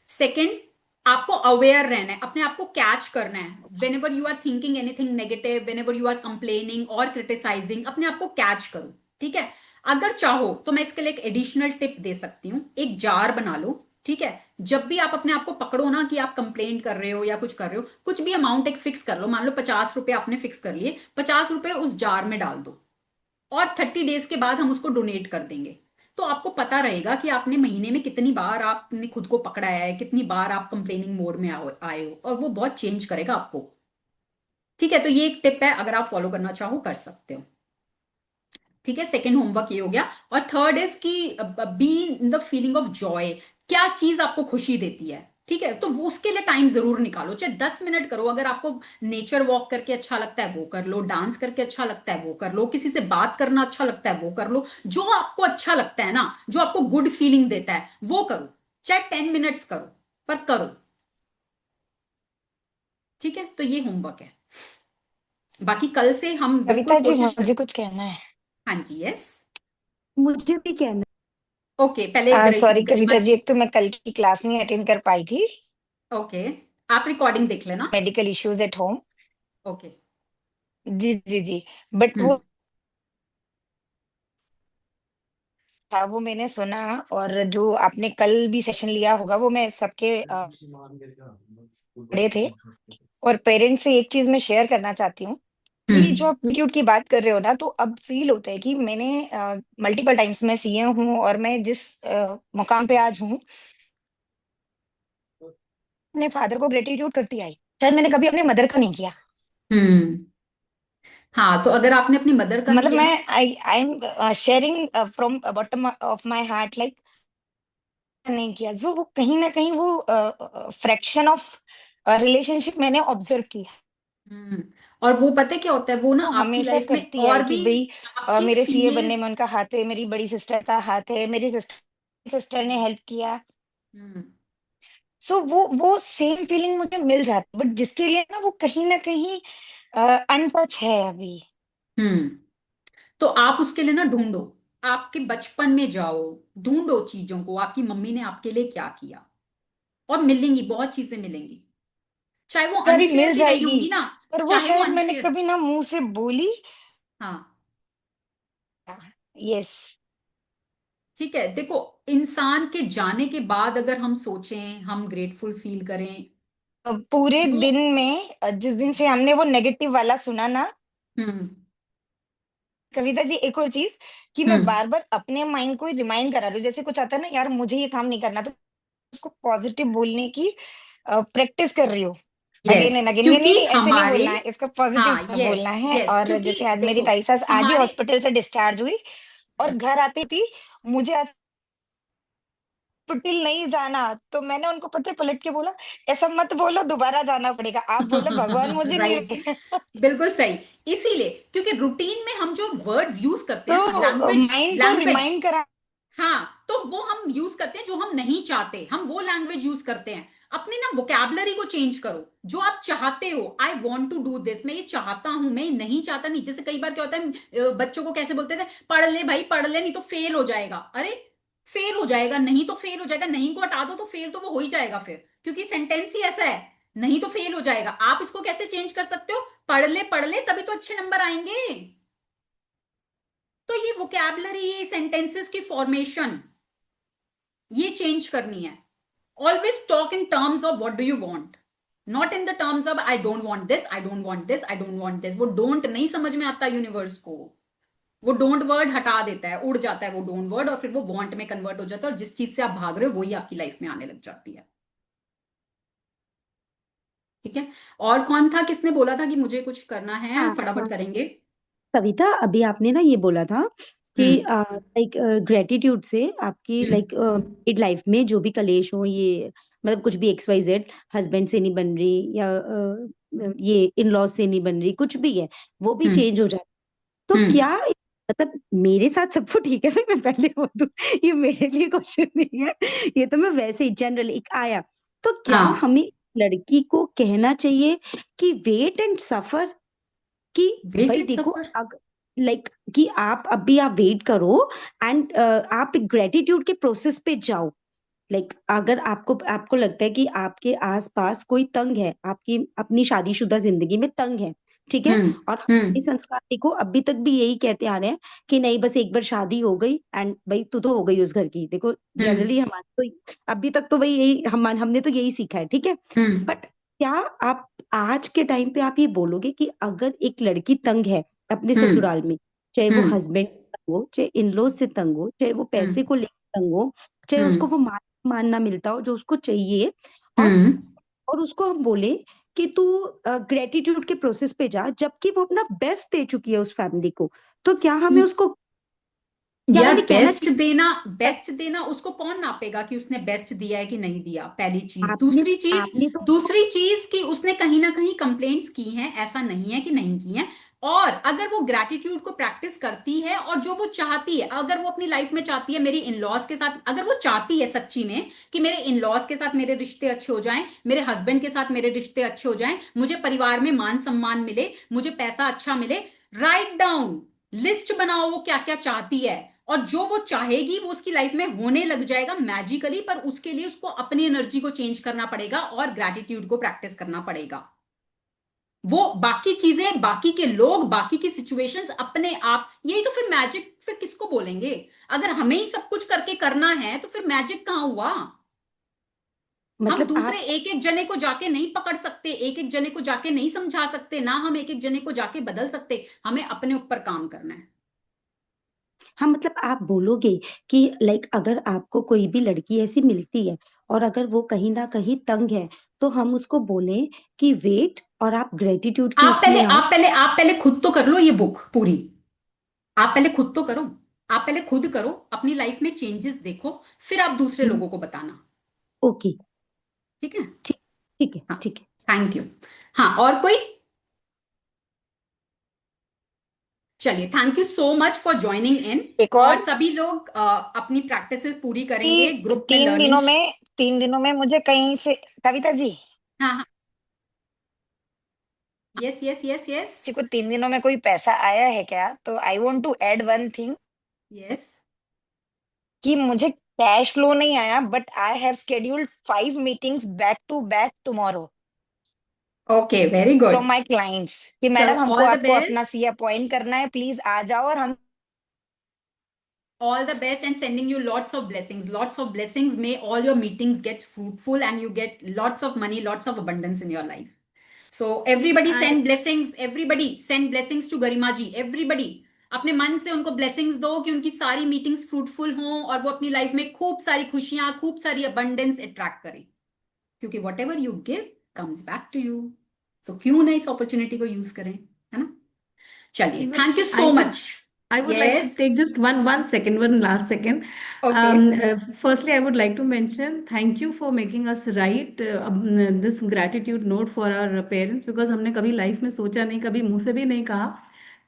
सेकेंड, आपको अवेयर रहना है, अपने आप को कैच करना है। Whenever you are thinking anything negative, whenever you are complaining और क्रिटिसाइजिंग, अपने आप को कैच करो। ठीक है। अगर चाहो तो मैं इसके लिए एक एडिशनल टिप दे सकती हूँ, एक जार बना लो। ठीक है। जब भी आप अपने आप को पकड़ो ना कि आप कंप्लेन कर रहे हो या कुछ कर रहे हो, कुछ भी अमाउंट एक फिक्स कर लो, मान लो 50 रुपए आपने फिक्स कर लिए, 50 रुपए उस जार में डाल दो, और 30 डेज के बाद हम उसको डोनेट कर देंगे। तो आपको पता रहेगा कि आपने महीने में कितनी बार आपने खुद को पकड़ाया है, कितनी बार आप कंप्लेनिंग मोड में आए हो, और वो बहुत चेंज करेगा आपको। ठीक है, तो ये एक टिप है, अगर आप फॉलो करना चाहो कर सकते हो। ठीक है, सेकेंड होमवर्क ये हो गया। और थर्ड इज कि be in the feeling of Joy. क्या चीज आपको खुशी देती है? ठीक है, तो वो उसके लिए टाइम जरूर निकालो, चाहे 10 मिनट करो। अगर आपको नेचर वॉक करके अच्छा लगता है वो कर लो, डांस करके अच्छा लगता है वो कर लो, किसी से बात करना अच्छा लगता है वो कर लो। जो आपको अच्छा लगता है ना, जो आपको गुड फीलिंग देता है, वो करो। चाहे 10 मिनट्स करो, पर करो। ठीक है, तो ये होमवर्क है। बाकी कल से हम बिल्कुल कविता जी, कोशिश मुझे करें। कुछ कहना है। हाँ जी, यस। मुझे भी कहना ओके, पहले सॉरी कविता जी, गरिमा। एक तो मैं कल की क्लास नहीं अटेंड कर पाई थी, ओके, आप रिकॉर्डिंग देख लेना। Medical issues at home. Okay. जी जी जी। But hmm. वो था, वो मैंने सुना। और जो आपने कल भी सेशन लिया होगा, वो मैं सबके पढ़े थे। और पेरेंट्स से एक चीज मैं शेयर करना चाहती हूँ कि जो हम्म। आप एटीट्यूड की बात कर रहे हो ना, तो अब फील होता है कि मैंने मल्टीपल टाइम्स मैं सीए हूँ, और मैं जिस मुकाम पे आज हूँ, अपने फादर को ग्रेटिट्यूड करती आई, शायद मैंने कभी अपने मदर का नहीं किया। हम्म। हाँ, तो अगर आपने अपनी मदर का मतलब किया ना। मैं I I am sharing from bottom of my heart, like नहीं किया, जो वो कहीं ना कहीं वो फ्रैक्शन ऑफ रिलेशनशिप मैंने ऑब्जर्व किया। हम्म। और वो पता है क्या होता है, वो ना वो आपकी हमेशा लाइफ में करती आई और कि भी भाई आपके मेरे सीए बनने में फीमेल्स। उनका हाथ है, मेरी बड़ी सिस्टर का हाथ है, मेरी सिस्टर ने हेल्प किया। हम्म। सो वो सेम फीलिंग मुझे मिल जाती, बट जिसके लिए ना वो कहीं ना कहीं अनटच है अभी। हम्म। तो आप उसके लिए ना ढूंढो, आपके बचपन में जाओ, ढूंढो चीजों को, आपकी मम्मी ने आपके लिए क्या किया, और मिलेंगी, बहुत चीजें मिलेंगी। चाहे वो सारी अनफेयर मिल भी रही जाएगी, होंगी ना, पर वो चाहे वो शायद मैंने अनफेयर। कभी ना मुंह से बोली। हाँ। यस। ठीक है, देखो, इंसान के जाने के बाद अगर हम सोचें, हम ग्रेटफुल फील करें, पूरे जो दिन में जिस दिन से हमने वो नेगेटिव वाला सुना ना हम्म कविता जी, एक और चीज कि मैं हम्म बार बार अपने माइंड को रिमाइंड करा रही हूँ, जैसे कुछ आता है ना यार मुझे ये काम नहीं करना, तो उसको पॉजिटिव बोलने की प्रैक्टिस कर रही हूँ अगेन यस, एंड अगेन। नहीं नहीं क्योंकि नहीं, ऐसे नहीं हमारे, बोलना है, इसका पॉजिटिव हाँ, बोलना यस है। यस, और क्योंकि जैसे आज मेरी देखो ताई सास आज ही हमारे, हॉस्पिटल से डिस्चार्ज हुई और घर आती थी, मुझे आज हॉस्पिटल नहीं जाना, तो मैंने उनको पता है पलट के बोला ऐसा मत बोलो, दोबारा जाना पड़ेगा। आप बोलो भगवान मुझे नहीं राइट, बिल्कुल सही। इसीलिए क्योंकि रूटीन में हम जो वर्ड्स यूज करते हैं ना, तो लैंग्वेज माइंड को लैंग्वेज रिमाइंड करा। हाँ, तो वो हम यूज करते हैं जो हम नहीं चाहते, हम वो लैंग्वेज यूज करते हैं। अपनी ना वोकैबलरी को चेंज करो, जो आप चाहते हो। I want to do this, मैं ये चाहता हूं, मैं नहीं चाहता नहीं। जैसे कई बार क्या होता है, बच्चों को कैसे बोलते थे, पढ़ ले भाई पढ़ ले, नहीं तो फेल हो जाएगा। अरे फेल हो जाएगा, नहीं तो फेल हो जाएगा, नहीं को हटा दो तो फेल तो वो हो ही जाएगा फिर, क्योंकि सेंटेंस ही ऐसा है, नहीं तो फेल हो जाएगा। आप इसको कैसे चेंज कर सकते हो, पढ़ ले तभी तो अच्छे नंबर आएंगे। तो ये वोकैबलरी, ये सेंटेंसेस की फॉर्मेशन, ये चेंज करनी है। Always talk in terms of what do you want, not in the terms of I don't want this, I don't want this, I don't want this. वो don't नहीं समझ में आता यूनिवर्स को, वो डोंट वर्ड हटा देता है, उड़ जाता है वो डोंट वर्ड, और फिर वो वांट में कन्वर्ट हो जाता है, और जिस चीज से आप भाग रहे हो वही आपकी लाइफ में आने लग जाती है। ठीक है, और कौन था, किसने बोला था कि मुझे कुछ करना है, हाँ फटाफट हाँ करेंगे। कविता, अभी आपने ना ये बोला था कि हम्म लाइक ग्रेटिट्यूड से आपकी हम्म लाइक मिड लाइफ में जो भी कलेश हो, ये मतलब कुछ भी XYZ, हस्बैंड से नहीं बन रही या ये इन लॉज से नहीं बन रही, कुछ भी है वो भी हम्म चेंज हो जाता है। तो हम्म क्या मतलब मेरे साथ सब तो ठीक है भाई, मैं पहले बोल दूं, ये मेरे लिए क्वेश्चन नहीं है, ये तो मैं वैसे ही जनरल एक आया। तो क्या हाँ, हमें लड़की को कहना चाहिए कि वेट एंड सफर, कि वेट भाई एंड देखो सफर। लाइक कि आप अभी आप वेट करो एंड आप ग्रेटिट्यूड के प्रोसेस पे जाओ। लाइक अगर आपको आपको लगता है कि आपके आसपास कोई तंग है, आपकी अपनी शादीशुदा जिंदगी में तंग है, ठीक है, हम्म और हमारे संस्कार देखो अभी तक भी यही कहते आ रहे हैं कि नहीं बस एक बार शादी हो गई एंड भाई तू तो हो गई उस घर की। देखो हम्म जनरली हमारे तो अभी तक तो भाई यही हमने तो यही सीखा है, ठीक है। हम्म बट क्या आप आज के टाइम पे आप ये बोलोगे कि अगर एक लड़की तंग है अपने हम्म ससुराल में, चाहे वो हम्म हस्बैंड हो, चाहे इन से तंग हो, चाहे वो पैसे हम्म को लेकर तंग हो, चाहे हम्म उसको वो मान ना मिलता हो जो उसको चाहिए, और हम्म और उसको हम बोले कि तू ग्रेटिट्यूड के प्रोसेस पे जा, जबकि वो अपना बेस्ट दे चुकी है उस फैमिली को, तो क्या हमें उसको, क्या यार, हमें कहना बेस्ट देना उसको कौन नापेगा कि उसने बेस्ट दिया है कि नहीं दिया, पहली चीज। आपने आपने तो उसको दूसरी चीज कि उसने कहीं ना कहीं कंप्लेंट्स की हैं, ऐसा नहीं है कि नहीं की हैं। और अगर वो ग्रैटिट्यूड को प्रैक्टिस करती है, और जो वो चाहती है, अगर वो अपनी लाइफ में चाहती है मेरी इन लॉज के साथ, अगर वो चाहती है सच्ची में कि मेरे इन लॉज के साथ मेरे रिश्ते अच्छे हो जाएं, मेरे हस्बैंड के साथ मेरे रिश्ते अच्छे हो जाएं, मुझे परिवार में मान सम्मान मिले, मुझे पैसा अच्छा मिले, राइट डाउन, लिस्ट बनाओ वो क्या क्या चाहती है, और जो वो चाहेगी वो उसकी लाइफ में होने लग जाएगा मैजिकली। पर उसके लिए उसको अपनी एनर्जी को चेंज करना पड़ेगा और ग्रैटिट्यूड को प्रैक्टिस करना पड़ेगा। वो बाकी चीजें, बाकी के लोग, बाकी की सिचुएशंस अपने आप, यही तो फिर मैजिक फिर किसको बोलेंगे। अगर हमें ही सब कुछ करके करना है तो फिर मैजिक कहां हुआ। हम मतलब दूसरे आप, एक एक जने को जाके नहीं पकड़ सकते, एक एक जने को जाके नहीं समझा सकते, ना हम एक एक जने को जाके बदल सकते। हमें अपने ऊपर काम करना है। हाँ मतलब आप बोलोगे कि लाइक अगर आपको कोई भी लड़की ऐसी मिलती है और अगर वो कहीं ना कहीं तंग है, तो हम उसको बोले कि वेट और आप ग्रेटिट्यूड के उसमें आओ। आप पहले खुद तो कर लो ये बुक पूरी। आप पहले खुद तो करो, आप पहले खुद करो, अपनी लाइफ में चेंजेस देखो, फिर आप दूसरे लोगों को बताना। ओके, ठीक है। ठीक, ठीक है, हाँ, ठीक है। Thank you. हाँ, और कोई? चलिए, thank you so much for joining in. एक और और सभी लोग अपनी प्रैक्टिसेस पूरी करेंगे, कि ग्रुप में लर्निंग। 3 दिनों में मुझे कहीं से, कविता जी हाँ हाँ, यस यस यस यस किसी को 3 दिनों में कोई पैसा आया है क्या, तो I want to add one thing yes. कि मुझे कैश फ्लो नहीं आया, but I have scheduled 5 meetings back to back tomorrow okay, very good. From my clients कि चलो, मैडम हमको ऑल द आपको अपना बेस्ट। सी अपॉइंट करना है, प्लीज आ जाओ और हम All the best and sending you lots of blessings. Lots of blessings. May all your meetings get fruitful and you get lots of money, lots of abundance in your life. So everybody send blessings. Everybody send blessings to Garima ji. Everybody अपने मन से उनको blessings दो कि उनकी सारी meetings fruitful हों और वो अपनी life में खूब सारी खुशियां, खूब सारी abundance attract करें. क्योंकि whatever you give comes back to you. So क्यों ना इस opportunity को use करें, है ना? चलिए, thank you so much. I would like to take just one last second. Okay. Firstly, I would like to mention thank you for making us write this gratitude note for our parents, because हमने कभी life में सोचा नहीं, कभी मुंह से भी नहीं कहा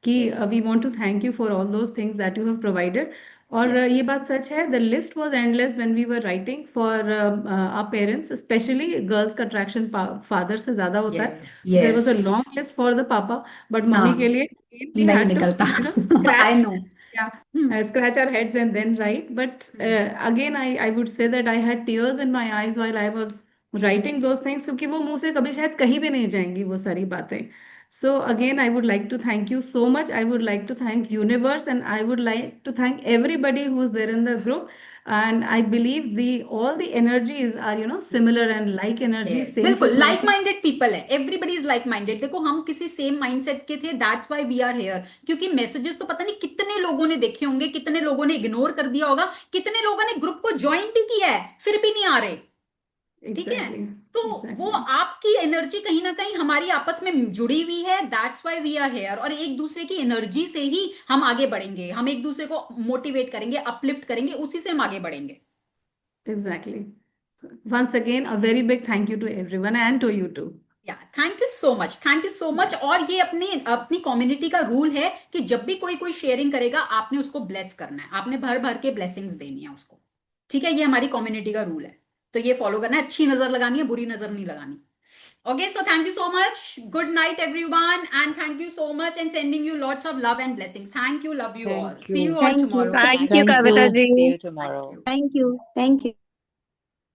कि we want to thank you for all those things that you have provided. और ये बात सच है, the list was endless when we were writing for our parents, especially girls का attraction father से ज़्यादा होता है. There was a long list for the papa, but mummy के लिए we नहीं had to, निकलता. scratch, I know. scratch our heads and then write. But again, I would say that I had tears in my eyes while I was writing those things, क्योंकि वो मुंह से कभी शायद कहीं भी नहीं जाएंगी वो सारी बातें. So again, I would like to thank you so much. I would like to thank universe, and I would like to thank everybody who's there in the group. And I believe all the energies are similar and like energies. Yes, same बिल्कुल people. like minded people है. Everybody is like minded. देखो हम किसी same mindset के थे. That's why we are here. क्योंकि messages तो पता नहीं कितने लोगों ने देखे होंगे, कितने लोगों ने इग्नोर कर दिया होगा, कितने लोगों ने ग्रुप को ज्वाइन भी किया है, फिर भी नहीं आ रहे. ठीक है, तो वो आपकी एनर्जी कहीं ना कहीं हमारी आपस में जुड़ी हुई है. That's why we are here. और एक दूसरे की एनर्जी से ही हम आगे बढ़ेंगे. हम एक दूसरे को मोटिवेट करेंगे, अपलिफ्ट करेंगे, उसी से हम आगे बढ़ेंगे. Exactly. Once again, a very big thank you to everyone and to you too. Thank you so much. Thank you so much. और ये अपनी कम्युनिटी का रूल है कि जब भी कोई शेयरिंग करेगा आपने उसको ब्लेस करना है. आपने भर भर के ब्लेसिंग्स देनी है उसको. ठीक है, ये हमारी कम्युनिटी का रूल है, तो ये फॉलो करना है. अच्छी नजर लगानी है, बुरी नजर नहीं लगानी. Okay, so thank you so much. Good night, everyone, and thank you so much, and sending you lots of love and blessings. Thank you, love you all. See you all tomorrow. Thank you, Kavita ji. See you tomorrow. Thank you.